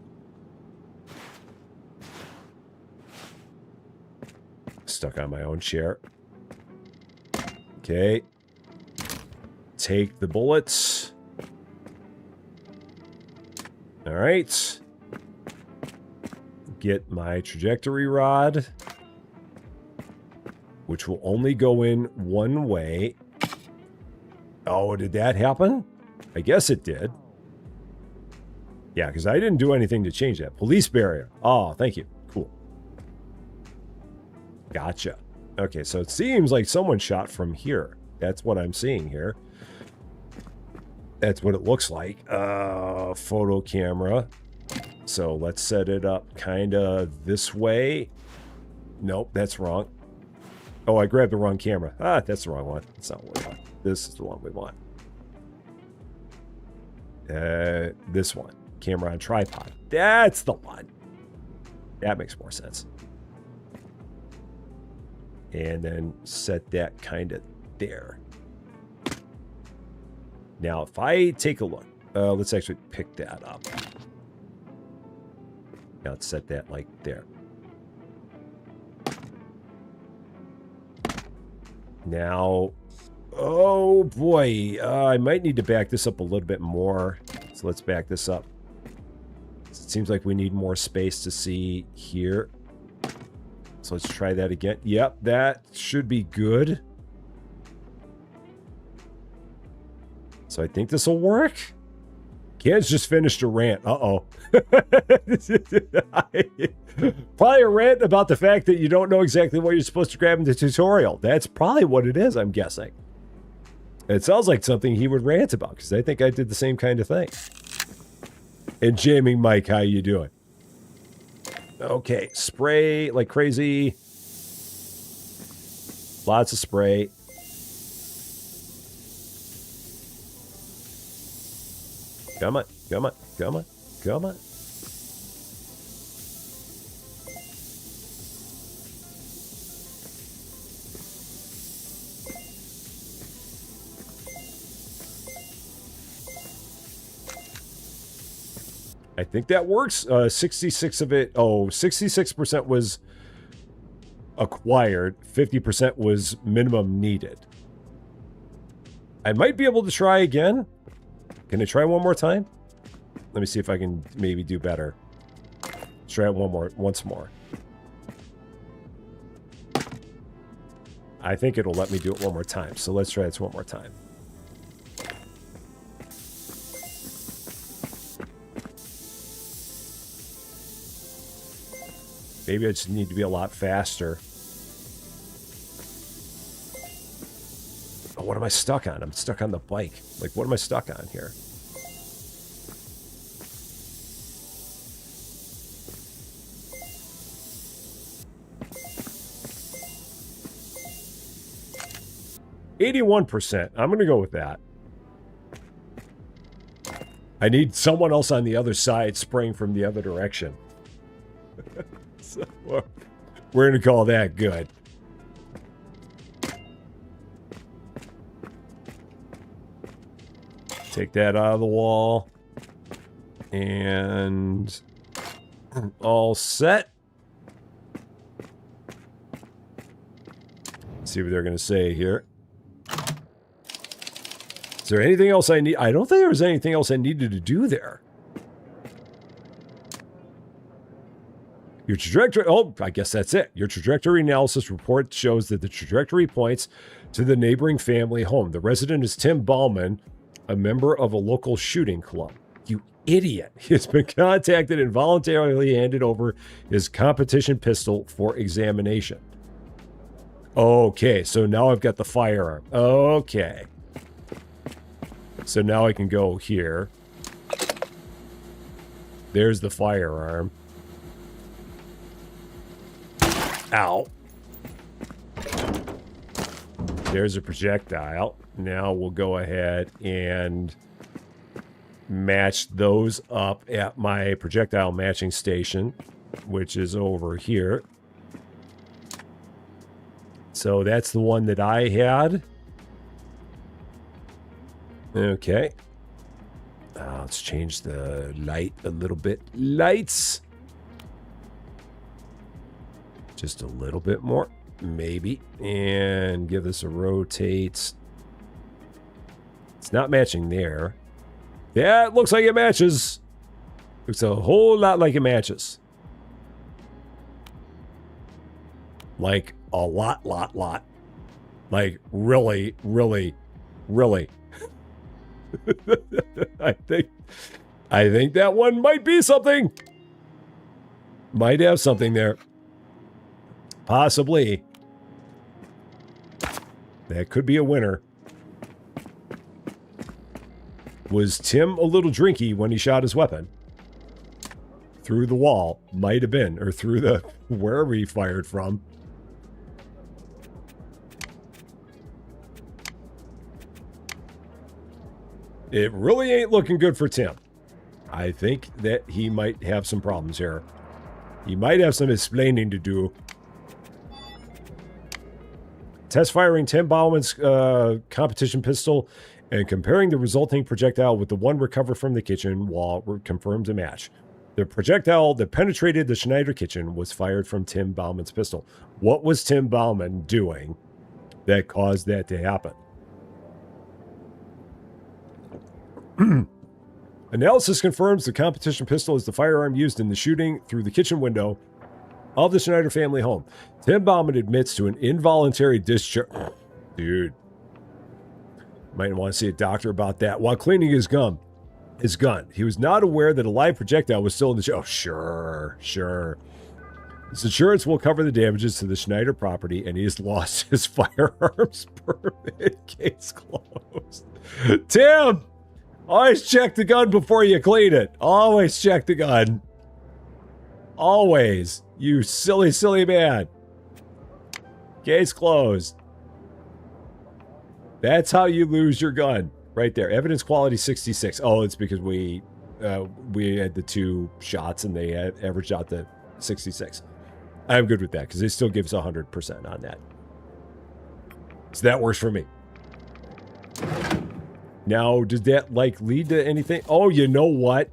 Stuck on my own chair. Okay. Take the bullets. All right. Get my trajectory rod, which will only go in one way. Oh, did that happen? I guess it did. Yeah, because I didn't do anything to change that. Police barrier. Oh, thank you. Cool. Gotcha. Okay, so it seems like someone shot from here. That's what I'm seeing here. That's what it looks like. Photo camera. So let's set it up kind of this way. Nope, that's wrong. Oh, I grabbed the wrong camera. Ah, that's the wrong one. That's not what we want. This is the one we want. This one. Camera on tripod. That's the one. That makes more sense. And then set that kind of there. Now, if I take a look, let's actually pick that up. Now, let's set that like there. Now, oh boy, I might need to back this up a little bit more. So let's back this up. It seems like we need more space to see here. So let's try that again. Yep, that should be good. So I think this will work. Kids just finished a rant. Uh-oh. Probably a rant about the fact that you don't know exactly what you're supposed to grab in the tutorial. That's probably what it is, I'm guessing. It sounds like something he would rant about, because I think I did the same kind of thing. And Jamming Mike, how you doing? Okay, spray like crazy. Lots of spray. Come on, come on, come on, come on. I think that works. 66 of it. Oh, 66% was acquired. 50% was minimum needed. I might be able to try again. Can I try one more time? Let me see if I can maybe do better. Let's try it once more. I think it'll let me do it one more time. So let's try this one more time. Maybe I just need to be a lot faster. Oh, what am I stuck on? I'm stuck on the bike. Like, what am I stuck on here? %. I'm going to go with that. I need someone else on the other side spraying from the other direction. So, we're going to call that good. Take that out of the wall. And all set. Let's see what they're going to say here. Is there anything else I need? I don't think there was anything else I needed to do there. Your trajectory, oh, I guess that's it. Your trajectory analysis report shows that the trajectory points to the neighboring family home. The resident is Tim Ballman, a member of a local shooting club. You idiot. He has been contacted and voluntarily handed over his competition pistol for examination. Okay, so now I've got the firearm. Okay. So now I can go here. There's the firearm. Ow. There's a projectile. Now we'll go ahead and match those up at my projectile matching station, which is over here. So that's the one that I had. Okay. Let's change the light a little bit. Lights. Just a little bit more, maybe. And give this a rotate. It's not matching there. Yeah, it looks like it matches. Looks a whole lot like it matches. Like a lot. Like really. I think that one might be something. Might have something there. Possibly. That could be a winner. Was Tim a little drinky when he shot his weapon? Through the wall, might have been, or through the wherever he fired from. It really ain't looking good for Tim. I think that he might have some problems here. He might have some explaining to do. Test firing Tim Bauman's competition pistol and comparing the resulting projectile with the one recovered from the kitchen wall confirms a match. The projectile that penetrated the Schneider kitchen was fired from Tim Bauman's pistol. What was Tim Bauman doing that caused that to happen? Analysis confirms the competition pistol is the firearm used in the shooting through the kitchen window of the Schneider family home. Tim Bauman admits to an involuntary discharge. Dude. Might want to see a doctor about that. While cleaning his gun. He was not aware that a live projectile was still in the... Oh, sure. His insurance will cover the damages to the Schneider property, and he has lost his firearms permit. Case closed. Tim! Always check the gun before you clean it. Always check the gun. Always. You silly, silly man. Case closed. That's how you lose your gun. Right there. Evidence quality 66. Oh, it's because we had the 2 shots and they had averaged out to 66. I'm good with that because it still gives 100% on that. So that works for me. Now, does that lead to anything? Oh, you know what?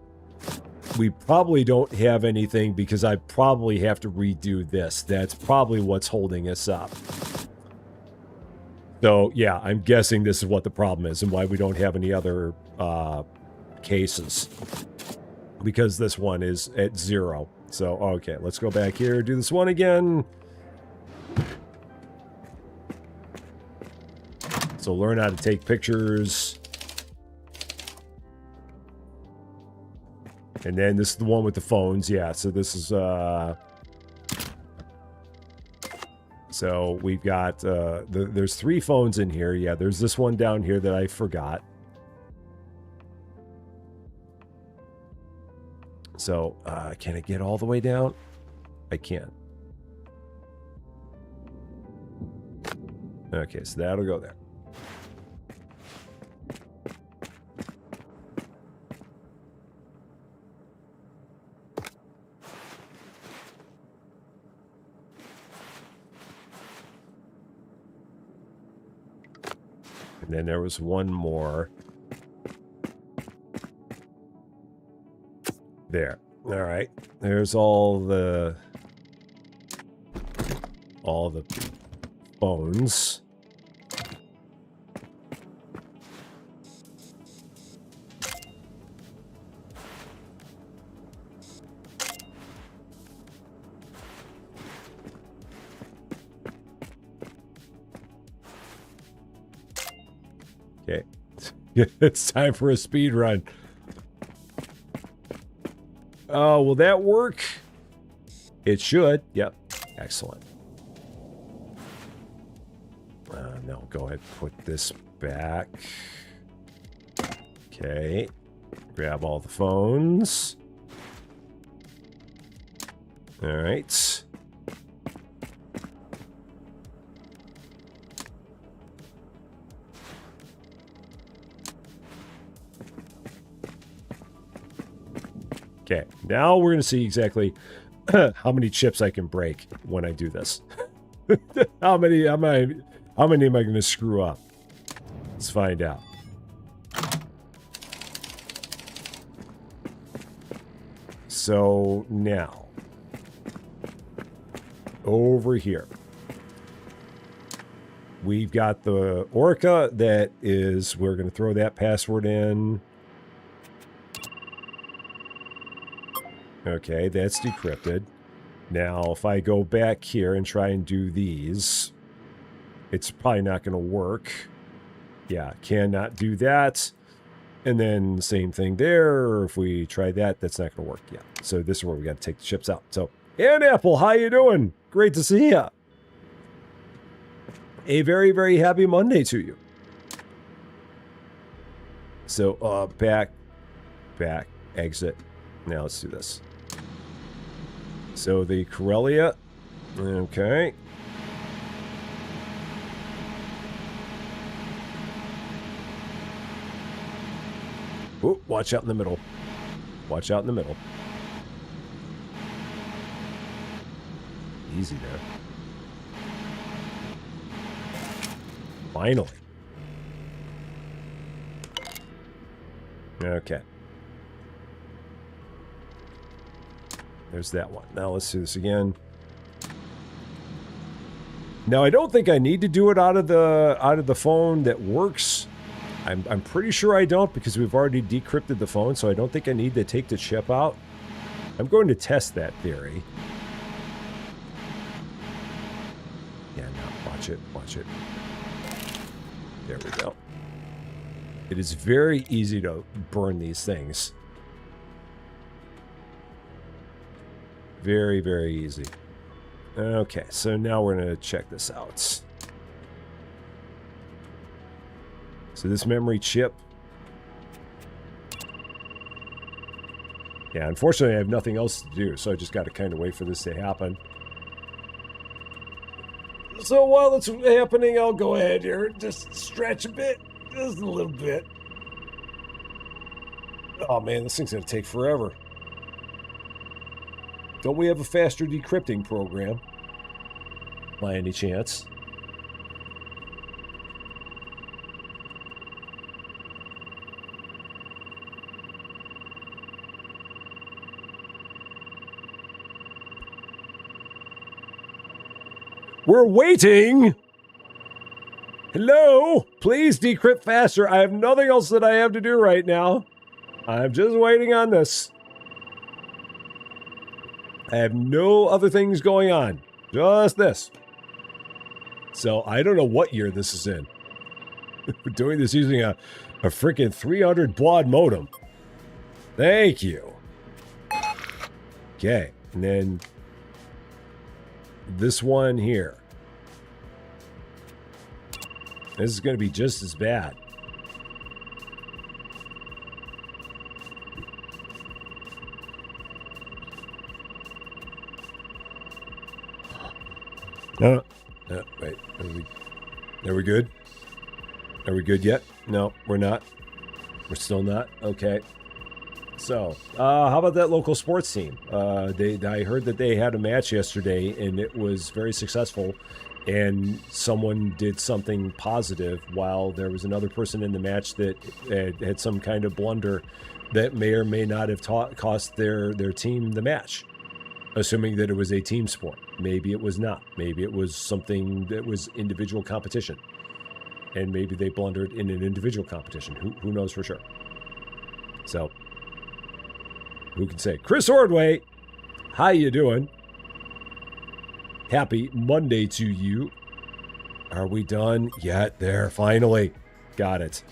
We probably don't have anything because I probably have to redo this. That's probably what's holding us up. So, yeah, I'm guessing this is what the problem is and why we don't have any other cases. Because this one is at 0. So, okay, let's go back here, do this one again. So, learn how to take pictures. And then this is the one with the phones. Yeah, so this is... So we've got, there's 3 phones in here. Yeah, there's this one down here that I forgot. So, can I get all the way down? I can. Okay, so that'll go there. And then there was one more. There. All right. There's all the phones. Okay. It's time for a speed run. Oh, will that work? It should. Yep. Excellent. No, go ahead and put this back. Okay. Grab all the phones. All right. Okay, now we're going to see exactly how many chips I can break when I do this. How many am I going to screw up? Let's find out. So now, over here, we've got the Orca that is, we're going to throw that password in. Okay, that's decrypted. Now, if I go back here and try and do these, it's probably not going to work. Yeah, cannot do that. And then same thing there. If we try that, that's not going to work. Yeah, so this is where we got to take the chips out. So, and Apple, how you doing? Great to see you. A very, very happy Monday to you. So, back, exit. Now let's do this. So the Corellia, okay. Ooh, watch out in the middle. Watch out in the middle. Easy there. Finally. Okay. There's that one. Now let's do this again. Now I don't think I need to do it out of the phone that works. I'm pretty sure I don't because we've already decrypted the phone, so I don't think I need to take the chip out. I'm going to test that theory. Yeah, no, watch it, watch it. There we go. It is very easy to burn these things. Very, very easy. Okay, so now we're going to check this out. So this memory chip. Yeah, unfortunately I have nothing else to do, so I just got to kind of wait for this to happen. So while it's happening, I'll go ahead here, just stretch a bit, just a little bit. Oh man, this thing's going to take forever. Don't we have a faster decrypting program? By any chance? We're waiting! Hello? Please decrypt faster. I have nothing else that I have to do right now. I'm just waiting on this. I have no other things going on. Just this. So I don't know what year this is in. We're doing this using a freaking 300 baud modem. Thank you. Okay. And then this one here. This is going to be just as bad. No, wait. Are we good? Are we good yet? No, we're not. We're still not. Okay. So, how about that local sports team? I heard that they had a match yesterday, and it was very successful. And someone did something positive, while there was another person in the match that had some kind of blunder that may or may not have cost their team the match. Assuming that it was a team sport. Maybe it was not. Maybe it was something that was individual competition. And maybe they blundered in an individual competition. Who knows for sure? So, who can say? Chris Ordway, how you doing? Happy Monday to you. Are we done yet? There, finally. Got it.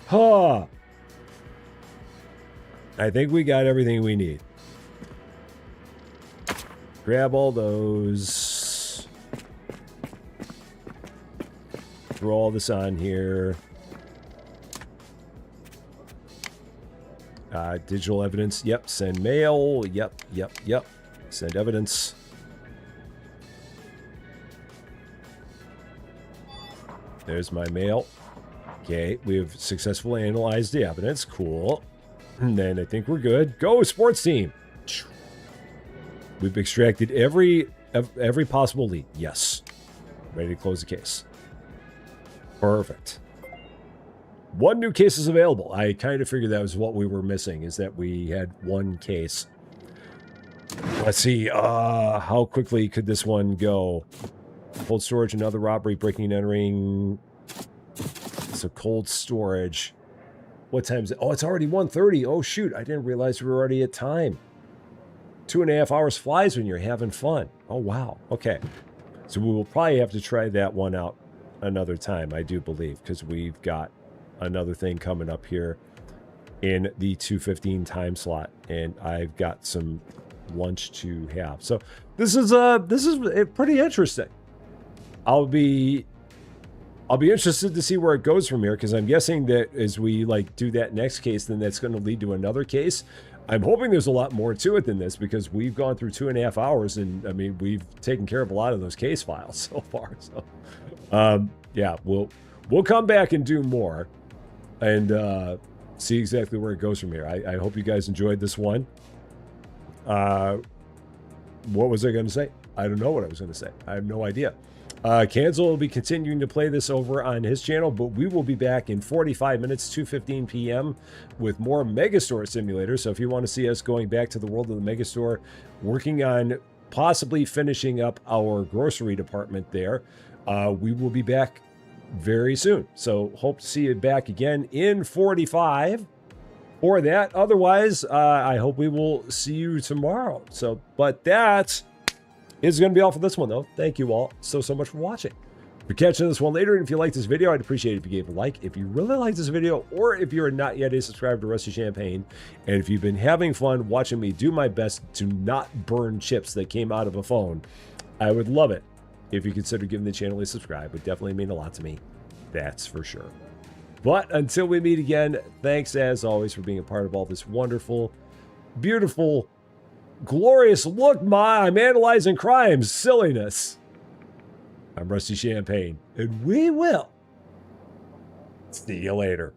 Huh. I think we got everything we need. Grab all those. Throw all this on here. Digital evidence. Yep. Send mail. Yep. Send evidence. There's my mail. Okay. We've successfully analyzed the evidence. Cool. And then I think we're good. Go, sports team. We've extracted every possible lead. Yes. Ready to close the case. Perfect. One new case is available. I kind of figured that was what we were missing, is that we had one case. Let's see. How quickly could this one go? Cold storage, another robbery, breaking and entering. So cold storage. What time is it? Oh, it's already 1:30. Oh, shoot. I didn't realize we were already at time. 2.5 hours flies when you're having fun. Oh, wow. Okay. So we will probably have to try that one out another time, I do believe, because we've got another thing coming up here in the 2:15 time slot, and I've got some lunch to have. So this is pretty interesting. I'll be I'll be interested to see where it goes from here, because I'm guessing that as we like do that next case, then that's going to lead to another case. I'm hoping there's a lot more to it than this, because we've gone through 2.5 hours, and I mean, we've taken care of a lot of those case files so far. So, yeah, we'll come back and do more, and see exactly where it goes from here. I hope you guys enjoyed this one. What was I going to say? I don't know what I was going to say. I have no idea. Cancel will be continuing to play this over on his channel, but we will be back in 45 minutes, 2:15 p.m. with more Megastore Simulator. So if you want to see us going back to the world of the Megastore, working on possibly finishing up our grocery department there, we will be back very soon. So hope to see you back again in 45 for that. Otherwise, I hope we will see you tomorrow. So, but that's is going to be all for this one, though. Thank you all so much for watching. If you're catching this one later, and if you like this video, I'd appreciate it if you gave a like. If you really like this video, or if you're not yet a subscriber to Rusty Champagne, and if you've been having fun watching me do my best to not burn chips that came out of a phone, I would love it if you consider giving the channel a subscribe. It would definitely mean a lot to me. That's for sure. But until we meet again, thanks as always for being a part of all this wonderful, beautiful, glorious, look, I'm analyzing crimes, silliness. I'm Rusty Champagne, and we will see you later.